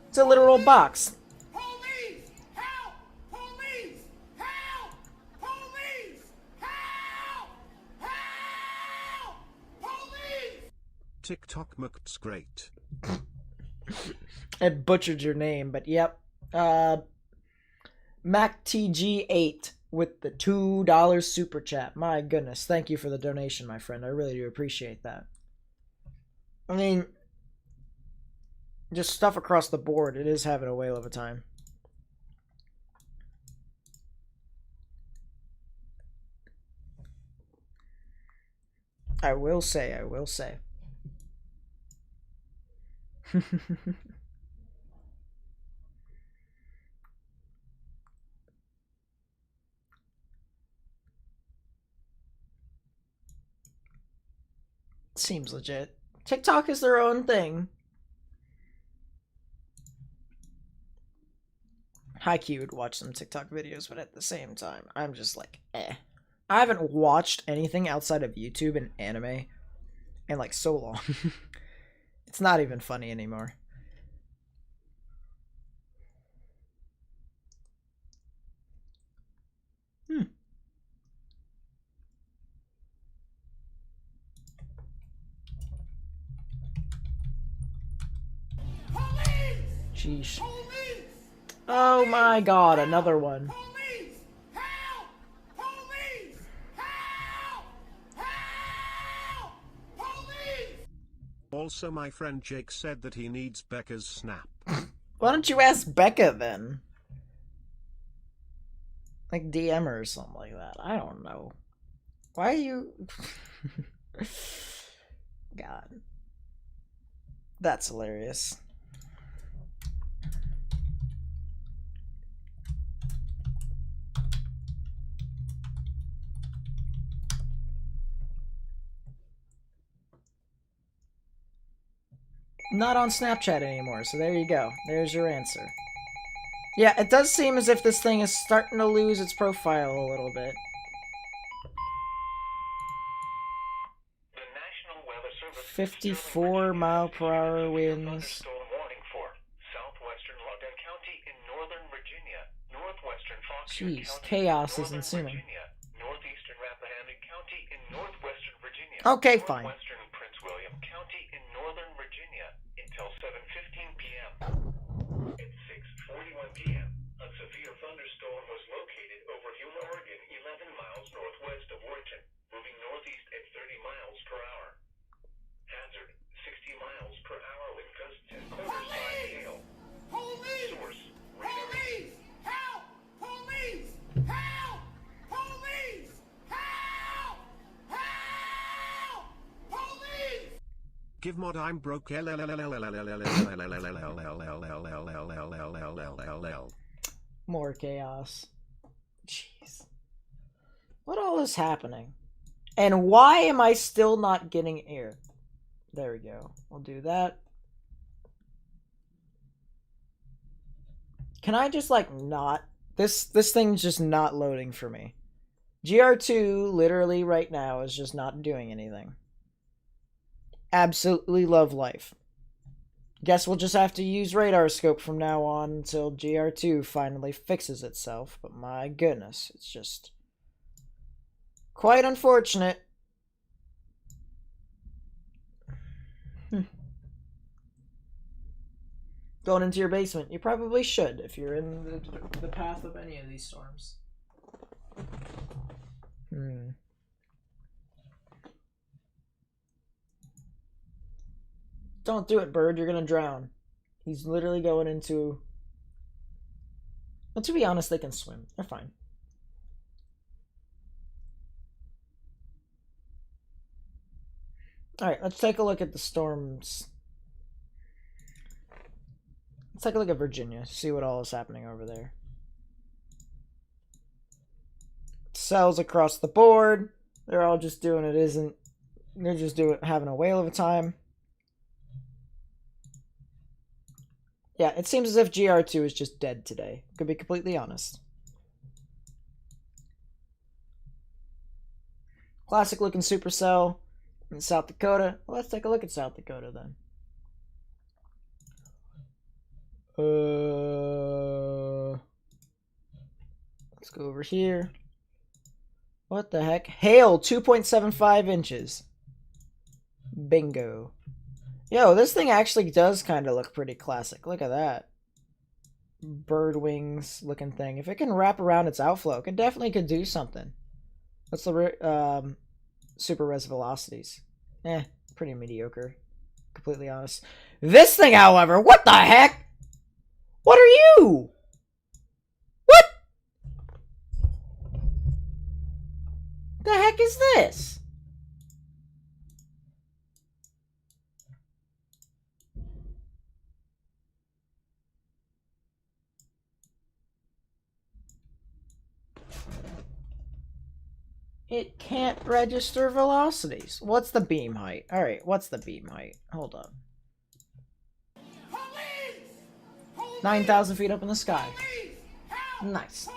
It's a literal box. Police! Help! Police! Help! Police! Help! Help! Police! TikTok looks great. I butchered your name, but yep. MacTG8 with the $2 super chat. My goodness, thank you for the donation, my friend. I really do appreciate that. I mean, just stuff across the board. It is having a whale of a time. I will say. Seems legit. TikTok is their own thing. Haikyuu would watch some TikTok videos, but at the same time, I'm just like, eh. I haven't watched anything outside of YouTube and anime in like so long. It's not even funny anymore. Police! Sheesh. Police! Oh my god, another one. Police! Help! Police! Help! Help! Police! Also, my friend Jake said that he needs Becca's snap. Why don't you ask Becca then? Like DM her or something like that. I don't know. Why are you... God. That's hilarious. Not on Snapchat anymore, so there you go. There's your answer. Yeah, it does seem as if this thing is starting to lose its profile a little bit. The National Weather Service 54 mile per hour winds. thunderstorm warning for southwestern Loudon County in northern Virginia, northwestern Fauquier Jeez, County chaos in is northern ensuing. Virginia, northeastern Rappahannock County in northwestern Virginia. Okay, fine. Northwestern Prince William County in northern Virginia until 7:15 p.m. At 6:41 p.m., a severe thunderstorm was located over Yuma, Oregon, 11 miles northwest of Orton, moving northeast at 30 miles per hour. Hazard, 60 miles per hour with gusts and quarter-size hail. Police! Source, radar. Police! Help! Police! Help! Police! Help! Help! Police! Give mod I'm broke. More chaos. Jeez. What all is happening? And why am I still not getting air? There we go. We'll do that. Can I just like not? This thing's just not loading for me. GR2 literally right now is just not doing anything. Absolutely love life. Guess we'll just have to use radar scope from now on until GR2 finally fixes itself. But my goodness, it's just quite unfortunate. going into your basement. You probably should if you're in the path of any of these storms. Don't do it, Bird. You're gonna drown. He's literally going into... But to be honest, they can swim. They're fine. Alright, let's take a look at the storms. Let's take a look at Virginia, see what all is happening over there. Cells across the board. They're all just doing they're just having a whale of a time. Yeah, it seems as if GR2 is just dead today. Could be completely honest. Classic looking supercell in South Dakota. Well, let's take a look at South Dakota then. Let's go over here. What the heck? Hail 2.75 inches. Bingo. Yo, this thing actually does kind of look pretty classic. Look at that. Bird wings looking thing. If it can wrap around its outflow, it definitely could do something. What's the super res velocities? Pretty mediocre. Completely honest. This thing, however, what the heck? What are you? What? The heck is this? It can't register velocities. What's the beam height? Alright, what's the beam height? Hold up. 9,000 feet up in the sky. Nice.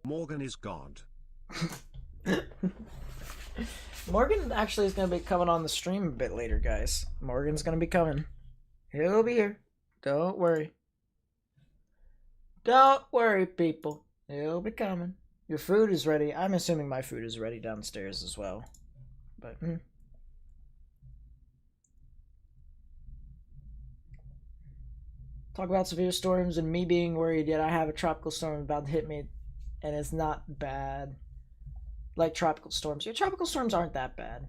Morgan is God. Morgan actually is going to be coming on the stream a bit later, guys. Morgan's going to be coming. He'll be here. Don't worry. Don't worry, people. He'll be coming. Your food is ready. I'm assuming my food is ready downstairs as well. But, Talk about severe storms and me being worried, yet I have a tropical storm about to hit me, and it's not bad. Like tropical storms. Your tropical storms aren't that bad.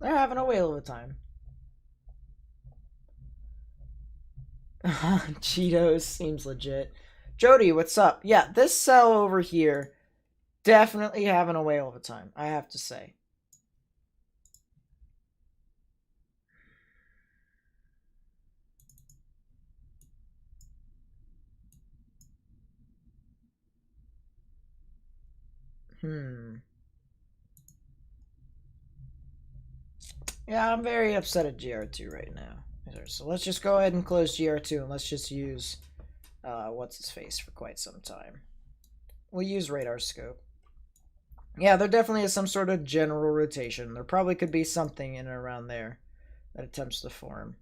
They're having a whale of a time. Cheetos seems legit. Jody, what's up? Yeah, this cell over here definitely having a whale of a time, I have to say. Yeah, I'm very upset at GR2 right now. So let's just go ahead and close GR2 and let's just use what's his face for quite some time. We'll use radar scope. Yeah, there definitely is some sort of general rotation. There probably could be something in and around there that attempts to form.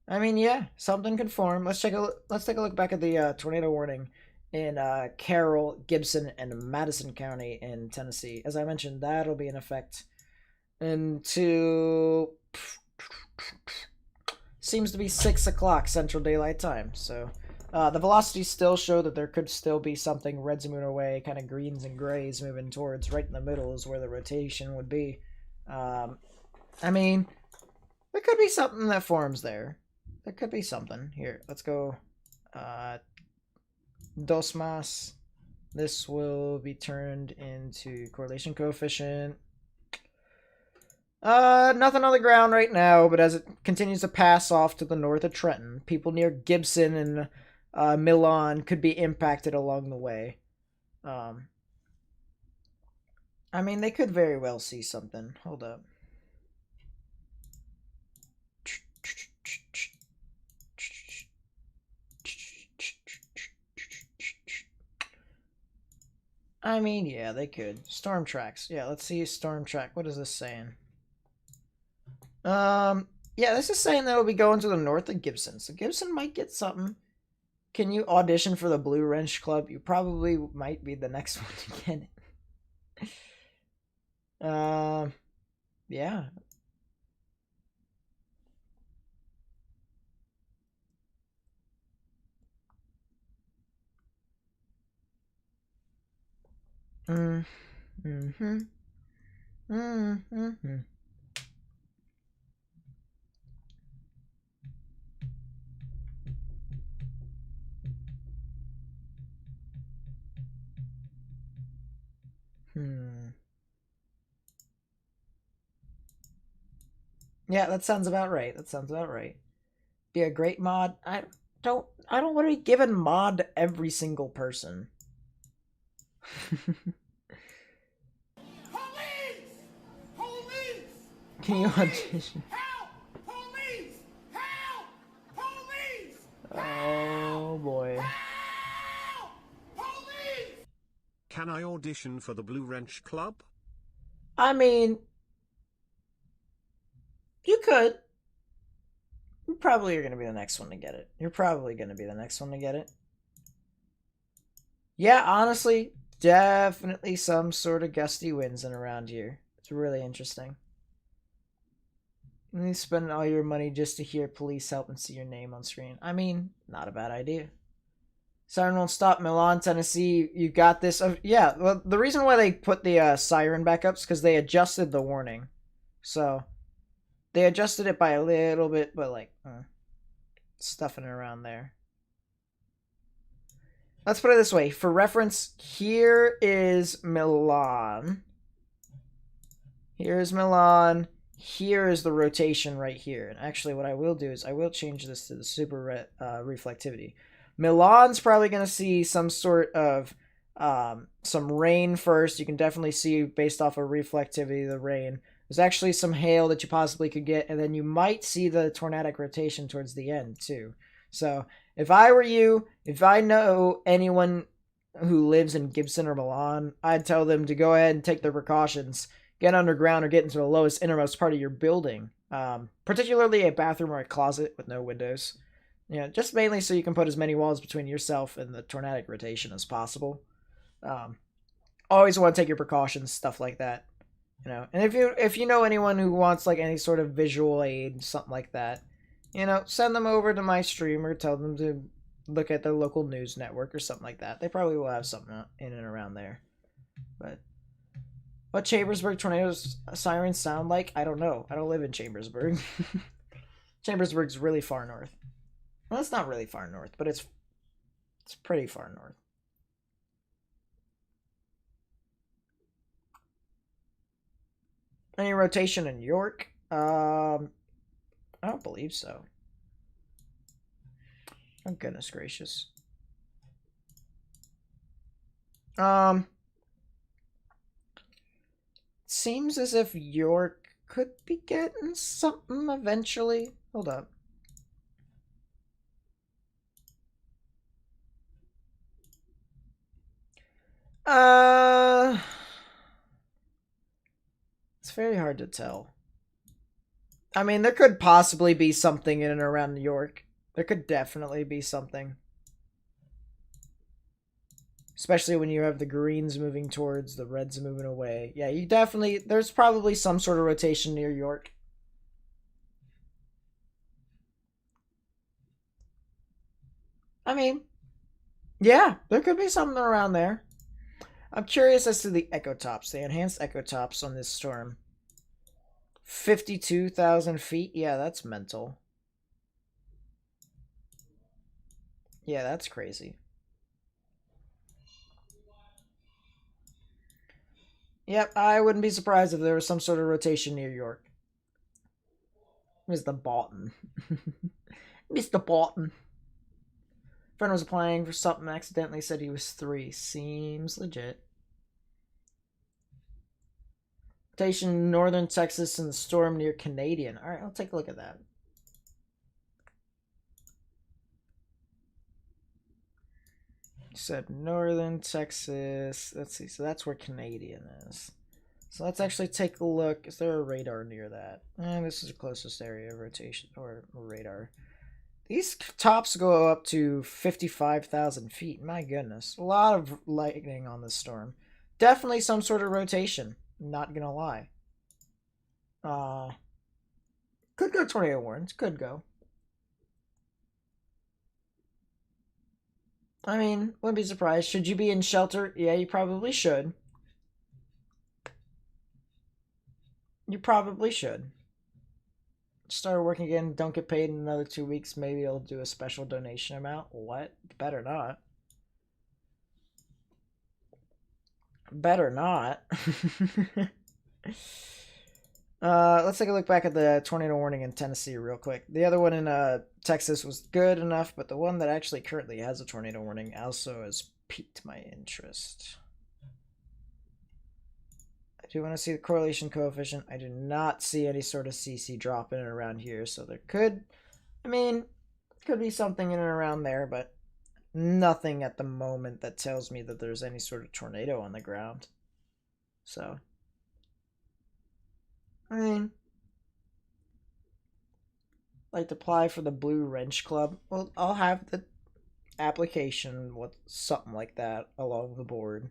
I mean, yeah, something could form. Let's take a look back at the tornado warning in Carroll, Gibson, and Madison County in Tennessee. As I mentioned, that'll be in effect until seems to be 6 o'clock Central Daylight Time. So the velocities still show that there could still be something reds moving away, kind of greens and grays moving towards right in the middle is where the rotation would be. I mean, there could be something that forms there. There could be something. Here, let's go dos más. This will be turned into correlation coefficient. Nothing on the ground right now, but as it continues to pass off to the north of Trenton, people near Gibson and Milan could be impacted along the way. I mean, they could very well see something. Hold up. I mean, yeah, they could. Storm tracks. Yeah, let's see storm track. What is this saying? Yeah, this is saying that it'll be going to the north of Gibson. So Gibson might get something. Can you audition for the Blue Wrench Club? You probably might be the next one to get it. Yeah. Mm. Mm-hmm. Mm-hmm. Hmm. Yeah, that sounds about right. That sounds about right. Be a great mod. I don't want to be given mod to every single person. Police! Police! Can you Police! audition? Help! Police! Help! Police! Oh boy. Help! Police! Can I audition for the Blue Wrench Club? I mean, you could. You probably are going to be the next one to get it. You're probably going to be the next one to get it. Yeah, honestly, definitely some sort of gusty winds in around here. It's really interesting. And you spend all your money just to hear police help and see your name on screen. I mean, not a bad idea. Siren won't stop. Milan, Tennessee, you got this. Yeah, well, the reason why they put the siren back up is because they adjusted the warning. So, they adjusted it by a little bit, but like, stuffing it around there. Let's put it this way. For reference, here is Milan. Here's Milan. Here is the rotation right here. And actually, what I will do is I will change this to the super reflectivity. Milan's probably going to see some sort of some rain first. You can definitely see based off of reflectivity the rain. There's actually some hail that you possibly could get, and then you might see the tornadic rotation towards the end too. So if I were you, if I know anyone who lives in Gibson or Milan, I'd tell them to go ahead and take their precautions, get underground or get into the lowest innermost part of your building, particularly a bathroom or a closet with no windows. Yeah, just mainly so you can put as many walls between yourself and the tornadic rotation as possible. Um, Always want to take your precautions, stuff like that. And if you know anyone who wants like any sort of visual aid, something like that, send them over to my stream or tell them to look at their local news network or something like that. They probably will have something in and around there. But what Chambersburg tornadoes sirens sound like, I don't know. I don't live in Chambersburg. Chambersburg's really far north. Well, it's not really far north, but it's pretty far north. Any rotation in York? I don't believe so. Oh, goodness gracious. Seems as if York could be getting something eventually. Hold up. It's very hard to tell. I mean, there could possibly be something in and around New York. There could definitely be something. Especially when you have the greens moving towards, the reds moving away. Yeah, there's probably some sort of rotation near York. I mean, yeah, there could be something around there. I'm curious as to the echo tops, the enhanced echo tops on this storm. 52,000 feet? Yeah, that's mental. Yeah, that's crazy. Yep, I wouldn't be surprised if there was some sort of rotation near York. Mr. Bolton. Mr. Bolton. Friend was applying for something, accidentally said he was 3. Seems legit. Rotation northern Texas and the storm near Canadian. Alright, I'll take a look at that. Said northern Texas. Let's see. So that's where Canadian is. So let's actually take a look. Is there a radar near that? This is the closest area of rotation or radar. These tops go up to 55,000 feet. My goodness. A lot of lightning on this storm. Definitely some sort of rotation. Not gonna lie. Could go tornado warnings. Could go. I mean, wouldn't be surprised. Should you be in shelter? Yeah, you probably should. You probably should. Start working again, don't get paid in another 2 weeks. Maybe they'll do a special donation amount. What? Better not. Better not. Let's take a look back at the tornado warning in Tennessee real quick. The other one in Texas was good enough, but the one that actually currently has a tornado warning also has piqued my interest. I do want to see the correlation coefficient. I do not see any sort of CC drop in and around here, so there could, I mean, could be something in and around there, but nothing at the moment that tells me that there's any sort of tornado on the ground. So, I mean, like to apply for the Blue Wrench Club. Well, I'll have the application with something like that along the board.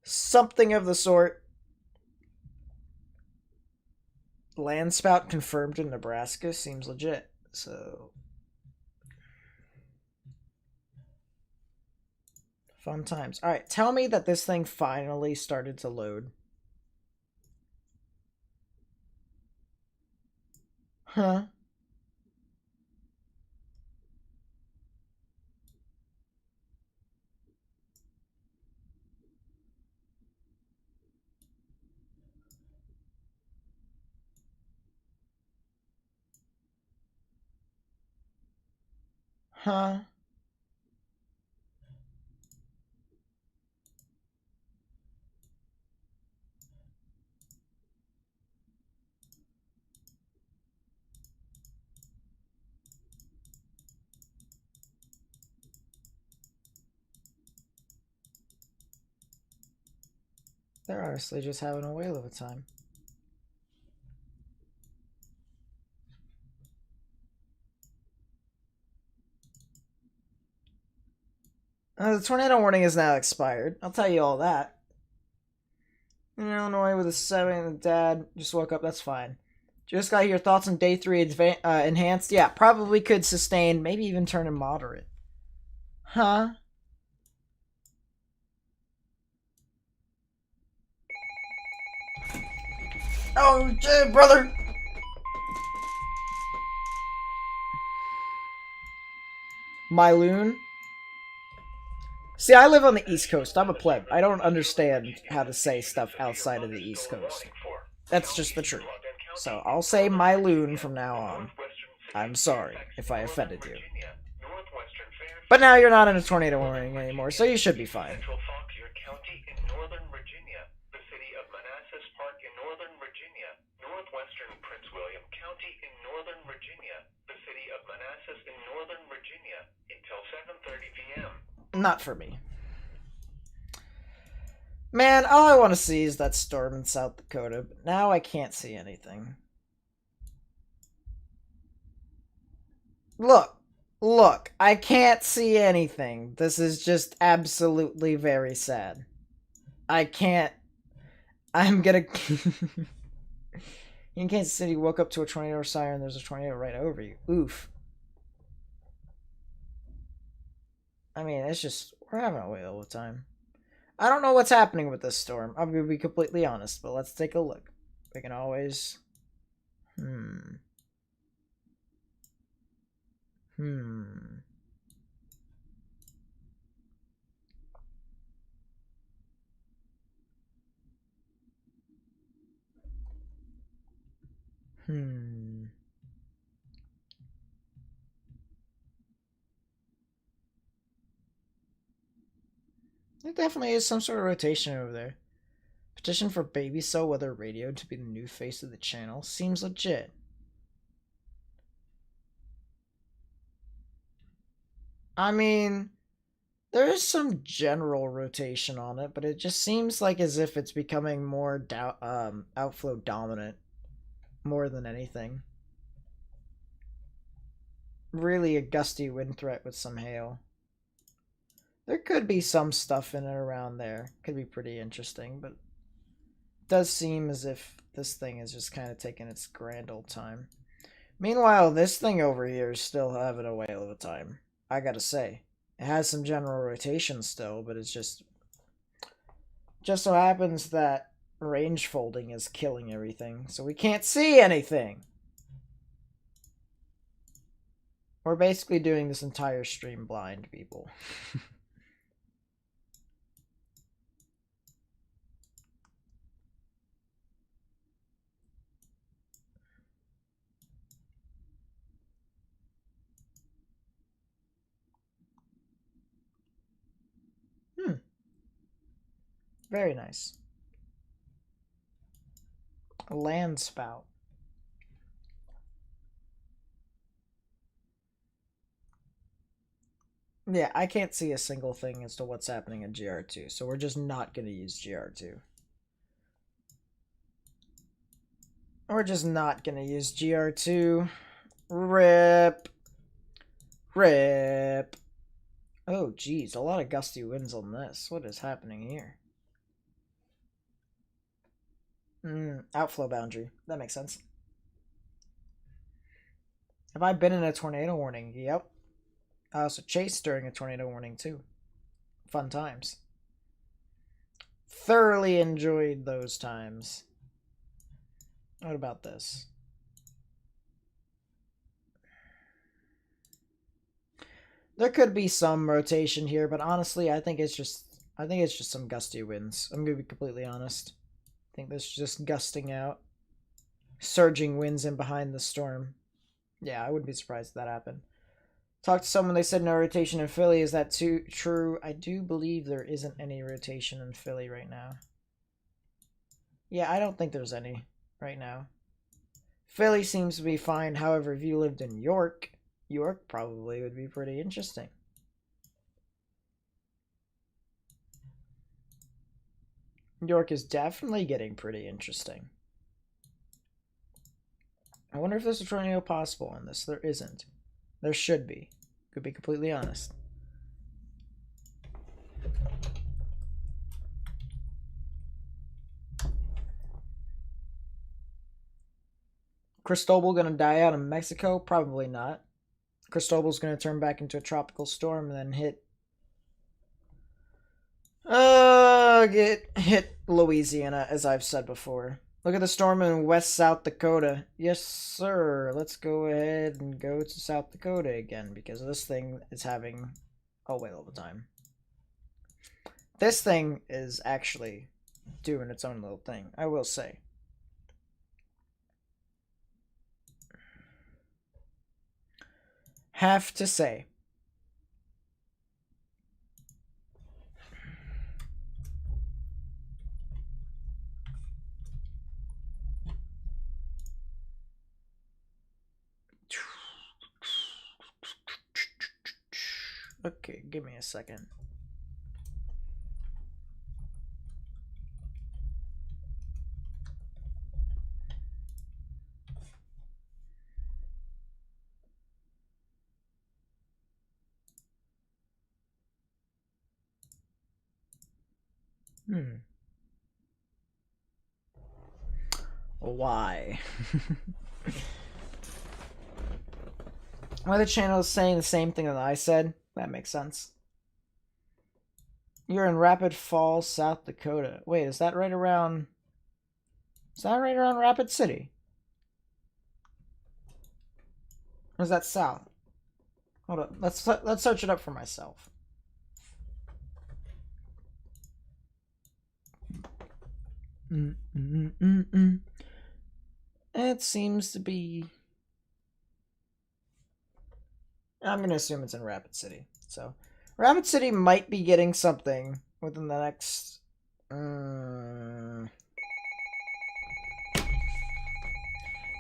Something of the sort. Land spout confirmed in Nebraska seems legit. So, fun times. All right, tell me that this thing finally started to load. Huh? Huh? They're honestly just having a whale of a time. The tornado warning is now expired. I'll tell you all that. In Illinois with a 7, dad just woke up. That's fine. Just got your thoughts on day 3 enhanced. Yeah, probably could sustain, maybe even turn in moderate. Huh? Oh, brother! My loon? See, I live on the East Coast. I'm a pleb. I don't understand how to say stuff outside of the East Coast. That's just the truth. So I'll say my loon from now on. I'm sorry if I offended you. But now you're not in a tornado warning anymore, so you should be fine. Central Fauquier County in Northern Virginia, the city of Manassas Park in Northern Virginia, northwestern Prince William County in Northern Virginia, the city of Manassas in Northern Virginia, until 7:30 p.m. Not for me. Man, all I want to see is that storm in South Dakota, but now I can't see anything. Look, I can't see anything. This is just absolutely very sad. I can't. I'm gonna. In Kansas City, woke up to a tornado siren. There's a tornado right over you. Oof. I mean, it's just, we're having a whale of a time. I don't know what's happening with this storm. I'm gonna be completely honest, but let's take a look. We can always. Hmm. There definitely is some sort of rotation over there. Petition for Baby Cell Weather Radio to be the new face of the channel seems legit. I mean, there is some general rotation on it, but it just seems like as if it's becoming more outflow dominant more than anything. Really a gusty wind threat with some hail. There could be some stuff in and around there. Could be pretty interesting, but Does seem as if this thing is just kind of taking its grand old time. Meanwhile, this thing over here is still having a whale of a time. I gotta say. It has some general rotation still, but it's just so happens that range folding is killing everything, so we can't see anything. We're basically doing this entire stream blind, people. Very nice. A land spout. Yeah, I can't see a single thing as to what's happening in GR2, so we're just not going to use GR2. We're just not going to use GR2. Rip. Rip. Oh, geez, a lot of gusty winds on this. What is happening here? Outflow boundary. That makes sense. Have I been in a tornado warning? Yep. I also chased during a tornado warning, too. Fun times. Thoroughly enjoyed those times. What about this? There could be some rotation here, but honestly, I think it's just some gusty winds. I'm gonna be completely honest. I think this is just gusting out, surging winds in behind the storm. Yeah, I wouldn't be surprised if that happened. Talked to someone, they said no rotation in Philly. Is that true? I do believe there isn't any rotation in Philly right now. Yeah, I don't think there's any right now. Philly seems to be fine. However, if you lived in York, York probably would be pretty interesting. York is definitely getting pretty interesting. I wonder if there's a tornado possible in this. There isn't. There should be. Could be completely honest. Cristobal gonna die out in Mexico? Probably not. Cristobal's gonna turn back into a tropical storm and then hit Louisiana, as I've said before. Look at the storm in West South Dakota. Yes, sir. Let's go ahead and go to South Dakota again, because this thing is having a whale of a time. This thing is actually doing its own little thing, I will say. Have to say. Okay, give me a second. Why? Why the channel is saying the same thing that I said? That makes sense. You're in Rapid Falls, South Dakota. Wait, is that right around... Is that right around Rapid City? Or is that south? Hold on, let's search it up for myself. It seems to be... I'm going to assume it's in Rapid City. So, Rapid City might be getting something within the next...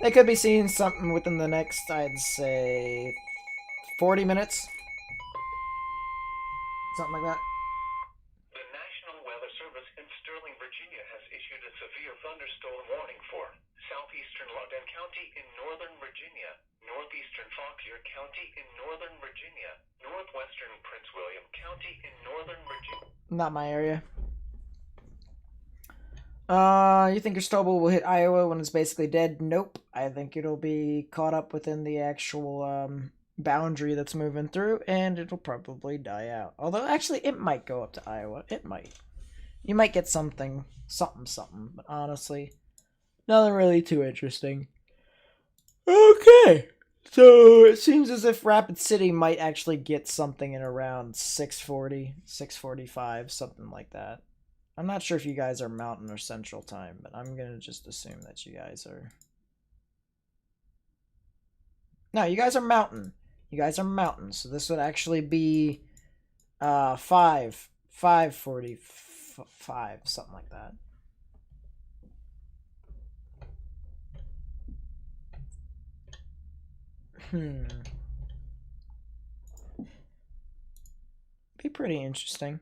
They could be seeing something within the next, I'd say, 40 minutes. Something like that. The National Weather Service in Sterling, Virginia has issued a severe thunderstorm warning for southeastern Loudoun County in northern Virginia, northeastern Fauquier County in northern Virginia, northwestern Prince William County in northern Virginia. Not my area. You think Cristobal will hit Iowa when it's basically dead? Nope. I think it'll be caught up within the actual boundary that's moving through, and it'll probably die out. Although, actually, it might go up to Iowa. It might. You might get something, something. But honestly, nothing really too interesting. Okay. So it seems as if Rapid City might actually get something in around 6:40, 6:45, something like that. I'm not sure if you guys are Mountain or Central Time, but I'm gonna just assume that you guys are. No, you guys are Mountain. You guys are Mountain, so this would actually be 5:45, something like that. Be pretty interesting.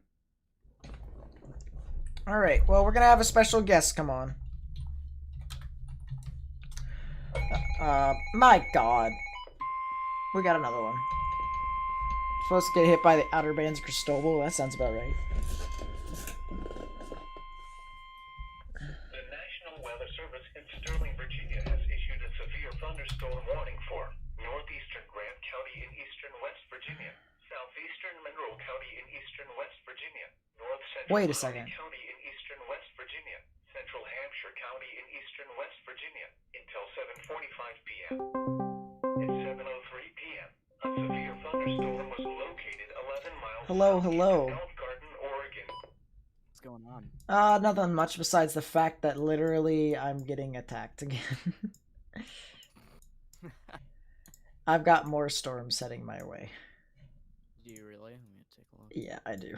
Alright, well, we're gonna have a special guest come on. My god. We got another one. Supposed to get hit by the Outer Bands of Cristobal? That sounds about right. The National Weather Service in Sterling, Virginia has issued a severe thunderstorm warning for northeastern Grant County in eastern West Virginia, southeastern Monroe County in eastern West Virginia, north central Wait a second. County in eastern West Virginia, central Hampshire County in eastern West Virginia, until 7:45 p.m. At 7:03 p.m., a severe thunderstorm was located 11 miles Hello. southeast of Elk Garden, Oregon. What's going on? Nothing much besides the fact that literally I'm getting attacked again. I've got more storms heading my way. Do you really? Let me take a look. Yeah, I do.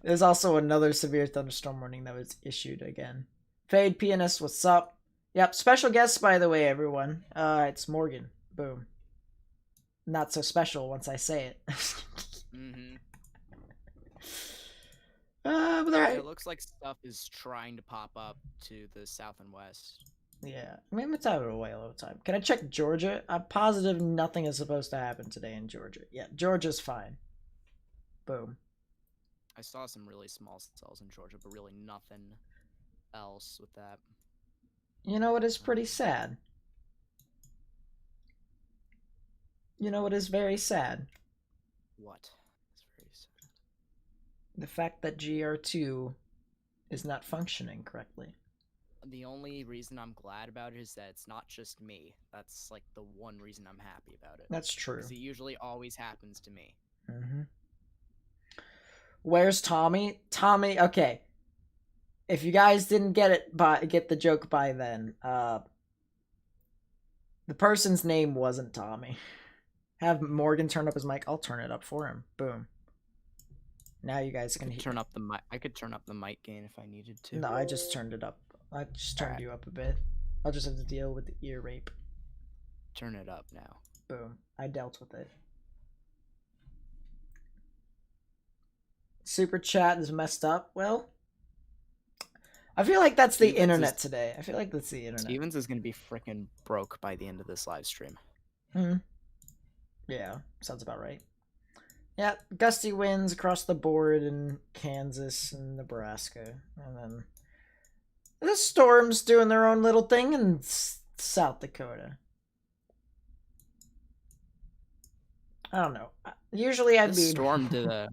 There's also another severe thunderstorm warning that was issued again. Fade Pianist, what's up? Yep, special guest, by the way, everyone. It's Morgan. Boom. Not so special once I say it. Mm-hmm. But alright. It looks like stuff is trying to pop up to the south and west. Yeah, I mean, it's out of the way a little time. Can I check Georgia? I'm positive nothing is supposed to happen today in Georgia. Yeah, Georgia's fine. Boom. I saw some really small cells in Georgia, but really nothing else with that. You know, it is pretty sad. You know, it is very sad. What? It's very sad. The fact that GR2 is not functioning correctly. The only reason I'm glad about it is that it's not just me. That's like the one reason I'm happy about it. That's true. Because it usually always happens to me. Mm-hmm. Where's Tommy? Tommy, okay. If you guys didn't get the joke by then, the person's name wasn't Tommy. Have Morgan turn up his mic. I'll turn it up for him. Boom. Now you guys can Turn up the mic. I could turn up the mic gain if I needed to. No, I just turned it up. I just turned Alright. you up a bit. I'll just have to deal with the ear rape. Turn it up now. Boom. I dealt with it. Super chat is messed up. Well, I feel like that's the Stevens internet is- today. I feel like that's the internet. Stevens is gonna be freaking broke by the end of this live stream. Yeah, sounds about right. Yeah, gusty winds across the board in Kansas and Nebraska. And then the storms doing their own little thing in South Dakota. I don't know. Usually I'd The be... storm to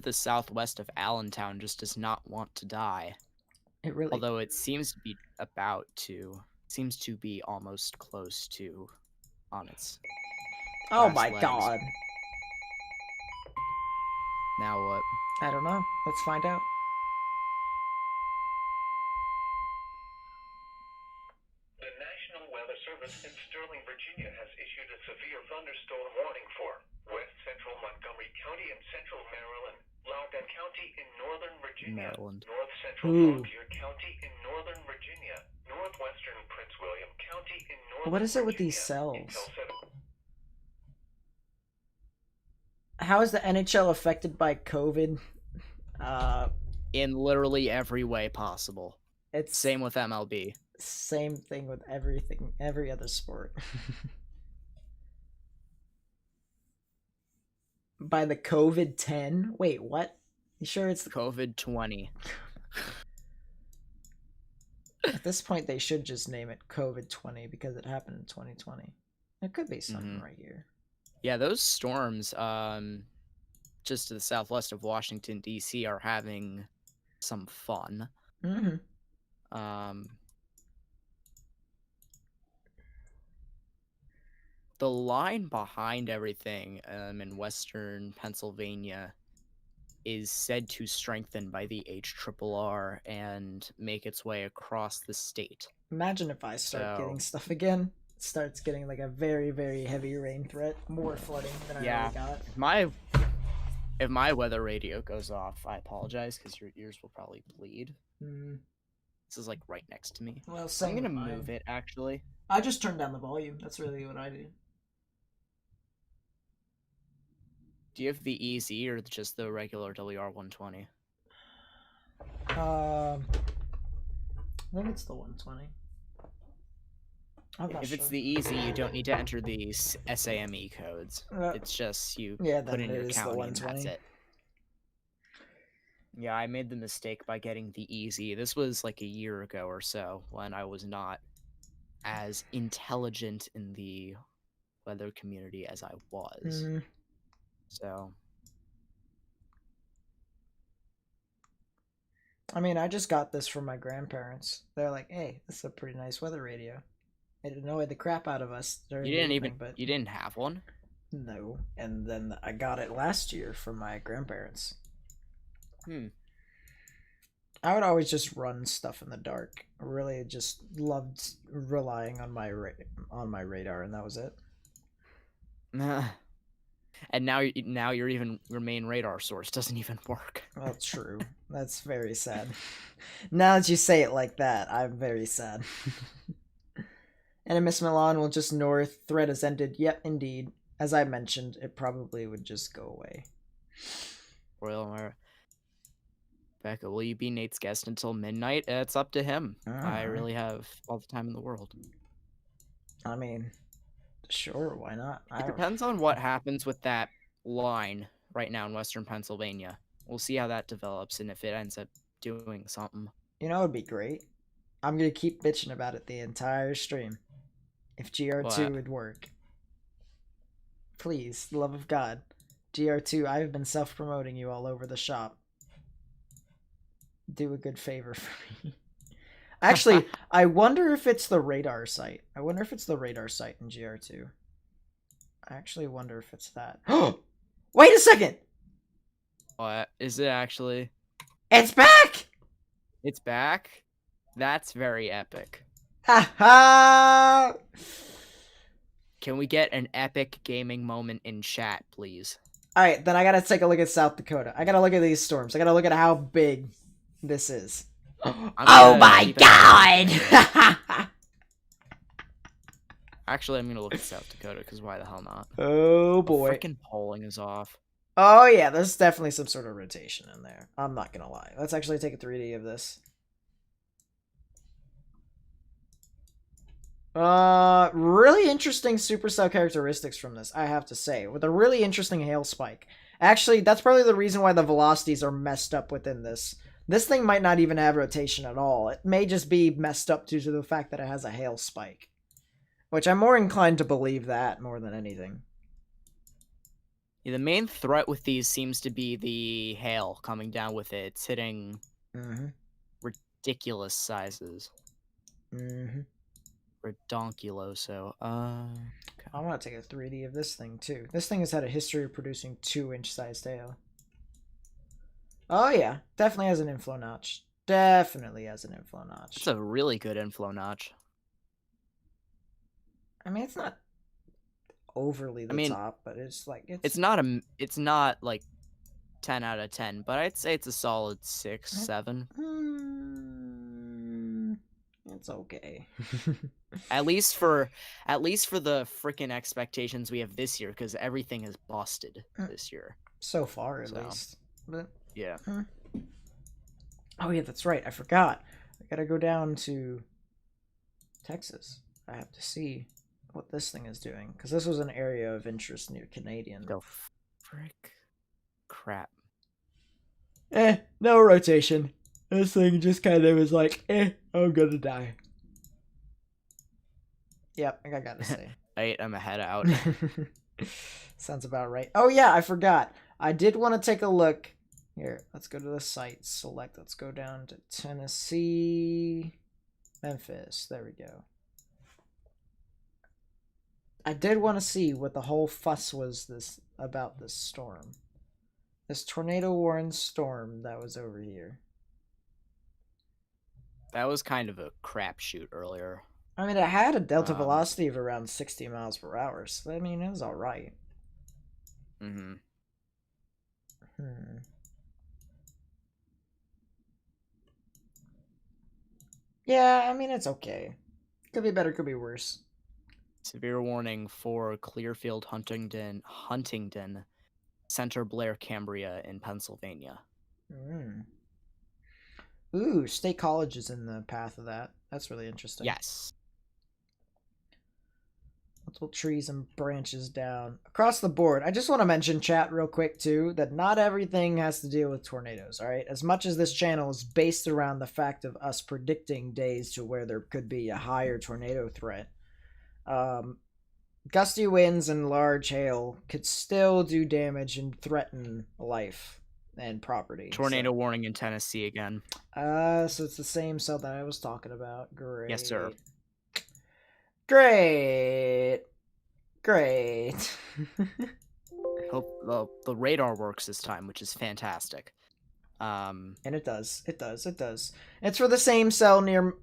the southwest of Allentown just does not want to die. It really... Although it seems to be seems to be almost close to on its Oh last my legs. god. Now what? I don't know. Let's find out. The National Weather Service in Sterling, Virginia has issued a severe thunderstorm warning for west central Montgomery County and central Maryland, Loudoun County in northern Virginia, Maryland. north central Ooh. Frontier County in northern Virginia, northwestern Prince William County in northern What is it with these Virginia, cells? until 7 How is the NHL affected by COVID? In literally every way possible. It's Same with MLB. same thing with everything, every other sport. By the COVID-10? Wait, what? You sure it's the... COVID-20. At this point, they should just name it COVID-20 because it happened in 2020. There could be something right here. Yeah, those storms, just to the southwest of Washington D.C., are having some fun. Mm-hmm. The line behind everything in western Pennsylvania is said to strengthen by the HRRR and make its way across the state. Imagine if I start So- getting stuff again. It starts getting like a very, very heavy rain threat. More flooding than I already got. If my weather radio goes off, I apologize because your ears will probably bleed. This is like right next to me. Well, I'm gonna move it actually. I just turned down the volume. That's really what I do. Do you have the EZ or just the regular WR120? I think it's the 120. If it's the EZ, you don't need to enter the SAME codes. It's just you put in your county and that's it. Yeah, I made the mistake by getting the EZ. This was like a year ago or so when I was not as intelligent in the weather community as I was. So, I mean, I just got this from my grandparents. They're like, "Hey, this is a pretty nice weather radio." It annoyed the crap out of us during you didn't the evening, but you didn't have one? no. And then I got it last year from my grandparents. I would always just run stuff in the dark. I really just loved relying on my radar, and that was it. And now your main radar source doesn't even work. Well, true. That's very sad. Now that you say it like that, I'm very sad. And Miss Milan will just north. Threat has ended. Yep, indeed. As I mentioned, it probably would just go away. Royal Becca, will you be Nate's guest until midnight? It's up to him. I really have all the time in the world. I mean, sure, why not? It depends on what happens with that line right now in western Pennsylvania. We'll see how that develops and if it ends up doing something. You know, it'd be great. I'm gonna keep bitching about it the entire stream. If GR2 would work. Please, the love of God. GR2, I've been self-promoting you all over the shop. Do a good favor for me. Actually, I wonder if it's the radar site. I wonder if it's the radar site in GR2. I actually wonder if it's that. Wait a second! What? Is it actually? It's back! It's back? That's very epic. Ha ha! Can we get an epic gaming moment in chat, please? Alright, then I gotta take a look at South Dakota. I gotta look at these storms. I gotta look at how big this is. Oh my god! Actually, I'm gonna look at South Dakota, because why the hell not? Oh boy. Freaking polling is off. Oh yeah, there's definitely some sort of rotation in there. I'm not gonna lie. Let's actually take a 3D of this. Really interesting supercell characteristics from this, I have to say. With a really interesting hail spike. Actually, that's probably the reason why the velocities are messed up within this. This thing might not even have rotation at all. It may just be messed up due to the fact that it has a hail spike. Which I'm more inclined to believe that more than anything. Yeah, the main threat with these seems to be the hail coming down with it. It's hitting ridiculous sizes. Redonkuloso. Okay. I want to take a 3D of this thing too. This thing has had a history of producing 2-inch sized hail. Oh yeah, definitely has an inflow notch. Definitely has an inflow notch. It's a really good inflow notch. I mean, it's not overly the top, but it's like it's not like 10 out of 10, but I'd say it's a solid 6, 7. It's okay. At least for the freaking expectations we have this year, because everything has busted this year. So far, at least. But yeah. Oh yeah, that's right. I forgot. I gotta go down to Texas. I have to see what this thing is doing, because this was an area of interest near Canadian. Oh, frick. Crap. No rotation. This thing just kind of was like, I'm gonna die. Yep, I gotta say. I'm a head out. Sounds about right. Oh yeah, I forgot. I did want to take a look. Here, let's go to the site. Select. Let's go down to Tennessee, Memphis. There we go. I did want to see what the whole fuss was about this storm. This tornado-warned storm that was over here. That was kind of a crapshoot earlier. I mean, it had a delta velocity of around 60 miles per hour, so I mean, it was alright. Yeah, I mean, it's okay. Could be better, could be worse. Severe warning for Clearfield, Huntingdon, Center Blair, Cambria in Pennsylvania. Ooh, State College is in the path of that. That's really interesting. Yes. Multiple trees and branches down. Across the board, I just want to mention, chat, real quick, too, that not everything has to deal with tornadoes, alright? As much as this channel is based around the fact of us predicting days to where there could be a higher tornado threat, gusty winds and large hail could still do damage and threaten life and property. Tornado warning in Tennessee again. So it's the same cell that I was talking about. Great. Yes, sir. Great. Hope the radar works this time, which is fantastic. And it does. It's for the same cell near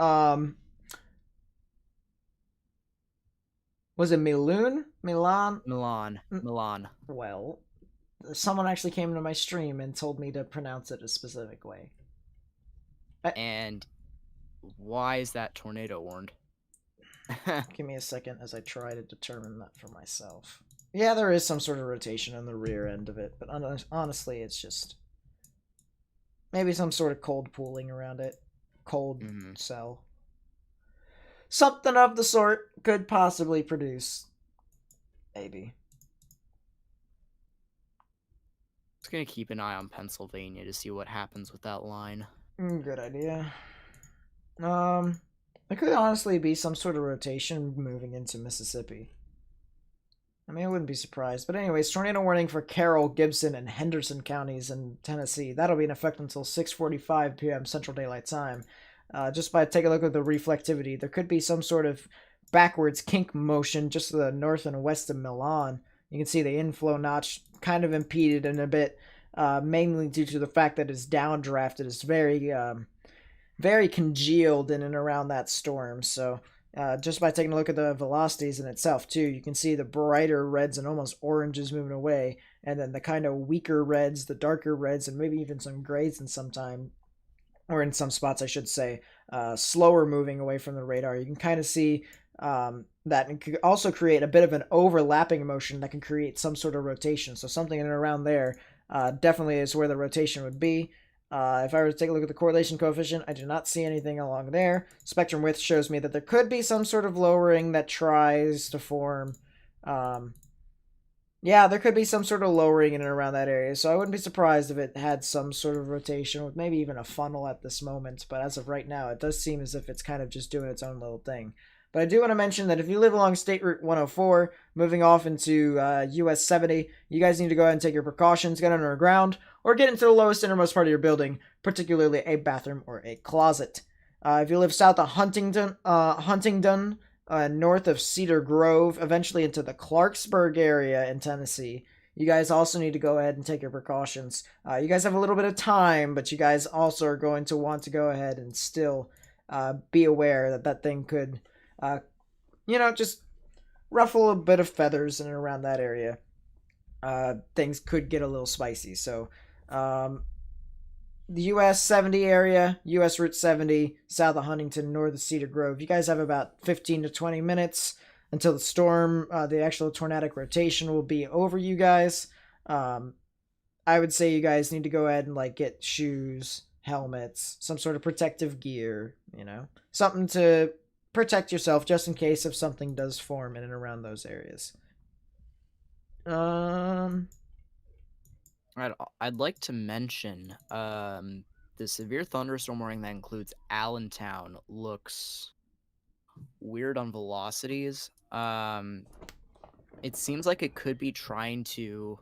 was it Milan? Well, someone actually came to my stream and told me to pronounce it a specific way. And why is that tornado warned? Give me a second as I try to determine that for myself. Yeah, there is some sort of rotation on the rear end of it, but honestly, it's just maybe some sort of cold pooling around it. Cold cell. Something of the sort could possibly produce. Maybe. Just gonna keep an eye on Pennsylvania to see what happens with that line. Good idea. There could honestly be some sort of rotation moving into Mississippi. I mean, I wouldn't be surprised. But anyways, tornado warning for Carroll, Gibson, and Henderson counties in Tennessee. That'll be in effect until 6:45 p.m. Central Daylight Time. Just by taking a look at the reflectivity, there could be some sort of backwards kink motion just to the north and west of Milan. You can see the inflow notch kind of impeded in a bit, mainly due to the fact that it's downdrafted. It's very congealed in and around that storm. So just by taking a look at the velocities in itself too, you can see the brighter reds and almost oranges moving away, and then the kind of weaker reds, the darker reds, and maybe even some grays in some time, or in some spots I should say, slower moving away from the radar. You can kind of see that it could also create a bit of an overlapping motion that can create some sort of rotation. So something in and around there definitely is where the rotation would be. If I were to take a look at the correlation coefficient, I do not see anything along there. Spectrum width shows me that there could be some sort of lowering that tries to form. Yeah, there could be some sort of lowering in and around that area, so I wouldn't be surprised if it had some sort of rotation with maybe even a funnel at this moment, but as of right now, it does seem as if it's kind of just doing its own little thing. But I do want to mention that if you live along State Route 104, moving off into US 70, you guys need to go ahead and take your precautions, get underground, or get into the lowest innermost part of your building, particularly a bathroom or a closet. If you live south of Huntingdon, north of Cedar Grove, eventually into the Clarksburg area in Tennessee, you guys also need to go ahead and take your precautions. You guys have a little bit of time, but you guys also are going to want to go ahead and still be aware that that thing could, just ruffle a bit of feathers in and around that area. Things could get a little spicy. So, the US 70 area, US Route 70, south of Huntington, north of Cedar Grove. You guys have about 15 to 20 minutes until the storm, the actual tornadic rotation will be over you guys. I would say you guys need to go ahead and get shoes, helmets, some sort of protective gear, something to protect yourself just in case if something does form in and around those areas. I'd like to mention the the severe thunderstorm warning that includes Allentown looks weird on velocities. It seems like it could be trying to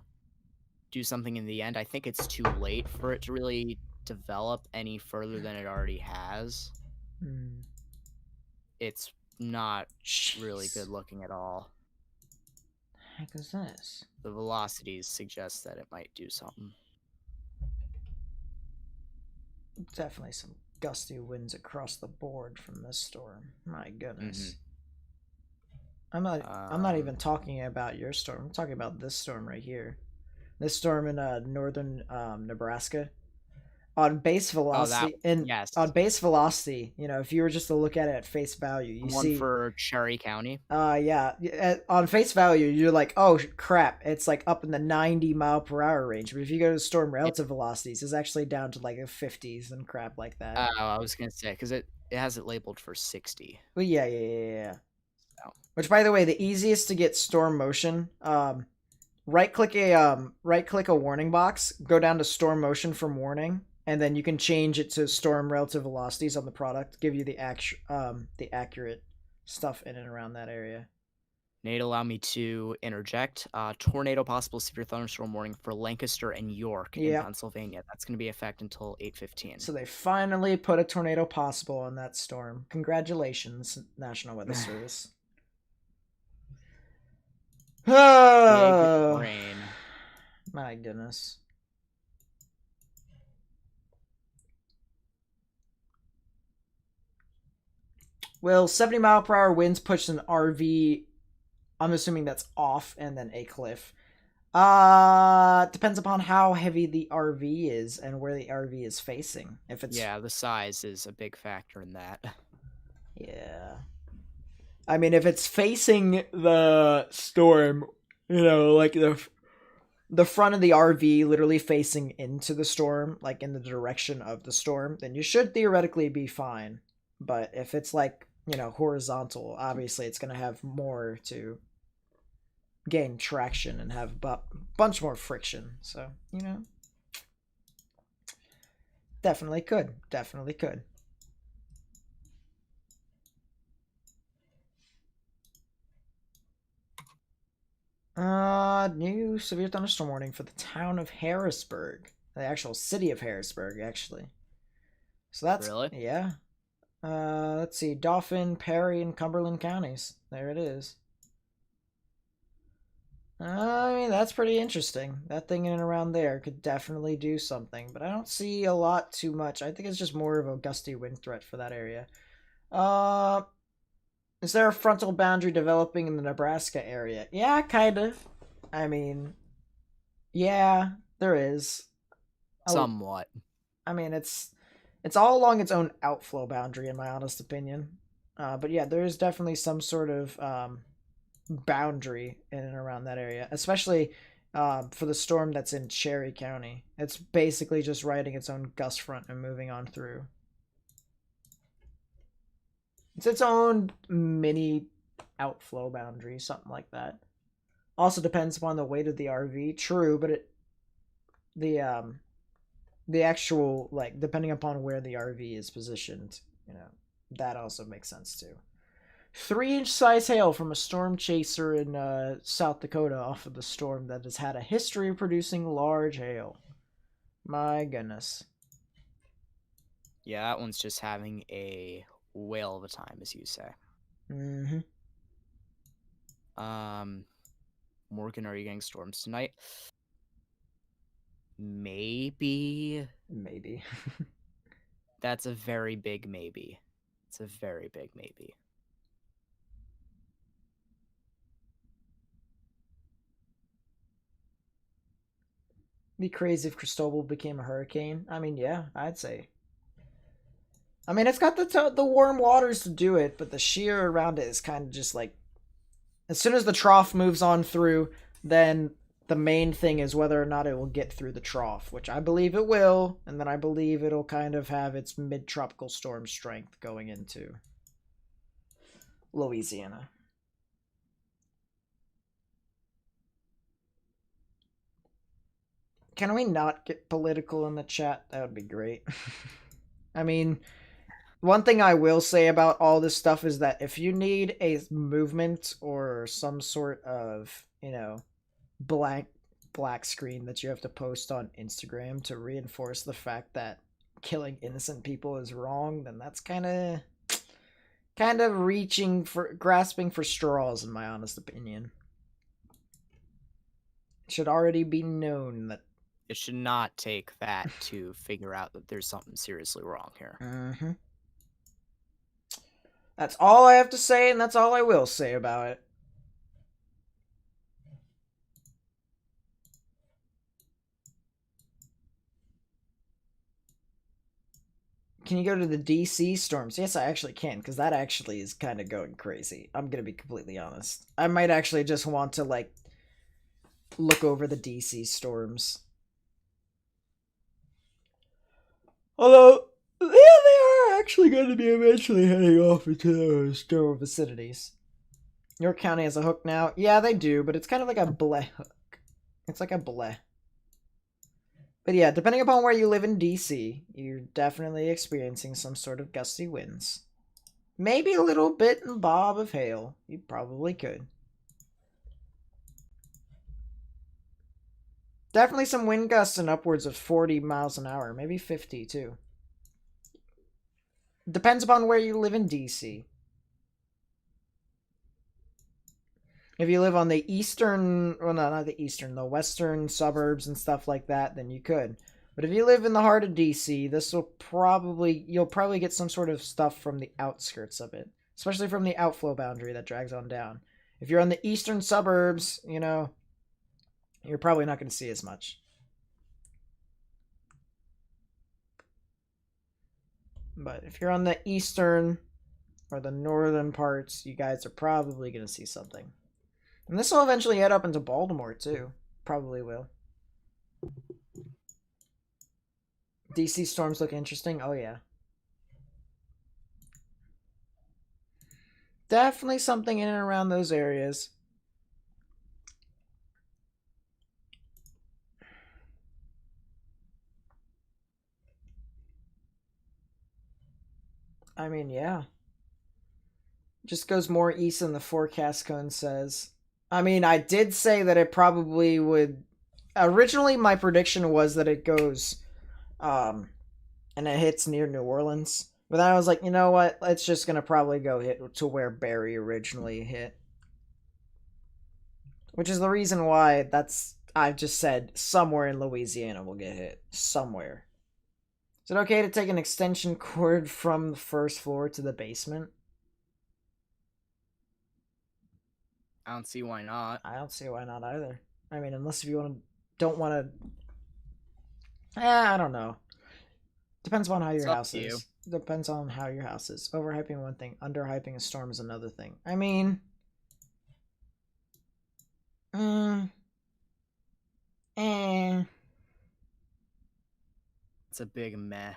do something in the end. I think it's too late for it to really develop any further than it already has. Hmm. It's not really Jeez. good looking at all. The heck is this? The velocities suggest that it might do something. Definitely some gusty winds across the board from this storm. My goodness. I'm not even talking about your storm. I'm talking about this storm right here. This storm in northern Nebraska. On base Oh, that velocity and yes. on base velocity, you know, if you were just to look at it at face value, you One see for Cherry County. on face value, you're like, oh crap, it's like up in the 90 mile per hour range. But if you go to storm relative velocities, it's actually down to like the 50s and crap like that. Oh, I was gonna say because it has it labeled for 60. But yeah. So. Which, by the way, the easiest to get storm motion, right click a warning box, go down to storm motion from warning, and then you can change it to storm relative velocities on the product, give you the accurate stuff in and around that area. Nate, allow me to interject. Tornado possible severe thunderstorm warning for Lancaster and York in Pennsylvania. That's going to be effect until 8:15. So they finally put a tornado possible on that storm. Congratulations, National Weather Service. Big rain. My goodness. Well, 70 mile per hour winds push an RV. I'm assuming that's off and then a cliff. Depends upon how heavy the RV is and where the RV is facing. If it's the size is a big factor in that. Yeah. I mean, if it's facing the storm, you know, like the front of the RV literally facing into the storm, like in the direction of the storm, then you should theoretically be fine. But if it's like, you know, horizontal, obviously it's going to have more to gain traction and have a bunch more friction. So, you know, definitely could. New severe thunderstorm warning for the town of Harrisburg. The actual city of Harrisburg, actually. So that's really? Yeah. Let's see, Dauphin, Perry, and Cumberland counties. There it is. I mean, that's pretty interesting. That thing in and around there could definitely do something, but I don't see a lot too much. I think it's just more of a gusty wind threat for that area. Is there a frontal boundary developing in the Nebraska area? Yeah, kind of. I mean, yeah, there is. Somewhat. I mean, it's all along its own outflow boundary, in my honest opinion. But yeah, there is definitely some sort of boundary in and around that area, especially for the storm that's in Cherry County. It's basically just riding its own gust front and moving on through. It's its own mini outflow boundary, something like that. Also depends upon the weight of the RV. True, but the actual, like, depending upon where the RV is positioned, you know, that also makes sense too. 3-inch size hail from a storm chaser in South Dakota off of the storm that has had a history of producing large hail. My goodness. Yeah, that one's just having a whale of a time, as you say. Mm-hmm. Morgan, are you getting storms tonight? Maybe. That's a very big maybe. It's a very big maybe. Be crazy if Cristobal became a hurricane. I mean, yeah, I'd say. I mean, it's got the warm waters to do it, but the shear around it is kind of just like, as soon as the trough moves on through, then the main thing is whether or not it will get through the trough, which I believe it will, and then I believe it'll kind of have its mid-tropical storm strength going into Louisiana. Can we not get political in the chat? That would be great. I mean, one thing I will say about all this stuff is that if you need a movement or some sort of, black screen that you have to post on Instagram to reinforce the fact that killing innocent people is wrong, then that's kind of grasping for straws in my honest opinion. It should already be known that It should not take that to figure out that there's something seriously wrong here. Mm-hmm. That's all I have to say, and that's all I will say about it. Can you go to the DC storms? Yes, I actually can, because that actually is kind of going crazy. I'm going to be completely honest. I might actually just want to, like, look over the DC storms. Although, yeah, they are actually going to be eventually heading off into those storm vicinities. York County has a hook now. Yeah, they do, but it's kind of like a bleh hook. It's like a bleh. But yeah, depending upon where you live in DC, you're definitely experiencing some sort of gusty winds. Maybe a little bit and bob of hail. You probably could. Definitely some wind gusts and upwards of 40 miles an hour, maybe 50 too. Depends upon where you live in DC. If you live on the eastern, well, no, not the eastern, the western suburbs and stuff like that, then you could. But if you live in the heart of DC, you'll probably get some sort of stuff from the outskirts of it, especially from the outflow boundary that drags on down. If you're on the eastern suburbs, you're probably not going to see as much. But if you're on the eastern or the northern parts, you guys are probably going to see something. And this will eventually head up into Baltimore, too. Probably will. DC storms look interesting. Oh, yeah. Definitely something in and around those areas. I mean, yeah. Just goes more east than the forecast cone says. I mean, I did say that it probably would. Originally, my prediction was that it goes, and it hits near New Orleans. But then I was like, you know what? It's just gonna probably go hit to where Barry originally hit. Which is the reason why I've just said somewhere in Louisiana will get hit. Somewhere. Is it okay to take an extension cord from the first floor to the basement? I don't see why not. I don't see why not either. I mean, unless if you don't want to. I don't know. Depends on how your house is. Depends on how your house is. Overhyping one thing, underhyping a storm is another thing. I mean, It's a big meh.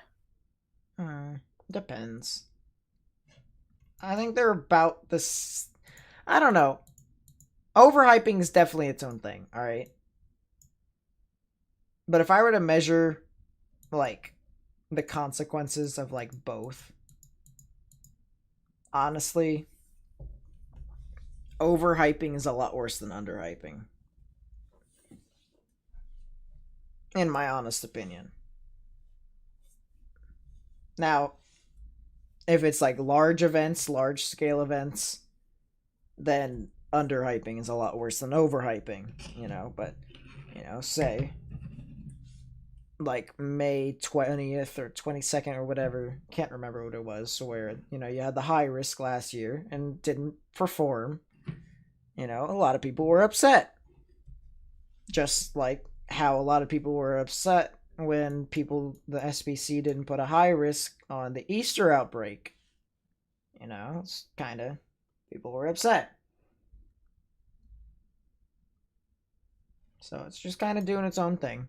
Depends. I think they're about this. I don't know. Overhyping is definitely its own thing, alright? But if I were to measure, like, the consequences of, like, both, honestly, overhyping is a lot worse than underhyping. In my honest opinion. Now, if it's like large events, large scale events, then underhyping is a lot worse than overhyping, but say like May 20th or 22nd or whatever, can't remember what it was, where you had the high risk last year and didn't perform. A lot of people were upset. Just like how a lot of people were upset when the SBC didn't put a high risk on the Easter outbreak. It's kind of, people were upset. So it's just kind of doing its own thing.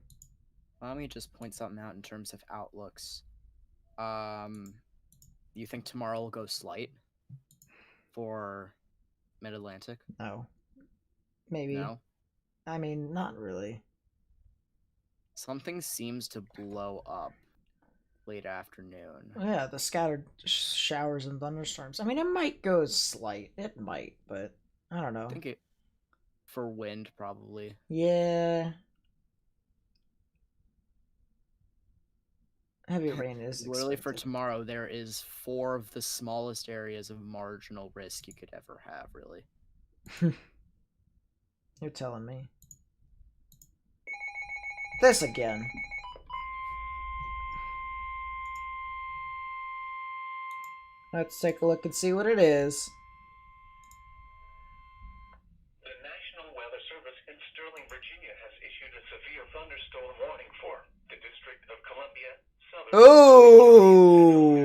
Let me just point something out in terms of outlooks. You think tomorrow will go slight for Mid-Atlantic? No. Maybe. No? I mean, not really. Something seems to blow up late afternoon. Yeah, the scattered showers and thunderstorms. I mean, it might go slight. It might, but I don't know. I think it for wind probably. Yeah. Heavy rain is Literally for expected. tomorrow, there is 4 of the smallest areas of marginal risk you could ever have, really. You're telling me. This again. Let's take a look and see what it is. The National Weather Service in Sterling, Virginia has issued a severe thunderstorm warning for the District of Columbia, Southern West Oh.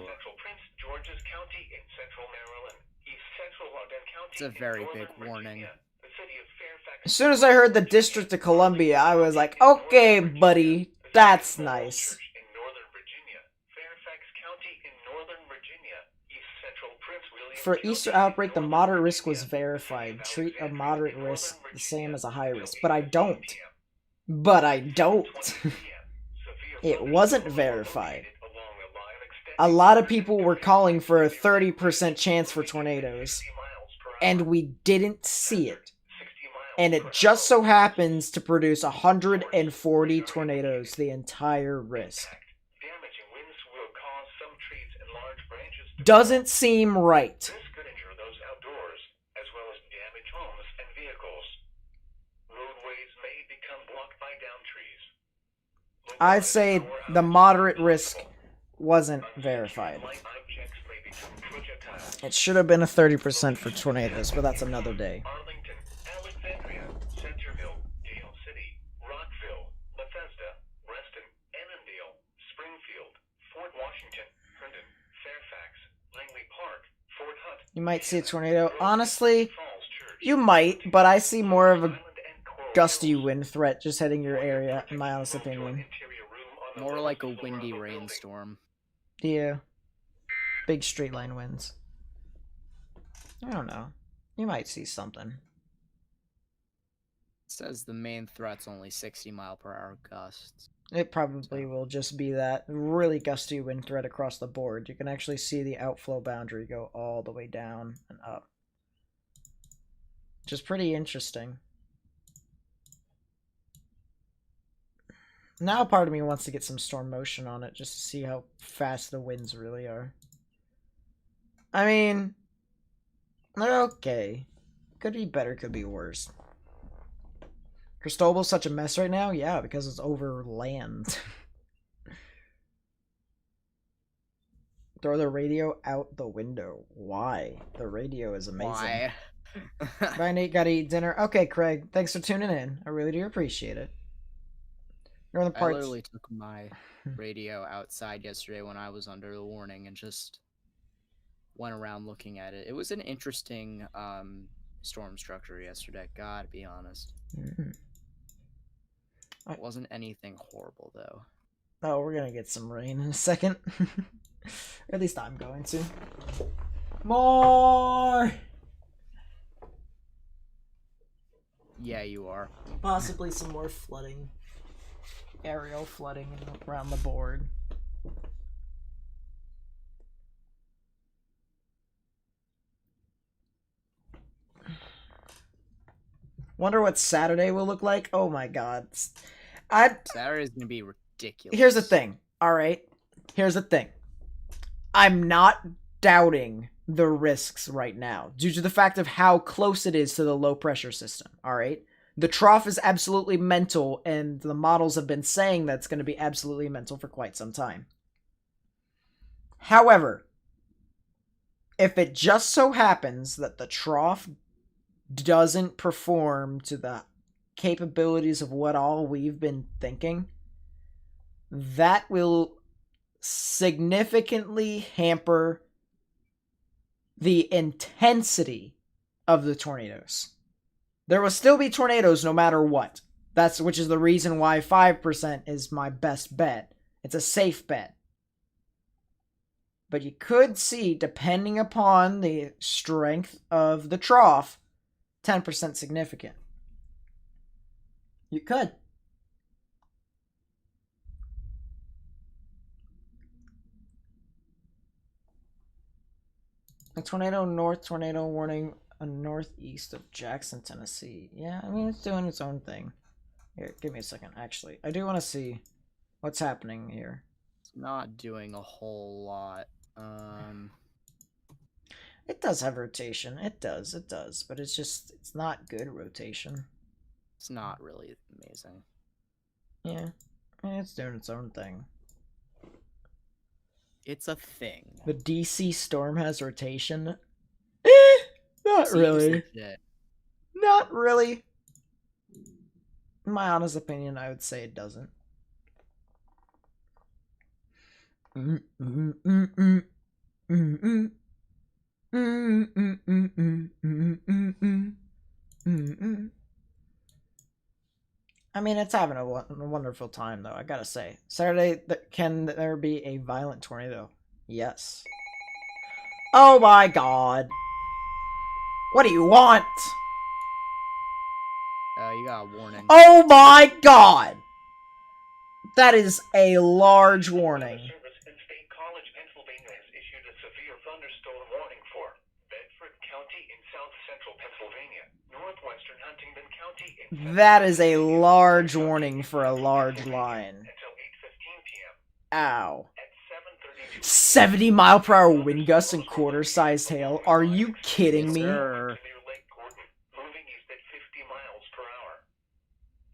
Central Prince George's County in Central Maryland, East Central Loudoun County It's a in very Northern big warning. Virginia, the city of Fairfax. As soon as I heard the District of Columbia, I was like, okay, buddy, that's nice. In Northern Virginia, Fairfax County in Northern Virginia, East Central Prince William For County Easter in outbreak, the Northern moderate risk Virginia, was verified. Treat a Alexandria moderate in risk Northern the same Virginia, as a high risk. till But I 8:15 don't. p.m. But I don't. 7:20 p.m. Severe It wasn't thunderstorms verified. located along a line extending A lot of 30 people to were 50 calling for a miles 30% chance for tornadoes, miles per hour. and we didn't see it. 60 miles And per it just so hour. happens to produce 140 tornadoes, the entire risk. Damaging winds will cause some trees and large branches to Doesn't seem right. This could injure those outdoors, as well as damage homes and vehicles. Roadways may become blocked by downed trees. I'd say the moderate risk wasn't verified. Light objects may become projectiles. It should have been a 30% for tornadoes, but that's another day. Arlington, Alexandria, Centerville, Dale City, Rockville, Bethesda, Reston, Annandale, Springfield, Fort Washington, Herndon, Fairfax, Langley Park, Fort Hunt. You might see a tornado. Honestly, Falls Church, you might, but I see more of a Island, and Coral gusty Hills. wind threat just hitting your area, in my honest Move to an opinion. interior room on the More lowest like a floor of windy a building. rainstorm. Yeah. Big straight line winds. I don't know. You might see something. It says the main threat's only 60-mile-per-hour gusts. It probably will just be that really gusty wind threat across the board. You can actually see the outflow boundary go all the way down and up. Which is pretty interesting. Now part of me wants to get some storm motion on it just to see how fast the winds really are. I mean, they're okay. Could be better, could be worse. Cristobal's such a mess right now? Yeah, because it's over land. Throw the radio out the window. Why? The radio is amazing. Why? Bye, Nate. Gotta eat dinner. Okay, Craig. Thanks for tuning in. I really do appreciate it. Northern I parts. literally took my radio outside yesterday when I was under the warning and just went around looking at it. It was an interesting storm structure yesterday, gotta be honest. Mhm. It wasn't anything horrible, though. Oh, we're gonna get some rain in a second. Or at least I'm going to. More! Yeah, you are. Possibly some more flooding. Aerial flooding around the board. Wonder what Saturday will look like. Oh my god. Saturday's gonna be ridiculous. Here's the thing. All right. Here's the thing. I'm not doubting the risks right now due to the fact of how close it is to the low pressure system. All right. The trough is absolutely mental, and the models have been saying that's going to be absolutely mental for quite some time. However, if it just so happens that the trough doesn't perform to the capabilities of what all we've been thinking, that will significantly hamper the intensity of the tornadoes. There will still be tornadoes no matter what. Which is the reason why 5% is my best bet. It's a safe bet. But you could see, depending upon the strength of the trough, 10% significant. You could. A tornado north, tornado warning northeast of Jackson, Tennessee. Yeah, I mean, it's doing its own thing. Here, give me a second. Actually, I do want to see what's happening here. It's not doing a whole lot. It does have rotation. It does. But it's not good rotation. It's not really amazing. Yeah, it's doing its own thing. It's a thing. The DC storm has rotation. Not Seems really. legit. Not really. In my honest opinion, I would say it doesn't. I mean, it's having a wonderful time, though, I gotta say. Saturday, can there be a violent tornado? Yes. Oh my god. What do you want? You got a warning. Oh my god! That is a large warning. Service in State College, Pennsylvania has issued a severe thunderstorm warning for Bedford County in south central Pennsylvania, northwestern Huntingdon County in That is a large warning for a large line. until 8:15 p.m. Ow. At 7:32 70-mile-per-hour wind gusts and quarter-sized hail? Are you kidding me? Sir. near Lake Gordon, moving east at 50 miles per hour.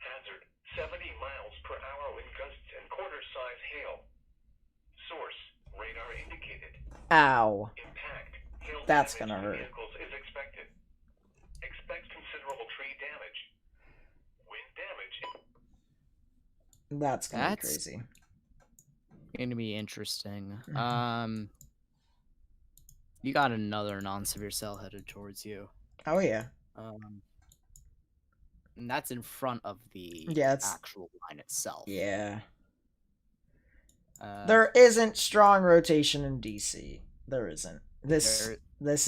Hazard 70 miles per hour wind gusts and quarter-size hail. Source radar indicated. Ow. Impact hail That's damage gonna to hurt. vehicles is expected. Expect considerable tree damage. Wind damage. That's gonna be That's- crazy. Going to be interesting. You got another non-severe cell headed towards you. Oh yeah. And that's in front of the Yeah, it's- actual line itself. Yeah. Uh, There isn't strong rotation in DC. There isn't. This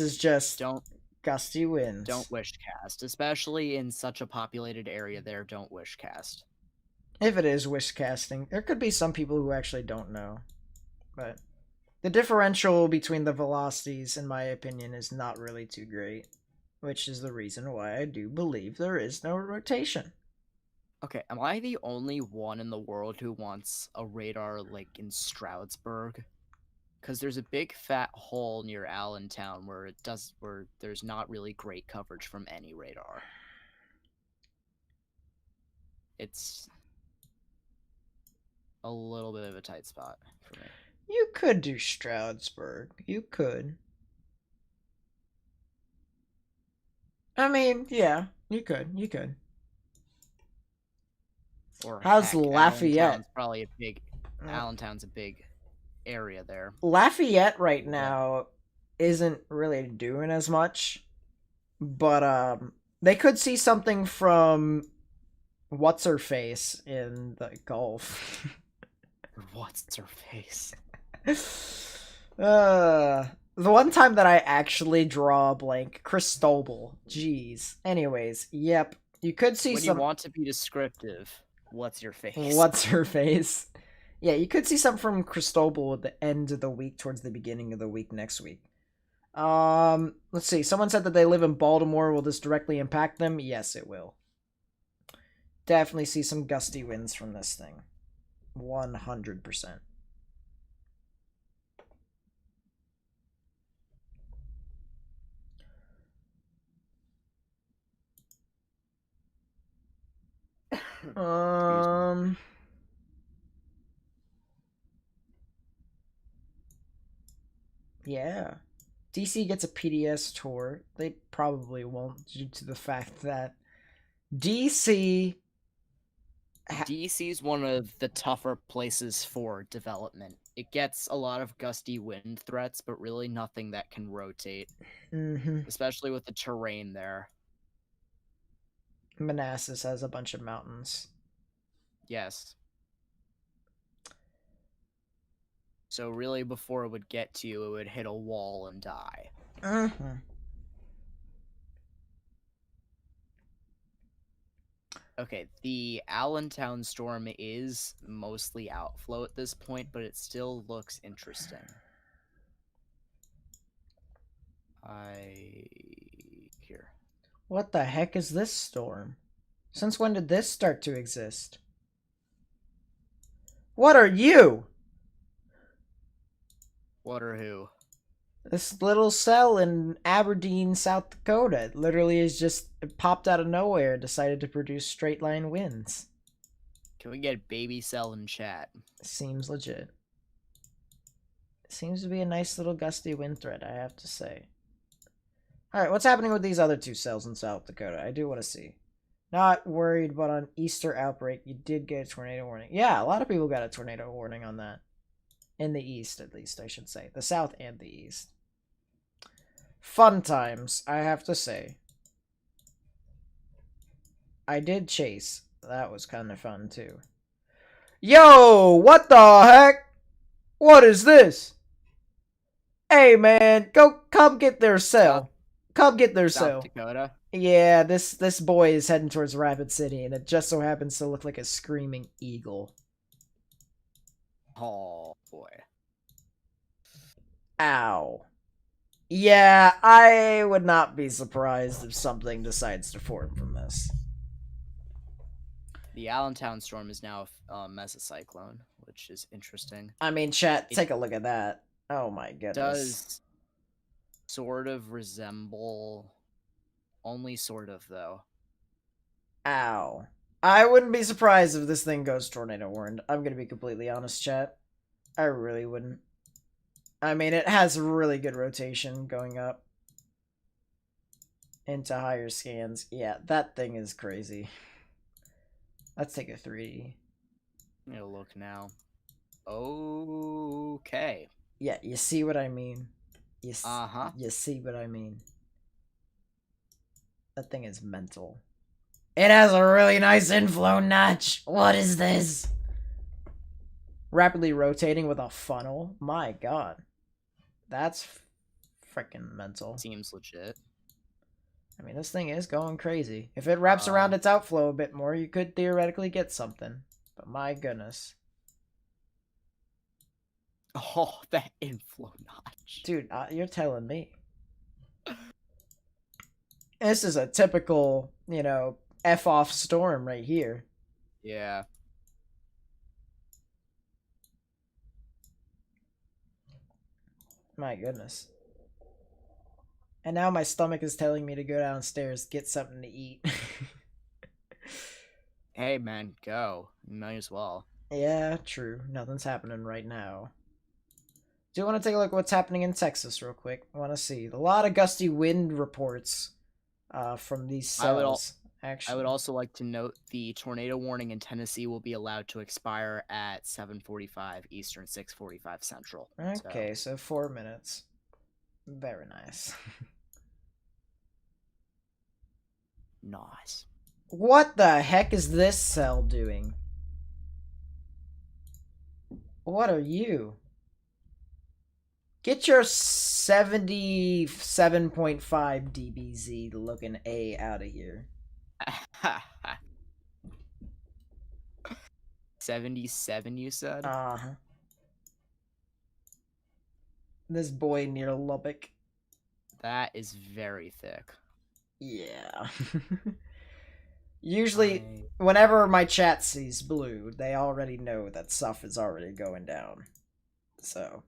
is just don't gusty winds. don't wish cast, especially in such a populated area. There, don't wish cast. If it is wish casting, there could be some people who actually don't know. But the differential between the velocities, in my opinion, is not really too great. Which is the reason why I do believe there is no rotation. Okay, am I the only one in the world who wants a radar like in Stroudsburg? Because there's a big fat hole near Allentown where there's not really great coverage from any radar. It's a little bit of a tight spot for me. You could do Stroudsburg. You could. I mean, yeah, you could. You could. Or How's heck, Lafayette? Allentown's probably a big. Allentown's a big area there. Lafayette right now isn't really doing as much, but they could see something from what's her face in the Gulf. What's her face? The one time that I actually draw a blank, Cristobal. Jeez. Anyways, yep. You could see When some. you want to be descriptive, what's your face? What's her face? Yeah, you could see something from Cristobal at the end of the week, towards the beginning of the week next week. Let's see. Someone said that they live in Baltimore. Will this directly impact them? Yes, it will. Definitely see some gusty winds from this thing. 100%. Yeah. DC gets a PDS tour. They probably won't, due to the fact that DC. DC's one of the tougher places for development. It gets a lot of gusty wind threats, but really nothing that can rotate. Especially with the terrain there. Manassas has a bunch of mountains. Yes. So really, before it would get to you, it would hit a wall and die. Okay, the Allentown storm is mostly outflow at this point, but it still looks interesting. Here. What the heck is this storm? Since when did this start to exist? What are you? What or who? This little cell in Aberdeen, South Dakota. It literally is just it popped out of nowhere and decided to produce straight line winds. Can we get baby cell in chat? Seems legit. Seems to be a nice little gusty wind threat, I have to say. Alright, what's happening with these other two cells in South Dakota? I do want to see. Not worried, but on Easter outbreak, you did get a tornado warning. Yeah, a lot of people got a tornado warning on that. In the East, at least, I should say. The South and the East. Fun times, I have to say. I did chase. That was kind of fun, too. Yo, what the heck? What is this? Hey, man, come get their cell. Come get their South cell. Dakota? Yeah, this boy is heading towards Rapid City, and it just so happens to look like a screaming eagle. Oh, boy. Ow. Yeah, I would not be surprised if something decides to form from this. The Allentown storm is now a mesocyclone, which is interesting. I mean, chat, take a look at that. Oh my goodness. Does sort of resemble, only sort of though. Ow. I wouldn't be surprised if this thing goes tornado warned. I'm gonna be completely honest, chat. I really wouldn't. I mean, it has really good rotation going up into higher scans. Yeah, that thing is crazy. Let's take a 3D. I'm gonna look now. Okay. Yeah, you see what I mean? You Uh-huh. You see what I mean? That thing is mental. It has a really nice inflow notch. What is this? Rapidly rotating with a funnel? My god. That's freaking mental. Seems legit. I mean, this thing is going crazy. If it wraps around its outflow a bit more, you could theoretically get something. But my goodness. Oh, that inflow notch. Dude, you're telling me. This is a typical, you know, F-off storm right here. Yeah. My goodness. And now my stomach is telling me to go downstairs, get something to eat. Hey, man, go. You might as well. Yeah, true. Nothing's happening right now. Do want to take a look at what's happening in Texas real quick. I want to see. A lot of gusty wind reports from these cells. I would also like to note the tornado warning in Tennessee will be allowed to expire at 7:45 Eastern, 6:45 Central. Okay, so 4 minutes. Very nice. Nice. What the heck is this cell doing? What are you? Get your 77.5 dBz looking A out of here. 77, you said? Uh-huh. This boy near Lubbock. That is very thick. Yeah. Usually, whenever my chat sees blue, they already know that stuff is already going down. So...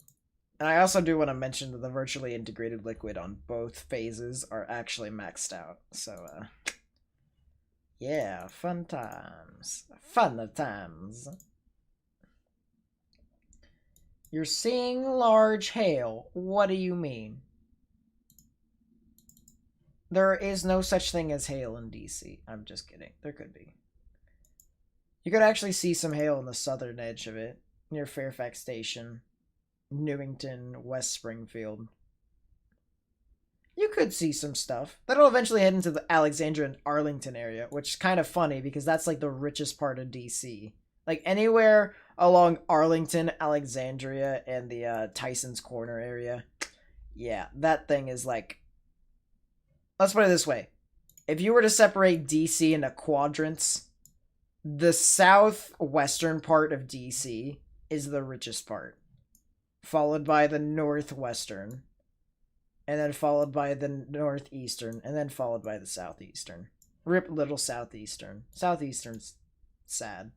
And I also do want to mention that the virtually integrated liquid on both phases are actually maxed out. So, yeah, fun times. Fun times. You're seeing large hail. What do you mean? There is no such thing as hail in DC. I'm just kidding. There could be. You could actually see some hail on the southern edge of it, near Fairfax Station. Newington, West Springfield. You could see some stuff. That'll eventually head into the Alexandria and Arlington area, which is kind of funny because that's like the richest part of DC. Like anywhere along Arlington, Alexandria, and the Tyson's Corner area. Yeah, that thing is like... Let's put it this way. If you were to separate DC into quadrants, the southwestern part of DC is the richest part, followed by the northwestern, and then followed by the northeastern, and then followed by the southeastern. Rip little southeastern. Southeastern's sad.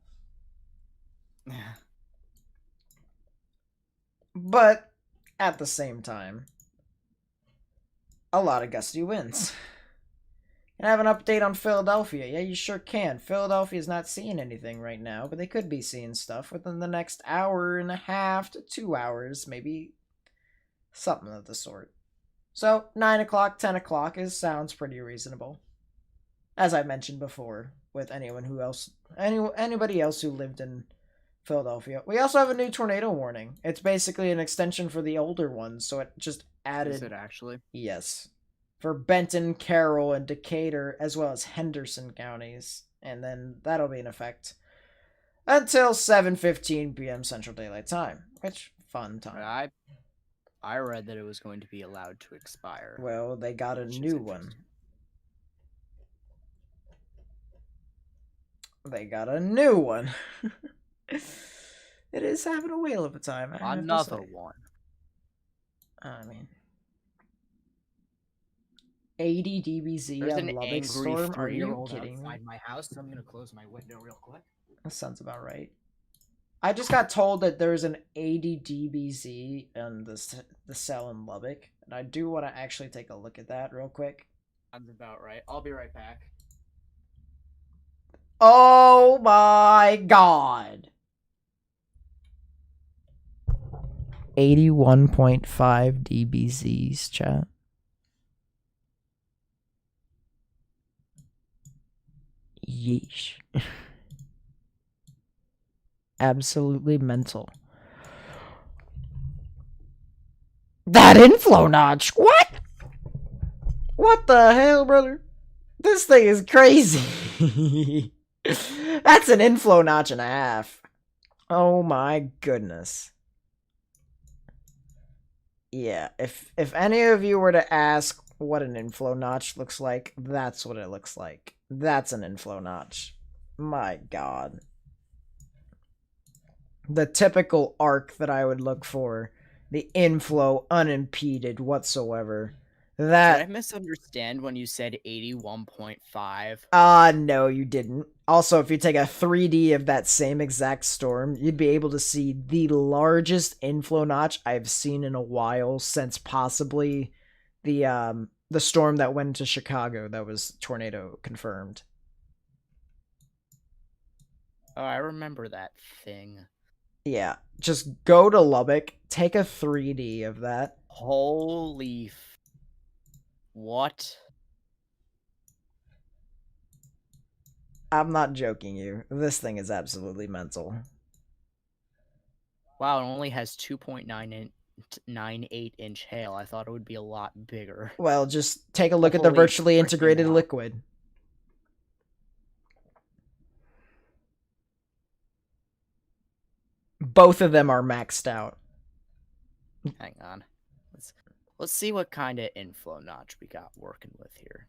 But at the same time, a lot of gusty winds. Can I have an update on Philadelphia? Yeah, you sure can. Philadelphia's not seeing anything right now, but they could be seeing stuff within the next hour and a half to 2 hours, maybe something of the sort. So 9 o'clock, 10 o'clock sounds pretty reasonable. As I mentioned before, with anybody else who lived in Philadelphia. We also have a new tornado warning. It's basically an extension for the older ones, so it just added... Is it actually? Yes. For Benton, Carroll, and Decatur, as well as Henderson counties. And then that'll be in effect until 7:15 p.m. Central Daylight Time. Which, fun time. I read that it was going to be allowed to expire. Well, they got a new one. They got a new one. It is having a whale of a time. Another one. I mean, 80 dBZ There's on an Lubbock angry storm. Are you 3-year-old kidding me? outside my house, so I'm gonna close my window real quick. That sounds about right. I just got told that there's an 80 dBZ on the cell in Lubbock, and I do want to actually take a look at that real quick. Sounds about right. I'll be right back. Oh my god! 81.5 dBZs, chat. Yeesh. Absolutely mental. That inflow notch! What? What the hell, brother? This thing is crazy. That's an inflow notch and a half. Oh my goodness. Yeah, if any of you were to ask what an inflow notch looks like, that's what it looks like. That's an inflow notch. My god. The typical arc that I would look for. The inflow unimpeded whatsoever. That... Did I misunderstand when you said 81.5? No, you didn't. Also, if you take a 3D of that same exact storm, you'd be able to see the largest inflow notch I've seen in a while since possibly the storm that went into Chicago that was tornado confirmed. Oh, I remember that thing. Yeah, just go to Lubbock, take a 3D of that. Holy what? I'm not joking you. This thing is absolutely mental. Wow, it only has 2.98 inch hail. I thought it would be a lot bigger. Well, just take a look at the Holy virtually integrated freaking liquid. Both of them are maxed out. Hang on. Let's see what kind of inflow notch we got working with here.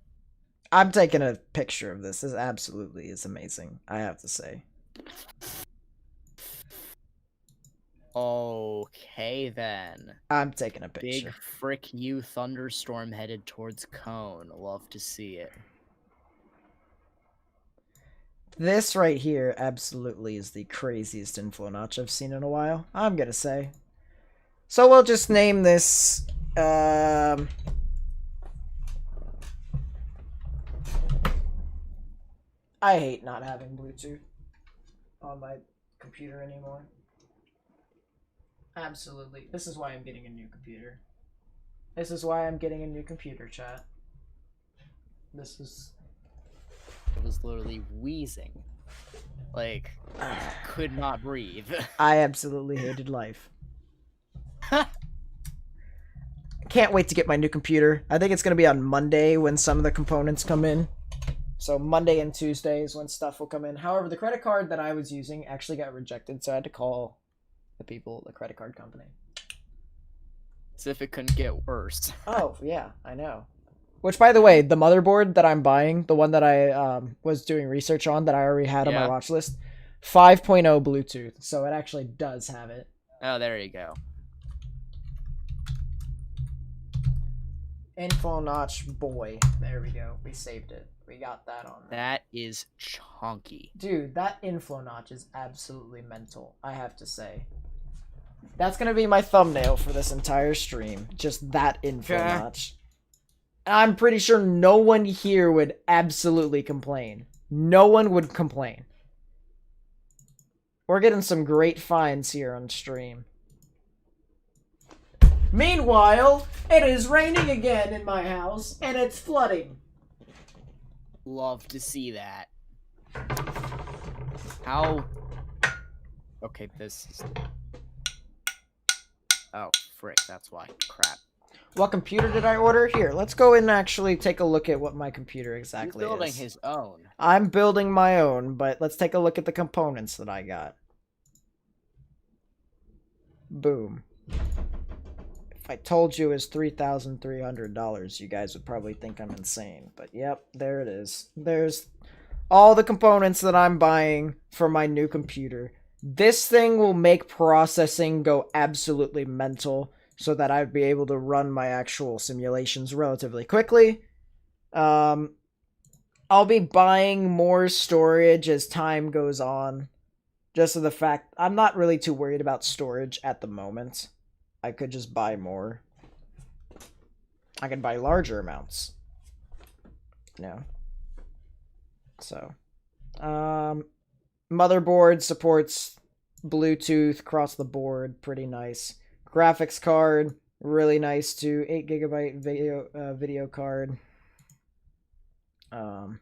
I'm taking a picture of this. This absolutely is amazing, I have to say. Okay, then. I'm taking a picture. Big frick you thunderstorm headed towards Cone. Love to see it. This right here absolutely is the craziest inflow notch I've seen in a while, I'm gonna say. So we'll just name this, I hate not having Bluetooth on my computer anymore. Absolutely. This is why I'm getting a new computer. This is why I'm getting a new computer, chat. This is... It was literally wheezing. Like, could not breathe. I absolutely hated life. Can't wait to get my new computer. I think it's going to be on Monday when some of the components come in. So Monday and Tuesday is when stuff will come in. However, the credit card that I was using actually got rejected, so I had to call the people, the credit card company. As if it couldn't get worse. Oh, yeah, I know. Which, by the way, the motherboard that I'm buying, the one that I was doing research on, that I already had on my watch list, 5.0 Bluetooth, so it actually does have it. Oh, there you go. Info notch boy. There we go. We saved it. We got that on there. That is chunky. Dude, that info notch is absolutely mental, I have to say. That's gonna be my thumbnail for this entire stream. Just that info Okay. notch. I'm pretty sure no one here would absolutely complain. No one would complain. We're getting some great finds here on stream. Meanwhile, it is raining again in my house, and it's flooding. Love to see that. How? Okay, this is... Oh, frick, that's why. Crap. What computer did I order? Here, let's go and actually take a look at what my computer exactly He's building is. his own. I'm building my own, but let's take a look at the components that I got. Boom. If I told you it was $3,300, you guys would probably think I'm insane. But yep, there it is. There's all the components that I'm buying for my new computer. This thing will make processing go absolutely mental so that I'd be able to run my actual simulations relatively quickly. I'll be buying more storage as time goes on. Just for the fact, I'm not really too worried about storage at the moment. I could just buy more. I can buy larger amounts. No. So. Motherboard supports Bluetooth across the board. Pretty nice. Graphics card. Really nice too. 8GB video card. And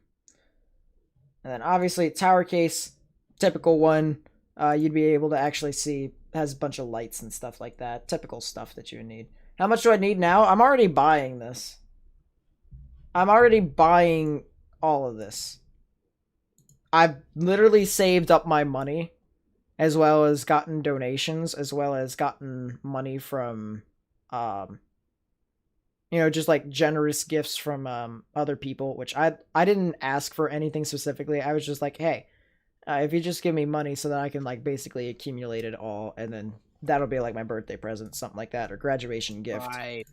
then obviously tower case. Typical one. You'd be able to actually see has a bunch of lights and stuff like that. Typical stuff that you would need. How much do I need now? I'm already buying this. I'm already buying all of this. I've literally saved up my money, as well as gotten donations, as well as gotten money from, just like generous gifts from other people, which I didn't ask for anything specifically. I was just like, hey, if you just give me money so that I can like basically accumulate it all, and then that'll be like my birthday present, something like that, or graduation gift. Buy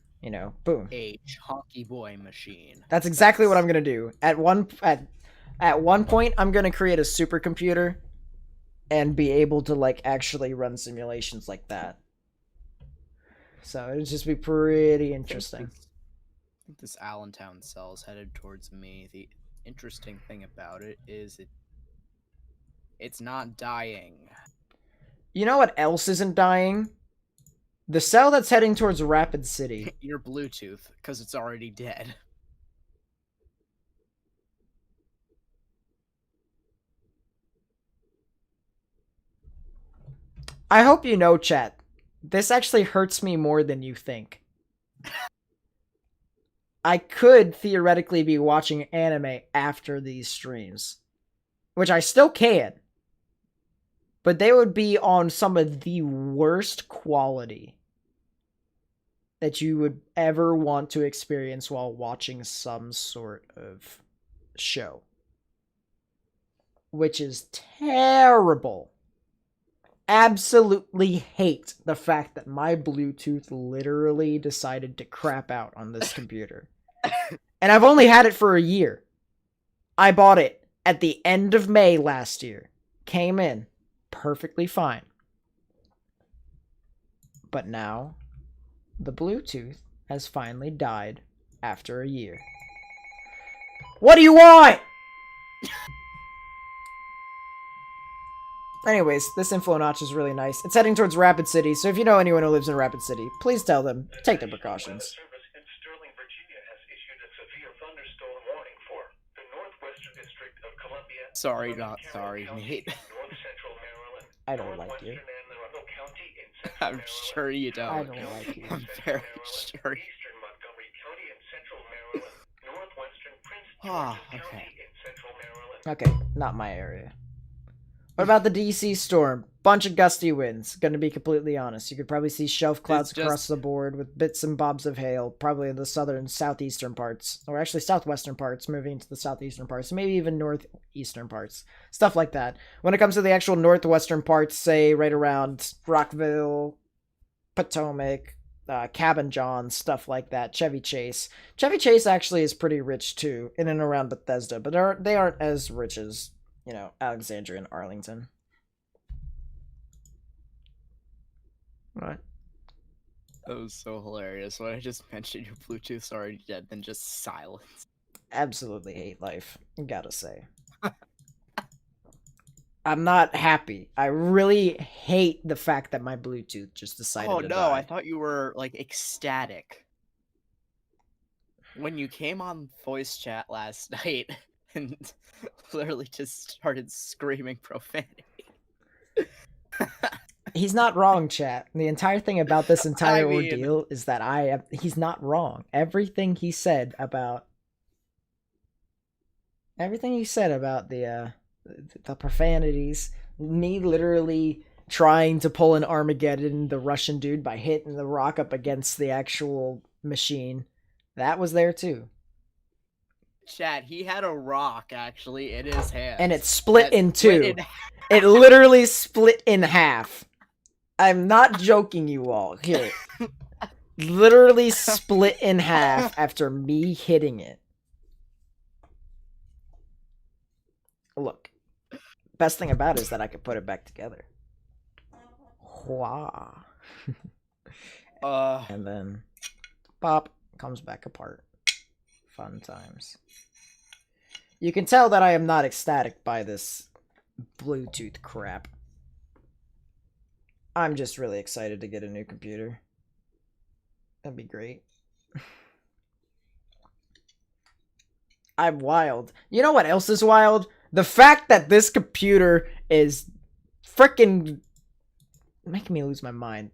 Boom. a chunky boy machine. That's exactly what I'm gonna do. At one point, I'm gonna create a supercomputer and be able to like actually run simulations like that. So it'd just be pretty interesting. I think this Allentown cell is headed towards me. The interesting thing about it is it's not dying. You know what else isn't dying? The cell that's heading towards Rapid City. Your Bluetooth, because it's already dead. I hope you know, chat. This actually hurts me more than you think. I could theoretically be watching anime after these streams. Which I still can. But they would be on some of the worst quality that you would ever want to experience while watching some sort of show. Which is terrible. Absolutely hate the fact that my Bluetooth literally decided to crap out on this computer. And I've only had it for a year. I bought it at the end of May last year. Came in perfectly fine. But now, the Bluetooth has finally died after a year. What do you want? Anyways, this info notch is really nice. It's heading towards Rapid City, so if you know anyone who lives in Rapid City, please tell them, take their precautions. Service in Sterling, Virginia has issued a severe thunderstorm warning for the northwestern district of Columbia. Sorry, Columbia not sorry, County, mate. North Central Maryland. I don't like you. Northwestern and Laredo County in Central I'm Maryland. sure you don't. I don't like you. I'm very sure. Eastern Montgomery County in Central Maryland. Northwestern Prince Ah, George's okay. County in Central Maryland. Okay, not my area. What about the DC storm? Bunch of gusty winds, gonna be completely honest. You could probably see shelf clouds It's just- across the board with bits and bobs of hail, probably in the southern, southeastern parts, or actually southwestern parts, moving into the southeastern parts, maybe even northeastern parts. Stuff like that. When it comes to the actual northwestern parts, say right around Rockville, Potomac, Cabin John, stuff like that, Chevy Chase. Chevy Chase actually is pretty rich too, in and around Bethesda, but they aren't as rich as, Alexandria and Arlington. What? That was so hilarious. When I just mentioned your Bluetooth's already dead, then just silence. Absolutely hate life, gotta say. I'm not happy. I really hate the fact that my Bluetooth just decided Oh to no, die. I thought you were like ecstatic when you came on voice chat last night and literally just started screaming profanity. He's not wrong, chat. The entire thing about this entire I mean- ordeal is that he's not wrong. Everything he said about the profanities, me literally trying to pull an Armageddon, the Russian dude, by hitting the rock up against the actual machine, that was there too. Chat, he had a rock actually in his hand. And it split that in split two. It literally split in half. I'm not joking, you all. Here. Literally split in half after me hitting it. Look. Best thing about it is that I could put it back together. Wah. And then pop, comes back apart. Fun times. You can tell that I am not ecstatic by this Bluetooth crap. I'm just really excited to get a new computer. That'd be great. I'm wild. You know what else is wild? The fact that this computer is freaking making me lose my mind.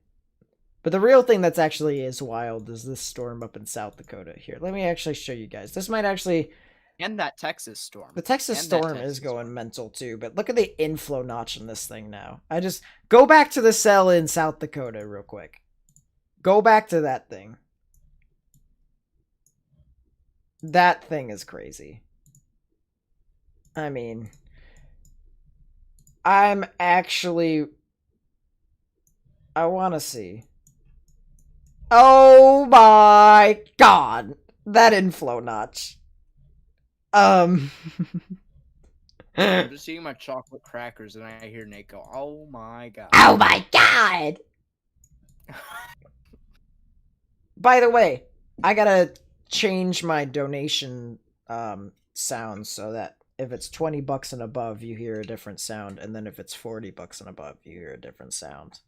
But the real thing that's actually is wild is this storm up in South Dakota. Here, let me actually show you guys. This might actually... And that Texas storm. The Texas And that storm Texas is going storm. mental too, but look at the inflow notch in this thing now. I just... Go back to the cell in South Dakota real quick. Go back to that thing. That thing is crazy. I mean... I'm actually... I want to see. Oh my god! That inflow notch. I'm just eating my chocolate crackers and I hear Nate go, "Oh my god." Oh my god! By the way, I gotta change my donation sound so that if it's $20 and above, you hear a different sound, and then if it's $40 and above, you hear a different sound.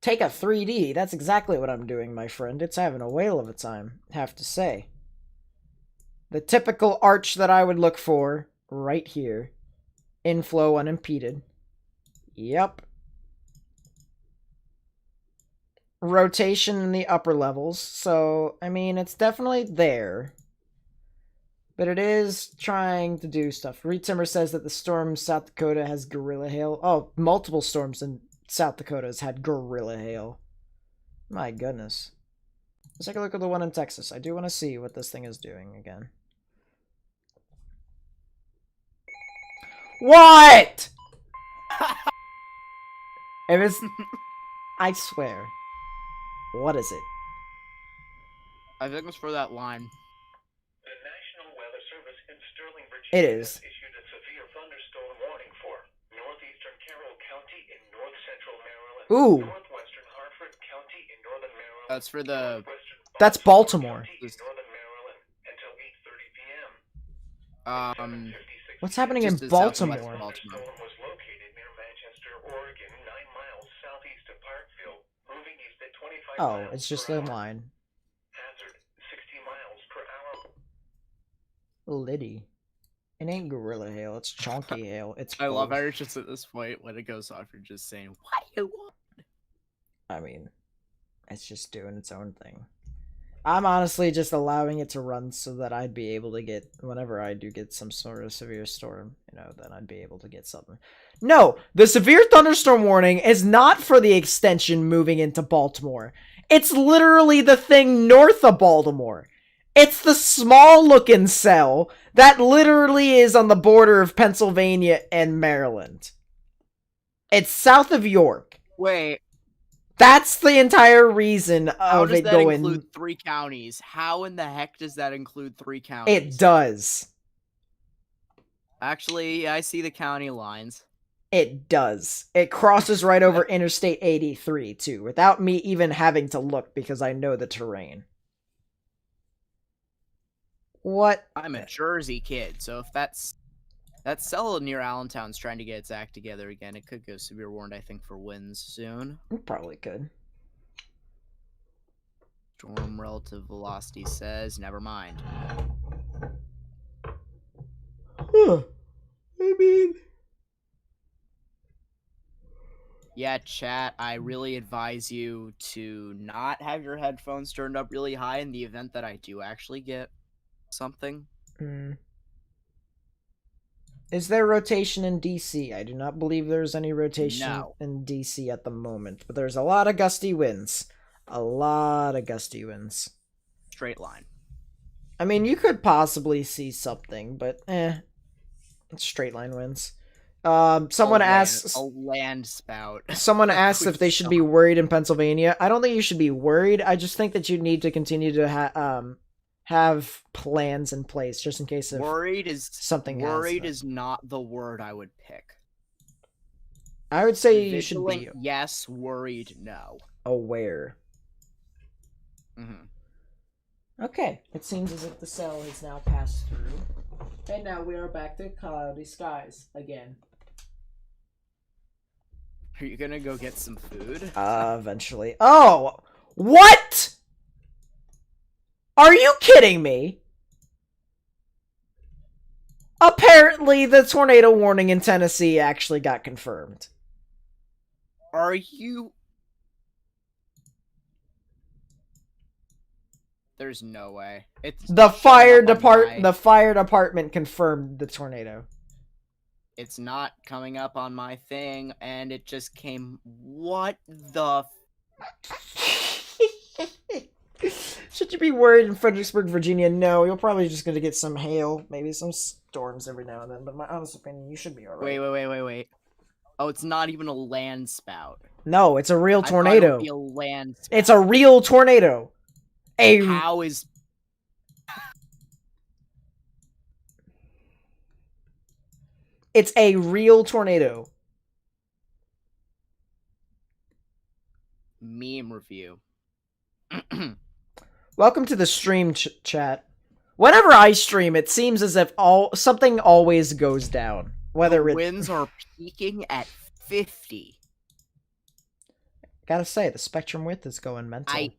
Take a 3D. That's exactly what I'm doing, my friend. It's having a whale of a time, have to say. The typical arch that I would look for, right here. Inflow unimpeded. Yep. Rotation in the upper levels, so, I mean, it's definitely there. But it is trying to do stuff. Reed Timmer says that the storm in South Dakota has gorilla hail. Oh, multiple storms in South Dakota has had gorilla hail. My goodness. Let's take a look at the one in Texas. I do want to see what this thing is doing again. What? If it's... I swear. What is it? I think it's for that line. The National Weather Service in Sterling, It Virginia is. has issued a severe thunderstorm warning for northeastern Carroll County in north central Maryland, Ooh. northwestern Hartford County in northern Maryland, That's for the northwestern That's Baltimore. County in northern Maryland until 8:30 p.m. What's happening in Just to southwest Baltimore? Baltimore. Thunderstorm was located near Manchester, Oregon, 9 miles southeast of Parkville, moving east at 25 Oh, miles it's just per a hour. line. Hazard 60 miles per hour. Liddy. It ain't gorilla hail, it's chonky hail. It's I love both. how you're just at this point when it goes off, you're just saying, "What do you want?" I mean, it's just doing its own thing. I'm honestly just allowing it to run so that I'd be able to get, whenever I do get some sort of severe storm, then I'd be able to get something. No, the severe thunderstorm warning is not for the extension moving into Baltimore. It's literally the thing north of Baltimore. It's the small looking cell that literally is on the border of Pennsylvania and Maryland. It's south of York. Wait, That's the entire reason How of does it that going. include 3 counties? How in the heck does that include 3 counties? It does. Actually, I see the county lines. It does. It crosses right over Interstate 83, too, without me even having to look because I know the terrain. What? I'm a Jersey kid, so if that cell near Allentown's trying to get its act together again, it could go severe warned, I think, for winds soon. It probably could. Storm relative velocity says, never mind. Huh. I mean... Yeah, chat, I really advise you to not have your headphones turned up really high in the event that I do actually get something. Is there rotation in DC? I do not believe there's any rotation No. in DC at the moment, but there's a lot of gusty winds. A lot of gusty winds. Straight line. I mean, you could possibly see something, but it's straight line winds. Someone asks a land spout. Someone asks if they should be worried in Pennsylvania. I don't think you should be worried. I just think that you need to continue to have plans in place just in case of worried is something. Worried is not the word I would pick. I would say you Vigilant, should be yes. Worried, no. aware. Mm-hmm. Okay, it seems as if the cell has now passed through, and now we are back to cloudy skies again. Are you gonna go get some food? Eventually. Oh, what? Are you kidding me? Apparently, the tornado warning in Tennessee actually got confirmed. Are you? There's no way. It's The fire department confirmed the tornado. It's not coming up on my thing, and it just came. What the? Should you be worried in Fredericksburg, Virginia? No, you're probably just going to get some hail, maybe some storms every now and then, but my honest opinion, you should be alright. Wait. Oh, it's not even a land spout. No, it's a real I tornado. thought it would be a land spout. It's a real tornado. How is... It's a real tornado. Meme review. Welcome to the stream chat. Whenever I stream, it seems as if something always goes down. Whether the winds are peaking at 50. Gotta say, the spectrum width is going mental.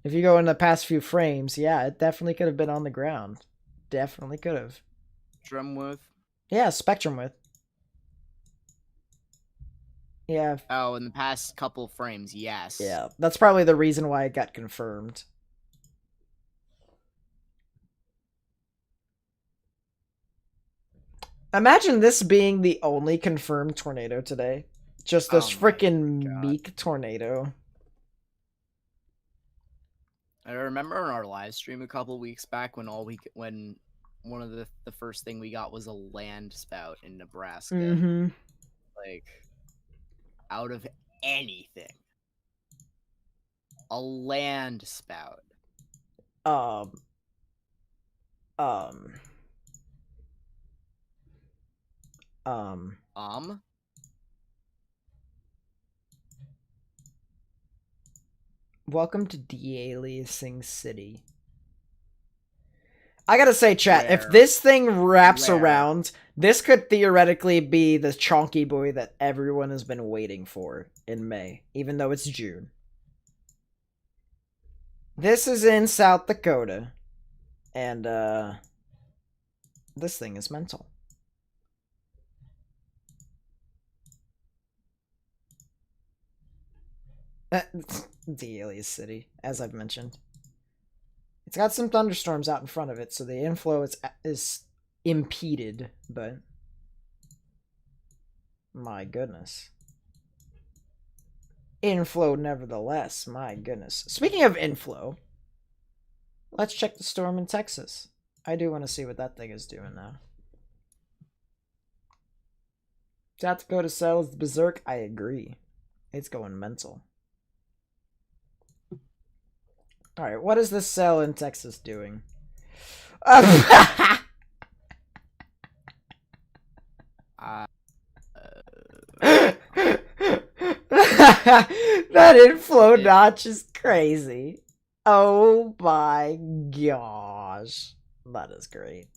If you go in the past few frames, yeah, it definitely could have been on the ground. Definitely could have. Drum width? Yeah, spectrum width. Yeah. Oh, in the past couple frames, yes. Yeah, that's probably the reason why it got confirmed. Imagine this being the only confirmed tornado today. Just this freaking meek tornado. I remember in our live stream a couple weeks back when when one of the first thing we got was a land spout in Nebraska. Mm-hmm. Like, out of anything. A land spout. Welcome to de-aliasing city. I gotta say, chat, if this thing wraps around, this could theoretically be the chonky boy that everyone has been waiting for in May, even though it's June. This is in South Dakota, and, this thing is mental. De-alias city, as I've mentioned. It's got some thunderstorms out in front of it, so the inflow is impeded, but... My goodness. Inflow nevertheless, my goodness. Speaking of inflow, let's check the storm in Texas. I do want to see what that thing is doing now. South Dakota settles berserk, I agree. It's going mental. Alright, what is this cell in Texas doing? That inflow notch is crazy. Oh my gosh. That is great.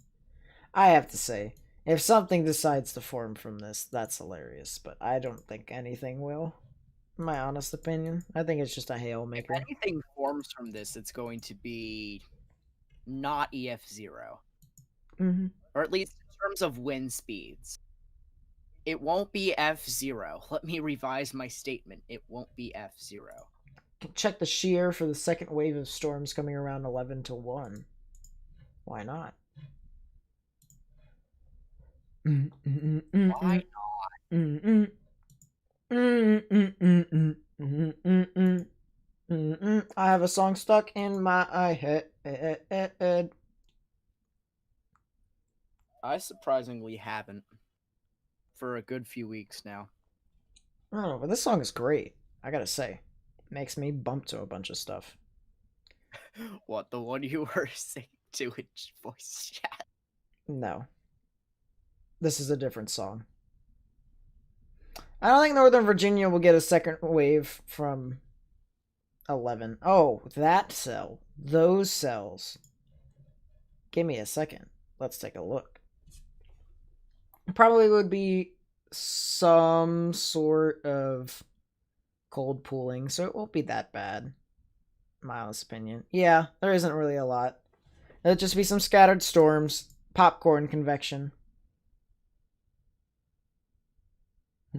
I have to say, if something decides to form from this, that's hilarious, but I don't think anything will. My honest opinion. I think it's just a hail If maker. anything forms from this, it's going to be not EF0. Mm-hmm. Or at least in terms of wind speeds. It won't be F0. Let me revise my statement. It won't be F0. Check the shear for the second wave of storms coming around 11 to 1. Why not? Why I have a song stuck in my head. I surprisingly haven't. For a good few weeks now. I don't know, but this song is great. I gotta say. Makes me bump to a bunch of stuff. What, the one you were singing to in voice chat? No. This is a different song. I don't think Northern Virginia will get a second wave from 11. Oh, that cell. Those cells. Give me a second. Let's take a look. Probably would be some sort of cold pooling, so it won't be that bad. My honest opinion. Yeah, there isn't really a lot. It'll just be some scattered storms, popcorn convection.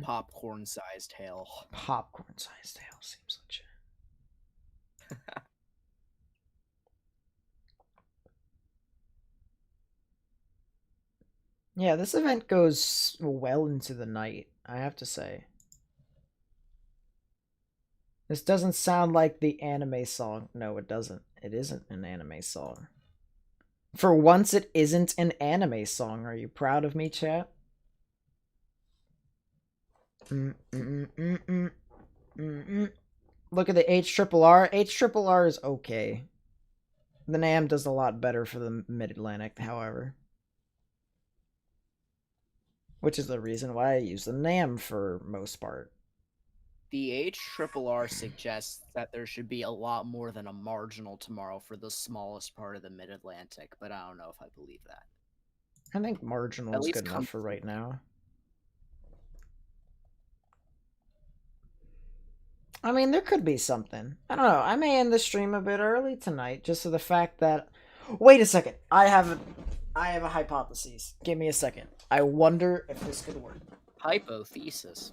Popcorn-sized hail. Popcorn-sized hail seems legit. Yeah, this event goes well into the night, I have to say. This doesn't sound like the anime song. No, it doesn't. It isn't an anime song. For once, it isn't an anime song. Are you proud of me, chat? Look at the HRRR. HRRR is okay. The NAM does a lot better for the Mid-Atlantic, however. Which is the reason why I use the NAM for most part. The HRRR suggests that there should be a lot more than a marginal tomorrow for the smallest part of the Mid-Atlantic, but I don't know if I believe that. I think marginal is good enough for right now. I mean, there could be something. I don't know. I may end the stream a bit early tonight, just for the fact that... Wait a second. I have a hypothesis. Give me a second. I wonder if this could work. Hypothesis.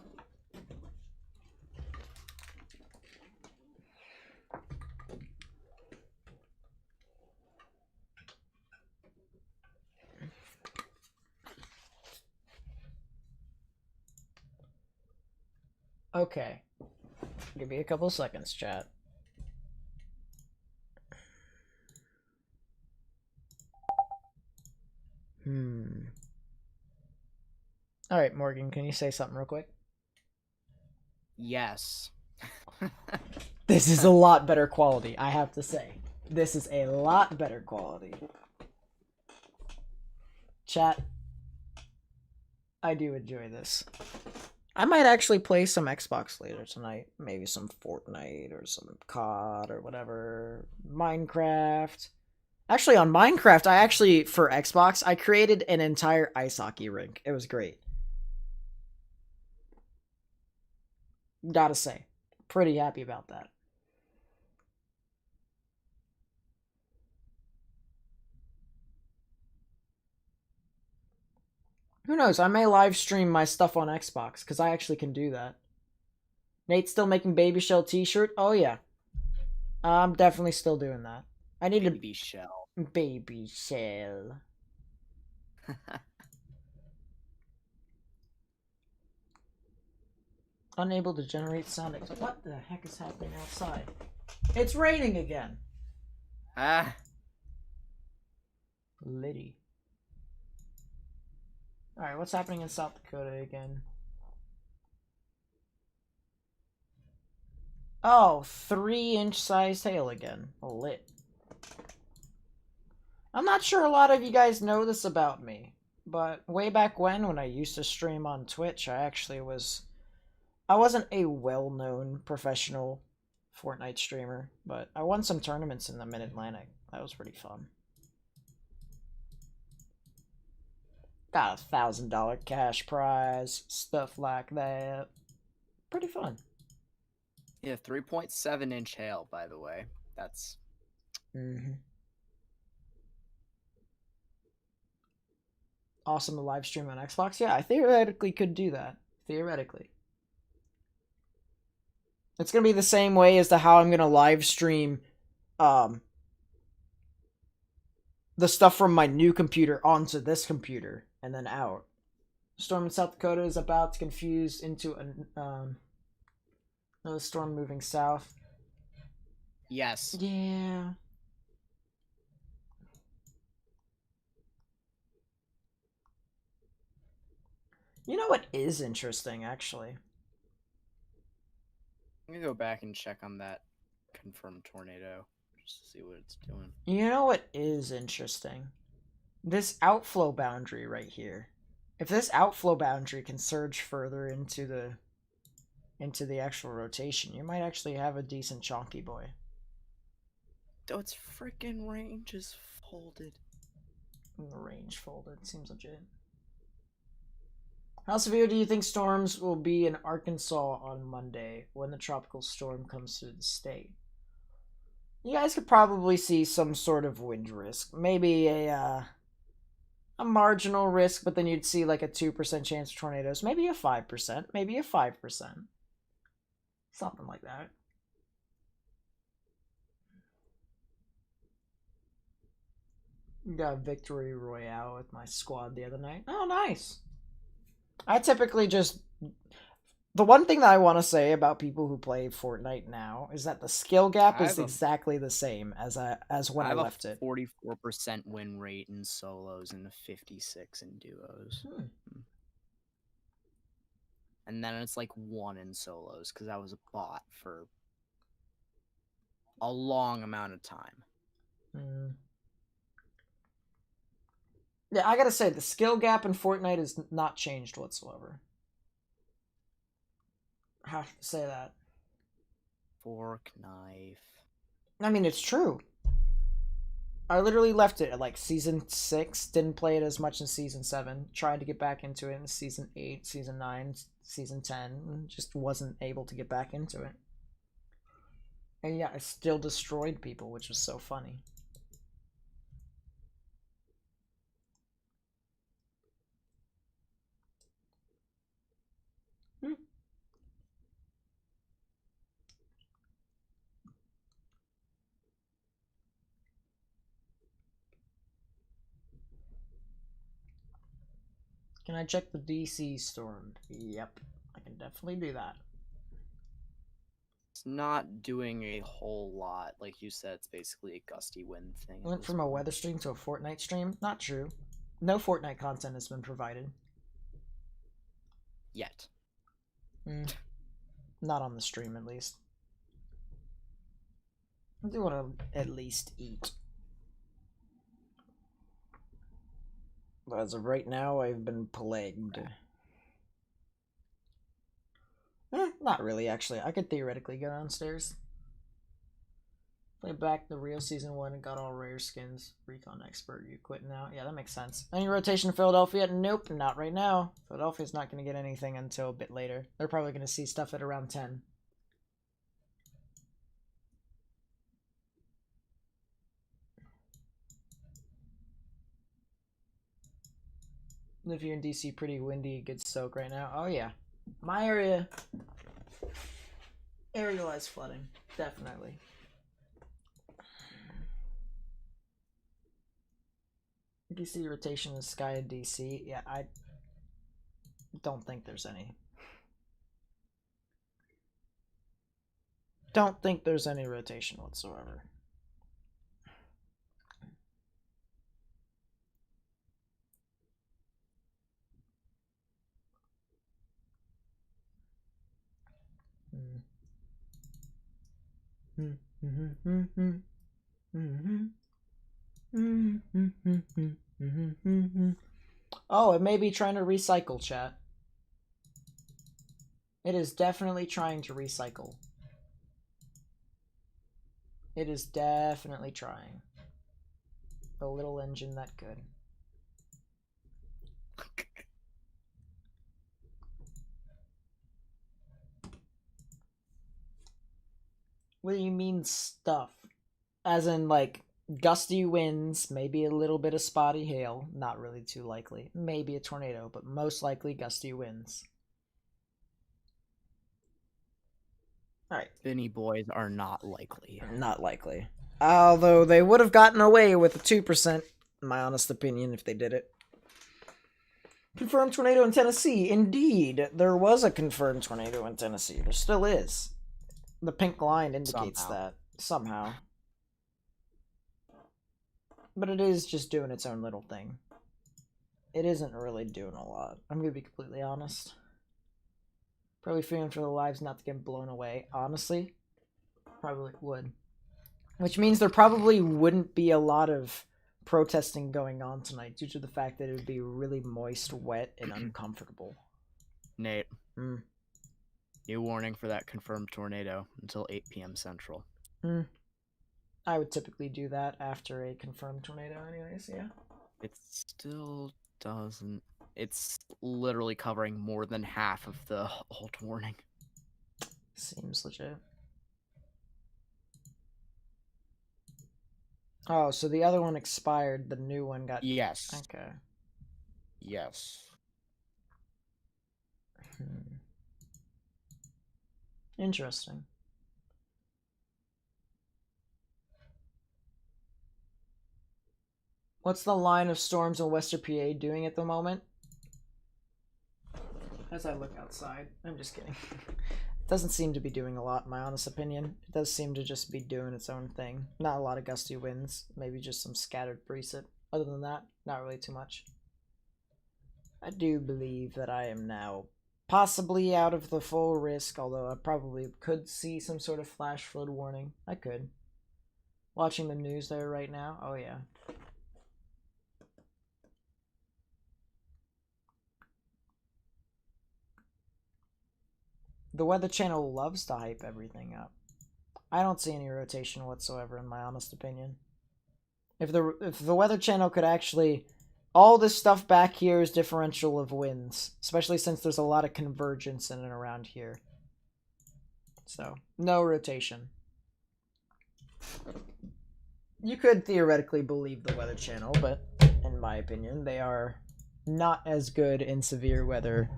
Okay. Give me a couple seconds, chat. Alright, Morgan, can you say something real quick? Yes. This is a lot better quality, I have to say. This is a lot better quality. Chat, I do enjoy this. I might actually play some Xbox later tonight. Maybe some Fortnite or some COD or whatever. Minecraft. Actually, on Minecraft, for Xbox, I created an entire ice hockey rink. It was great. Gotta say, pretty happy about that. Who knows? I may live stream my stuff on Xbox, because I actually can do that. Nate's still making Baby Shell t-shirt? Oh, yeah. I'm definitely still doing that. I need Baby Shell. Baby Shell. Unable to generate sound. What the heck is happening outside? It's raining again. Ah. Liddy. Alright, what's happening in South Dakota again? Oh, 3-inch size hail again. Lit. I'm not sure a lot of you guys know this about me, but way back when I used to stream on Twitch, I wasn't a well-known professional Fortnite streamer, but I won some tournaments in the Mid-Atlantic. That was pretty fun. Got a $1,000 cash prize, stuff like that. Pretty fun. Yeah, 3.7-inch hail, by the way. That's Awesome to live stream on Xbox. Yeah, I theoretically could do that. Theoretically. It's gonna be the same way as to how I'm gonna live stream the stuff from my new computer onto this computer and then out. Storm in South Dakota is about to confuse into another storm moving south. yes. Yeah. You know what is interesting, actually? I'm gonna go back and check on that confirmed tornado just to see what it's doing. You know what is interesting? This outflow boundary right here. If this outflow boundary can surge further into the actual rotation, you might actually have a decent chonky boy. Oh, its freaking range is folded. The range folded seems legit. How severe do you think storms will be in Arkansas on Monday when the tropical storm comes through the state? You guys could probably see some sort of wind risk, maybe a marginal risk, but then you'd see like a 2% chance of tornadoes, maybe a 5%, maybe a 5%, something like that. Got a victory royale with my squad the other night. Oh, nice. I typically just the one thing that I want to say about people who play Fortnite now is that the skill gap is exactly the same as when I left it. 44% win rate in solos and a 56 in duos. And then it's like 1 in solos because I was a bot for a long amount of time. Yeah, I gotta say, the skill gap in Fortnite is not changed whatsoever. I have to say that. Fork, knife. I mean, it's true. I literally left it at like season 6, didn't play it as much in season 7, tried to get back into it in season 8, season 9, season 10, just wasn't able to get back into it. And yeah, I still destroyed people, which was so funny. Can I check the DC storm? Yep, I can definitely do that. It's not doing a whole lot. Like you said, it's basically a gusty wind thing. Went from a weather stream to a Fortnite stream? Not true. No Fortnite content has been provided. Yet. Not on the stream, at least. I do want to at least eat. But as of right now, I've been plagued. Not really, actually. I could theoretically go downstairs. Play back the real season 1 and got all rare skins. Recon expert, you quit now? Yeah, that makes sense. Any rotation in Philadelphia? Nope, not right now. Philadelphia's not going to get anything until a bit later. They're probably going to see stuff at around 10. Live here in DC, pretty windy, good soak right now. Oh yeah, my area lies flooding, definitely. DC rotation in the sky in DC. Yeah, I don't think there's any. Don't think there's any rotation whatsoever. Oh, it may be trying to recycle, chat. It is definitely trying to recycle. It is definitely trying. The little engine that could. What do you mean stuff? As in, like, gusty winds, maybe a little bit of spotty hail. Not really too likely. Maybe a tornado, but most likely gusty winds. Alright. Finny boys are not likely. Not likely. Although they would have gotten away with a 2%, in my honest opinion, if they did it. Confirmed tornado in Tennessee. Indeed, there was a confirmed tornado in Tennessee. There still is. The pink line indicates that. Somehow. But it is just doing its own little thing. It isn't really doing a lot. I'm going to be completely honest. Probably fearing for their lives not to get blown away. Honestly, probably would. Which means there probably wouldn't be a lot of protesting going on tonight due to the fact that it would be really moist, wet, and uncomfortable. Nate. New warning for that confirmed tornado until 8 p.m. Central. I would typically do that after a confirmed tornado anyways, yeah. It still doesn't... It's literally covering more than half of the old warning. Seems legit. Oh, so the other one expired, the new one got... Yes. Okay. Yes. Interesting. What's the line of storms in Western PA doing at the moment? As I look outside. I'm just kidding. It doesn't seem to be doing a lot, in my honest opinion. It does seem to just be doing its own thing. Not a lot of gusty winds. Maybe just some scattered precip. Other than that, not really too much. I do believe that I am now possibly out of the full risk, although I probably could see some sort of flash flood warning. I could. Watching the news there right now? Oh yeah. The Weather Channel loves to hype everything up. I don't see any rotation whatsoever, in my honest opinion. If the Weather Channel could actually... All this stuff back here is differential of winds, especially since there's a lot of convergence in and around here. So, no rotation. You could theoretically believe the Weather Channel, but in my opinion, they are not as good in severe weather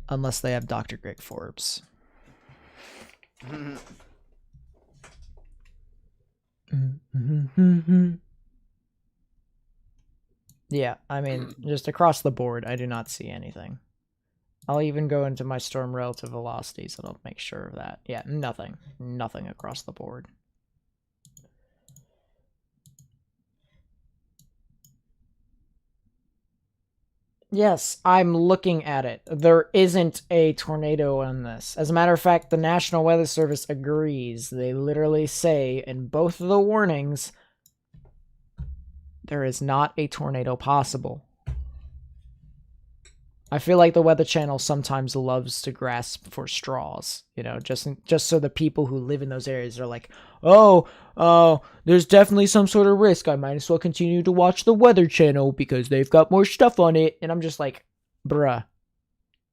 unless they have Dr. Greg Forbes. Yeah, I mean, just across the board, I do not see anything. I'll even go into my storm relative velocities and I'll make sure of that. Yeah, nothing. Nothing across the board. Yes, I'm looking at it. There isn't a tornado on this. As a matter of fact, the National Weather Service agrees. They literally say in both of the warnings, there is not a tornado possible. I feel like the Weather Channel sometimes loves to grasp for straws, you know, just so the people who live in those areas are like, oh, there's definitely some sort of risk. I might as well continue to watch the Weather Channel because they've got more stuff on it. And I'm just like, bruh.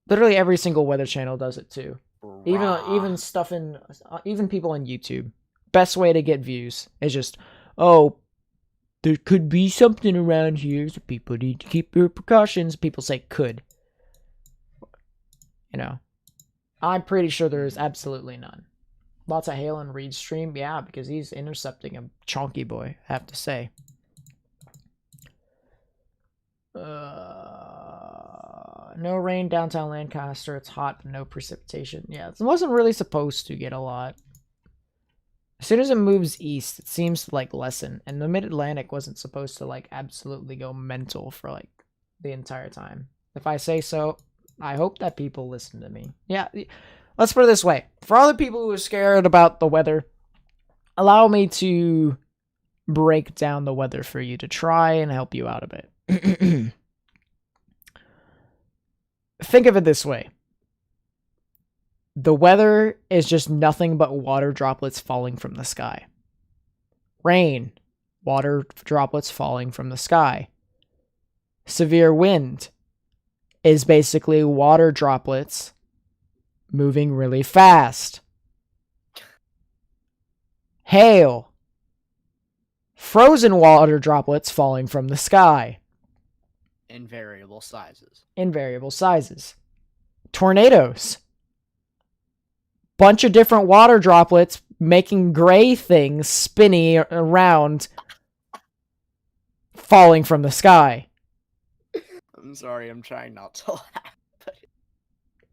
Literally every single Weather Channel does it too. Even stuff in, even people on YouTube. Best way to get views is just, oh, there could be something around here, so people need to keep their precautions. People say could. You know, I'm pretty sure there is absolutely none. Lots of hail in Reed's stream, yeah, because he's intercepting a chonky boy, I have to say. No rain downtown Lancaster. It's hot, but no precipitation. Yeah, it wasn't really supposed to get a lot. As soon as it moves east, it seems to, like, lessen. And the Mid-Atlantic wasn't supposed to, like, absolutely go mental for, like, the entire time. If I say so, I hope that people listen to me. Yeah, let's put it this way. For all the people who are scared about the weather, allow me to break down the weather for you to try and help you out a bit. Think of it this way. The weather is just nothing but water droplets falling from the sky. Rain, water droplets falling from the sky. Severe wind is basically water droplets moving really fast. Hail, frozen water droplets falling from the sky. In variable sizes. In variable sizes. Tornadoes. Bunch of different water droplets making gray things spinny around, falling from the sky. I'm sorry, I'm trying not to laugh.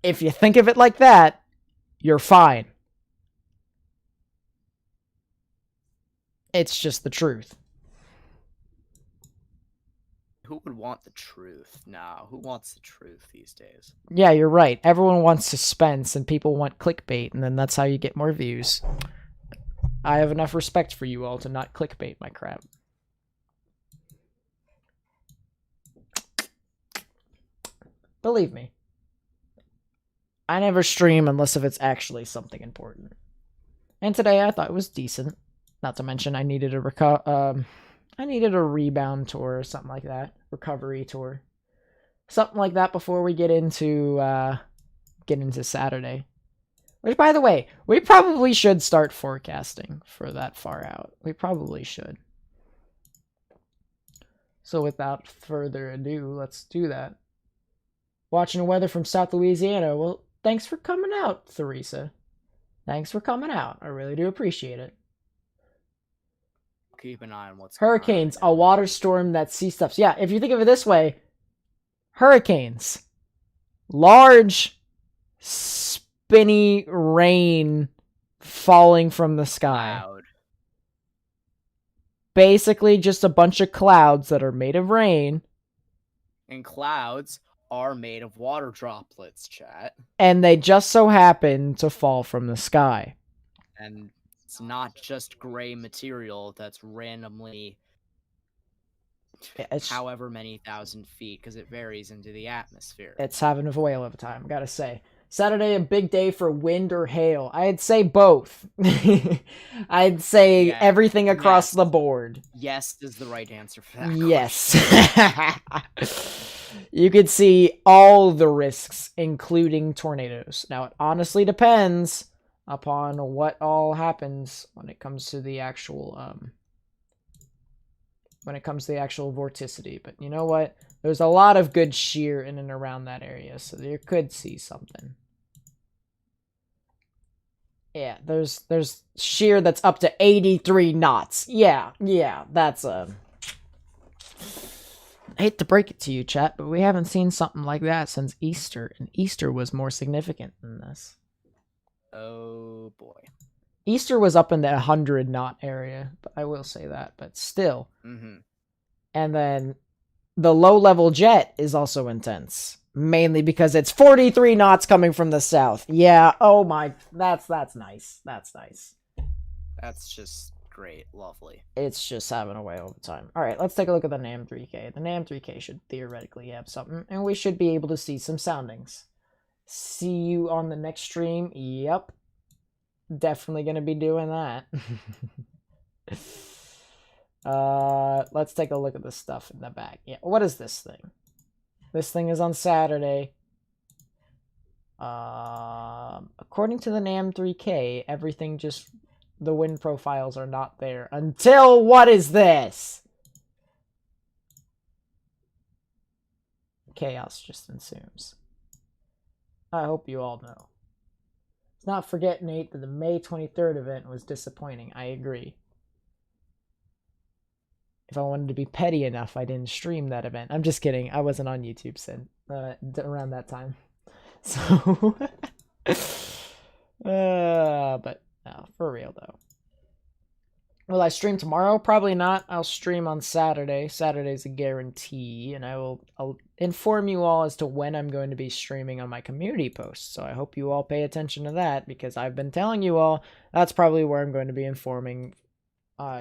If you think of it like that, you're fine. It's just the truth. Who would want the truth? Nah, who wants the truth these days? Yeah, you're right. Everyone wants suspense and people want clickbait, and then that's how you get more views. I have enough respect for you all to not clickbait my crap. Believe me. I never stream unless if it's actually something important. And today I thought it was decent. Not to mention I needed a rebound tour or something like that. Recovery tour. Something like that before we get into Saturday. Which, by the way, we probably should start forecasting for that far out. We probably should. So without further ado, let's do that. Watching the weather from South Louisiana. Well, thanks for coming out, Theresa. Thanks for coming out. I really do appreciate it. Keep an eye on what's Hurricanes, going on. a water storm that sea stuffs. Yeah, if you think of it this way, hurricanes, large, spinny rain falling from the sky. Cloud. Basically just a bunch of clouds that are made of rain. And clouds are made of water droplets, chat. And they just so happen to fall from the sky. And it's not just gray material that's randomly however many thousand feet, because it varies into the atmosphere. It's having a whale of a time, gotta say. Saturday, a big day for wind or hail. I'd say both. I'd say everything across the board. Yes is the right answer for that. Yes. You could see all the risks, including tornadoes. Now, it honestly depends upon what all happens when it comes to the actual vorticity. But you know what? There's a lot of good shear in and around that area, so you could see something. Yeah, there's shear that's up to 83 knots. Yeah, that's a... I hate to break it to you, chat, but we haven't seen something like that since Easter, and Easter was more significant than this. Oh boy. Easter was up in the 100 knot area, but I will say that, but still. Mm-hmm. And then the low-level jet is also intense, mainly because it's 43 knots coming from the south. Yeah, oh my, that's nice. That's nice. That's just great, lovely. It's just having a whale of a time. All right, let's take a look at the NAM 3K. The NAM 3K should theoretically have something, and we should be able to see some soundings. See you on the next stream. Yep. Definitely going to be doing that. Let's take a look at the stuff in the back. Yeah, what is this thing? This thing is on Saturday. According to the NAM 3K, everything just... the wind profiles are not there until... what is this? Chaos just ensues. I hope you all know. Let's not forget, Nate, that the May 23rd event was disappointing. I agree. If I wanted to be petty enough, I didn't stream that event. I'm just kidding. I wasn't on YouTube around that time. So... but no, for real, though. Will I stream tomorrow? Probably not. I'll stream on Saturday. Saturday's a guarantee, and I'll inform you all as to when I'm going to be streaming on my community posts. So I hope you all pay attention to that, because I've been telling you all that's probably where I'm going to be informing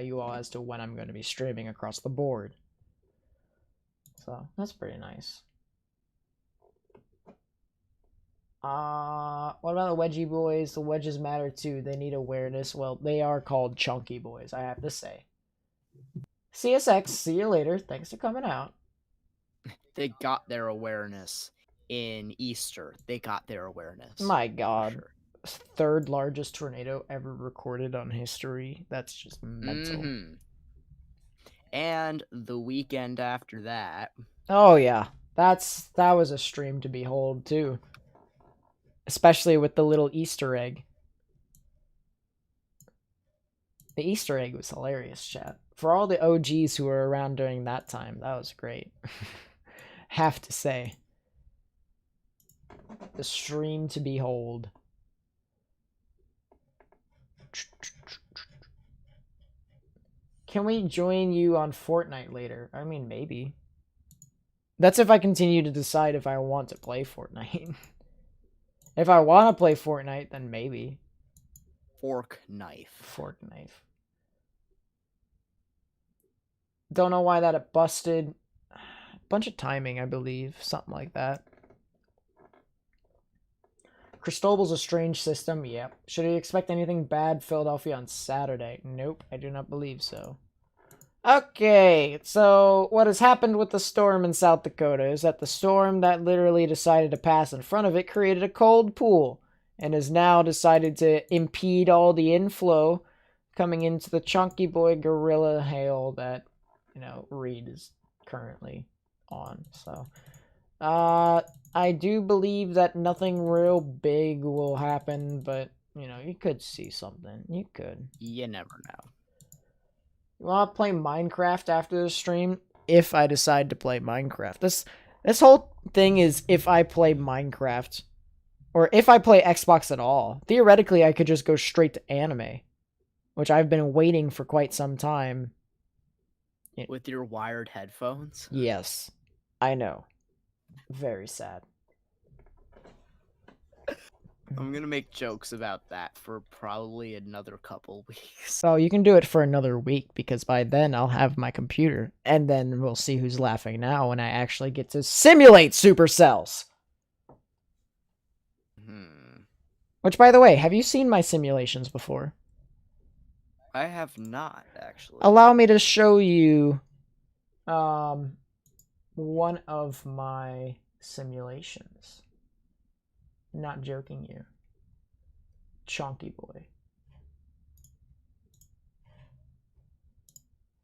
you all as to when I'm going to be streaming across the board. So that's pretty nice. What about the wedgie boys? The wedges matter too. They need awareness. Well, they are called chunky boys, I have to say. CSX, see you later. Thanks for coming out. They got their awareness in Easter. They got their awareness. My God. Sure. Third largest tornado ever recorded on history. That's just mental. Mm-hmm. And the weekend after that. Oh yeah. That was a stream to behold too. Especially with the little Easter egg. The Easter egg was hilarious, chat. For all the OGs who were around during that time, that was great. Have to say. The stream to behold. Can we join you on Fortnite later? I mean, maybe. That's if I continue to decide if I want to play Fortnite. If I want to play Fortnite, then maybe. Fork knife. Fork knife. Don't know why that it busted. Bunch of timing, I believe. Something like that. Cristobal's a strange system. Yep. Should we expect anything bad Philadelphia on Saturday? Nope, I do not believe so. Okay, so what has happened with the storm in South Dakota is that the storm that literally decided to pass in front of it created a cold pool and has now decided to impede all the inflow coming into the chunky boy gorilla hail that, Reed is currently on. So, I do believe that nothing real big will happen, but, you could see something. You could. You never know. You want to play Minecraft after the stream? If I decide to play Minecraft. This whole thing is if I play Minecraft. Or if I play Xbox at all. Theoretically, I could just go straight to anime. Which I've been waiting for quite some time. With your wired headphones? Yes. I know. Very sad. I'm gonna make jokes about that for probably another couple weeks. So you can do it for another week, because by then I'll have my computer, and then we'll see who's laughing now when I actually get to simulate supercells. Which, by the way, have you seen my simulations before? I have not, actually. Allow me to show you one of my simulations. Not joking you. Chonky boy.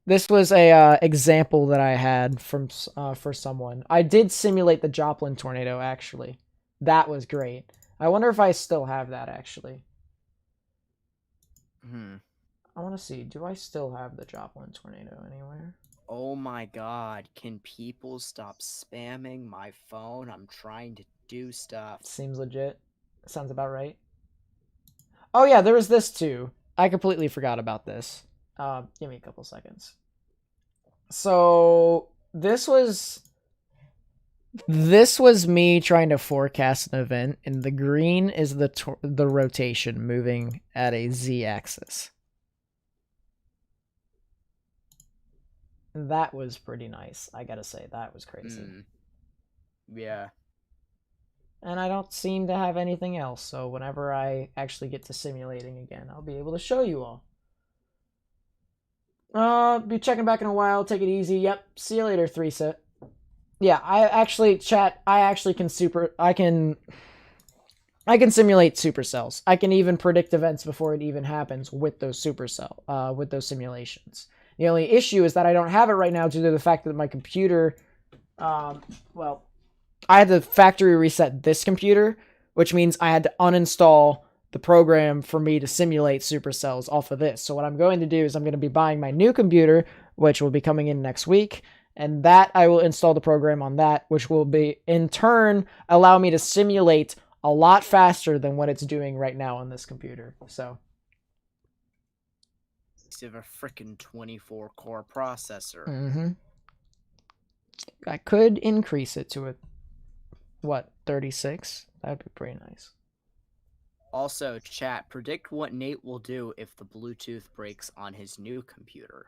This was a example that I had from for someone. I did simulate the Joplin tornado, actually. That was great. I wonder if I still have that, actually. I want to see. Do I still have the Joplin tornado anywhere? Oh my god. Can people stop spamming my phone? I'm trying to do stuff. Seems legit. Sounds about right. Oh yeah, there was this too. I completely forgot about this. Give me a couple seconds. So this was me trying to forecast an event, and the green is the rotation moving at a z-axis. That was pretty nice. I gotta say, that was crazy. Yeah. And I don't seem to have anything else, so whenever I actually get to simulating again, I'll be able to show you all. Be checking back in a while. Take it easy. Yep. See you later, 3-set. Yeah, I actually can I can simulate supercells. I can even predict events before it even happens with those simulations. The only issue is that I don't have it right now due to the fact that my computer, well, I had to factory reset this computer, which means I had to uninstall the program for me to simulate supercells off of this. So what I'm going to do is I'm going to be buying my new computer, which will be coming in next week, and that I will install the program on that, which will be in turn allow me to simulate a lot faster than what it's doing right now on this computer. So to have a frickin' 24-core processor. Mm-hmm. I could increase it to a, what, 36? That'd be pretty nice. Also, chat, predict what Nate will do if the Bluetooth breaks on his new computer.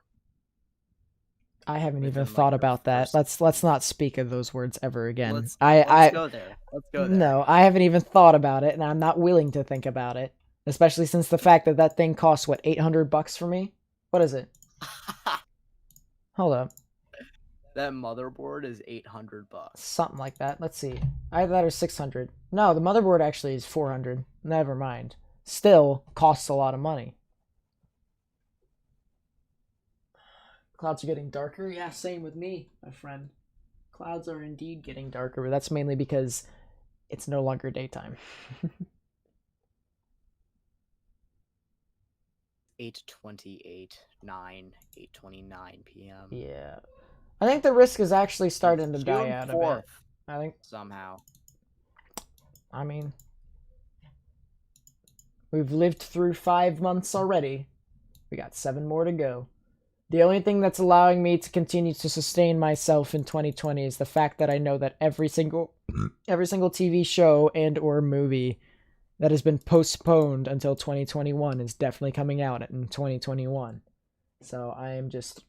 I haven't Within, even like, thought the about that. first Let's not speak of those words ever again. Let's I go there. Let's go there. No, I haven't even thought about it, and I'm not willing to think about it. Especially since the fact that that thing costs, what, $800 for me? What is it? Hold up. That motherboard is $800. Something like that. Let's see. Either that or 600. No, the motherboard actually is 400. Never mind. Still costs a lot of money. Clouds are getting darker? Yeah, same with me, my friend. Clouds are indeed getting darker, but that's mainly because it's no longer daytime. 8:28, 8:29 p.m. Yeah. I think the risk is actually starting to die June out a 4th, bit. I think, somehow. I mean, we've lived through 5 months already. We got 7 more to go. The only thing that's allowing me to continue to sustain myself in 2020 is the fact that I know that every single TV show and or movie that has been postponed until 2021 is definitely coming out in 2021. So I am just...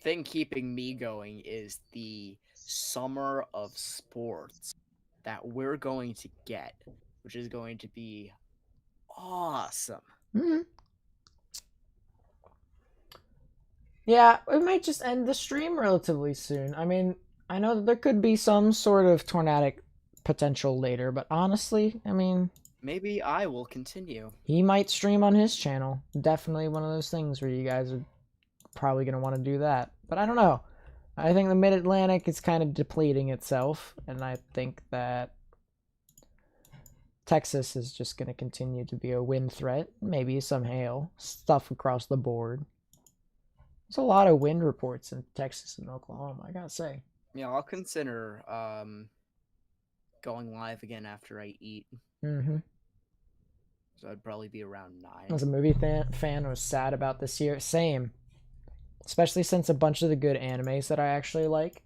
Thing keeping me going is the summer of sports that we're going to get, which is going to be awesome. Mm-hmm. Yeah, we might just end the stream relatively soon. I mean, I know that there could be some sort of tornadic potential later, but honestly, I mean... Maybe I will continue. He might stream on his channel. Definitely one of those things where you guys are probably going to want to do that. But I don't know. I think the Mid-Atlantic is kind of depleting itself, and I think that Texas is just going to continue to be a wind threat. Maybe some hail. Stuff across the board. There's a lot of wind reports in Texas and Oklahoma, I gotta say. Yeah, I'll consider going live again after I eat. Mm-hmm. So I'd probably be around 9. As a movie fan, I was sad about this year. Same. Especially since a bunch of the good animes that I actually like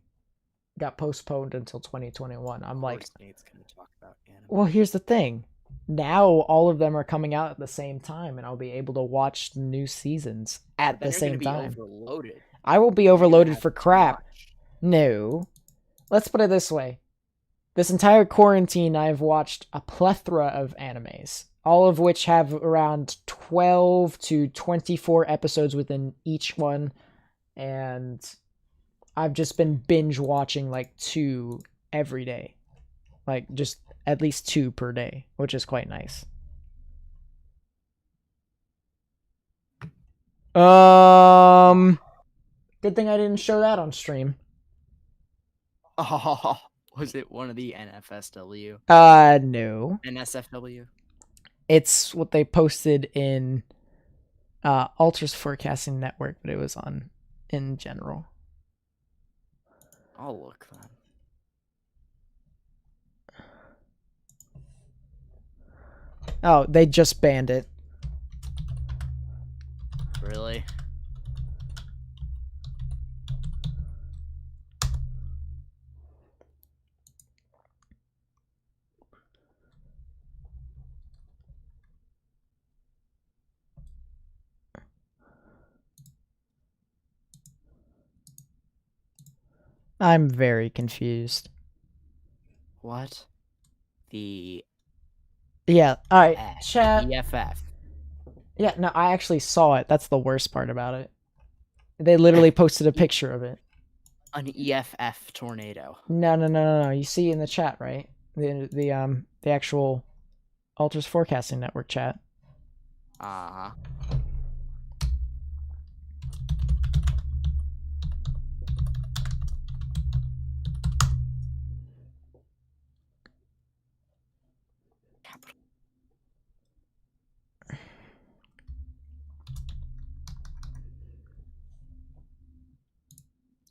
got postponed until 2021. I'm like, Nate's gonna talk about anime. well, here's the thing. Now all of them are coming out at the same time, and I'll be able to watch new seasons at the same time. Overloaded. I will be overloaded for crap. No. Let's put it this way. This entire quarantine, I've watched a plethora of animes, all of which have around 12 to 24 episodes within each one, and I've just been binge watching like 2 every day. Like, just at least 2 per day, which is quite nice. Good thing I didn't show that on stream. Oh, was it one of the NFSW? No. NSFW? It's what they posted in Ultra's Forecasting Network, but it was on in general. I'll look then. Oh, they just banned it. Really? I'm very confused. What? The Yeah, alright, chat. EFF. Yeah, no, I actually saw it. That's the worst part about it. They literally posted a picture of it. An EFF tornado. No. You see in the chat, right? The actual Ultra's Forecasting Network chat. Uh-huh.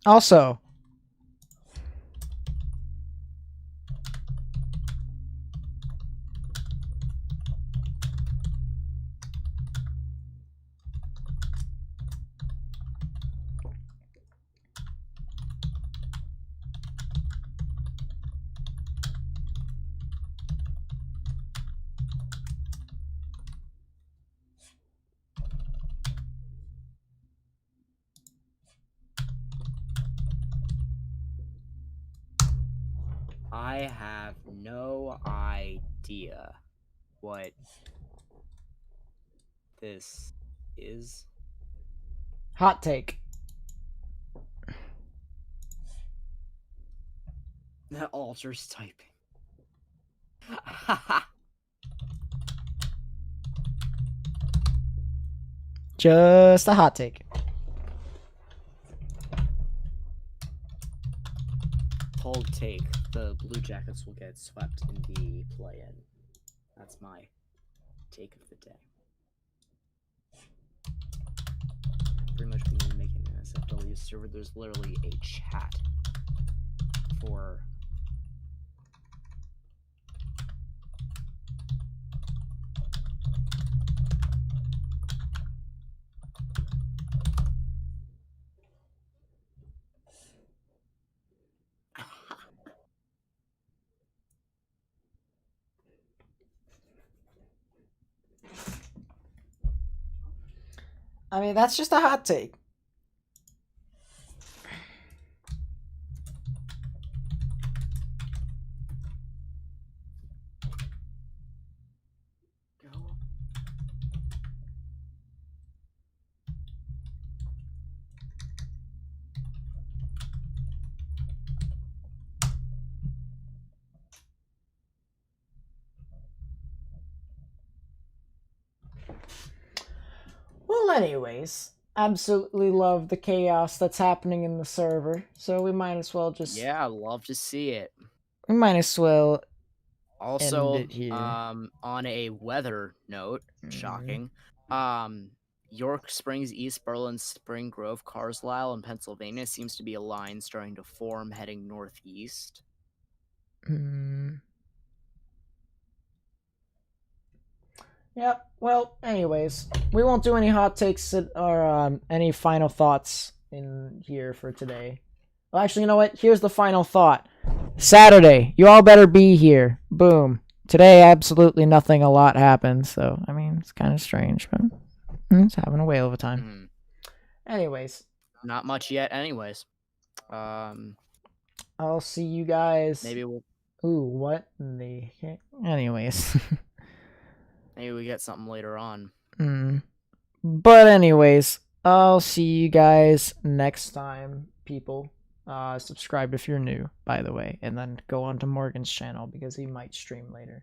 Also, I have no idea what this is. Hot take. That alters typing. Just a hot take. Cold take. The Blue Jackets will get swept in the play-in. That's my take of the day. Pretty much when you make an NSFW server, there's literally a chat for I mean, that's just a hot take. go. Well, anyways, absolutely love the chaos that's happening in the server, so we might as well just Yeah, I'd love to see it. we might as well Also, end it here. on a weather note, shocking. York Springs, East Berlin, Spring Grove, Carlisle, and Pennsylvania seems to be a line starting to form heading northeast. Yep. Well, anyways, we won't do any hot takes or any final thoughts in here for today. Well, actually, you know what? Here's the final thought. Saturday, you all better be here. Boom. Today, absolutely nothing. A lot happened, so I mean, it's kind of strange, but it's having a whale of a time. Anyways, Not much yet, anyways. I'll see you guys. Maybe we'll. Ooh, what in the heck? Anyways. Maybe we get something later on. But anyways, I'll see you guys next time, people. Subscribe if you're new, by the way, and then go on to Morgan's channel because he might stream later.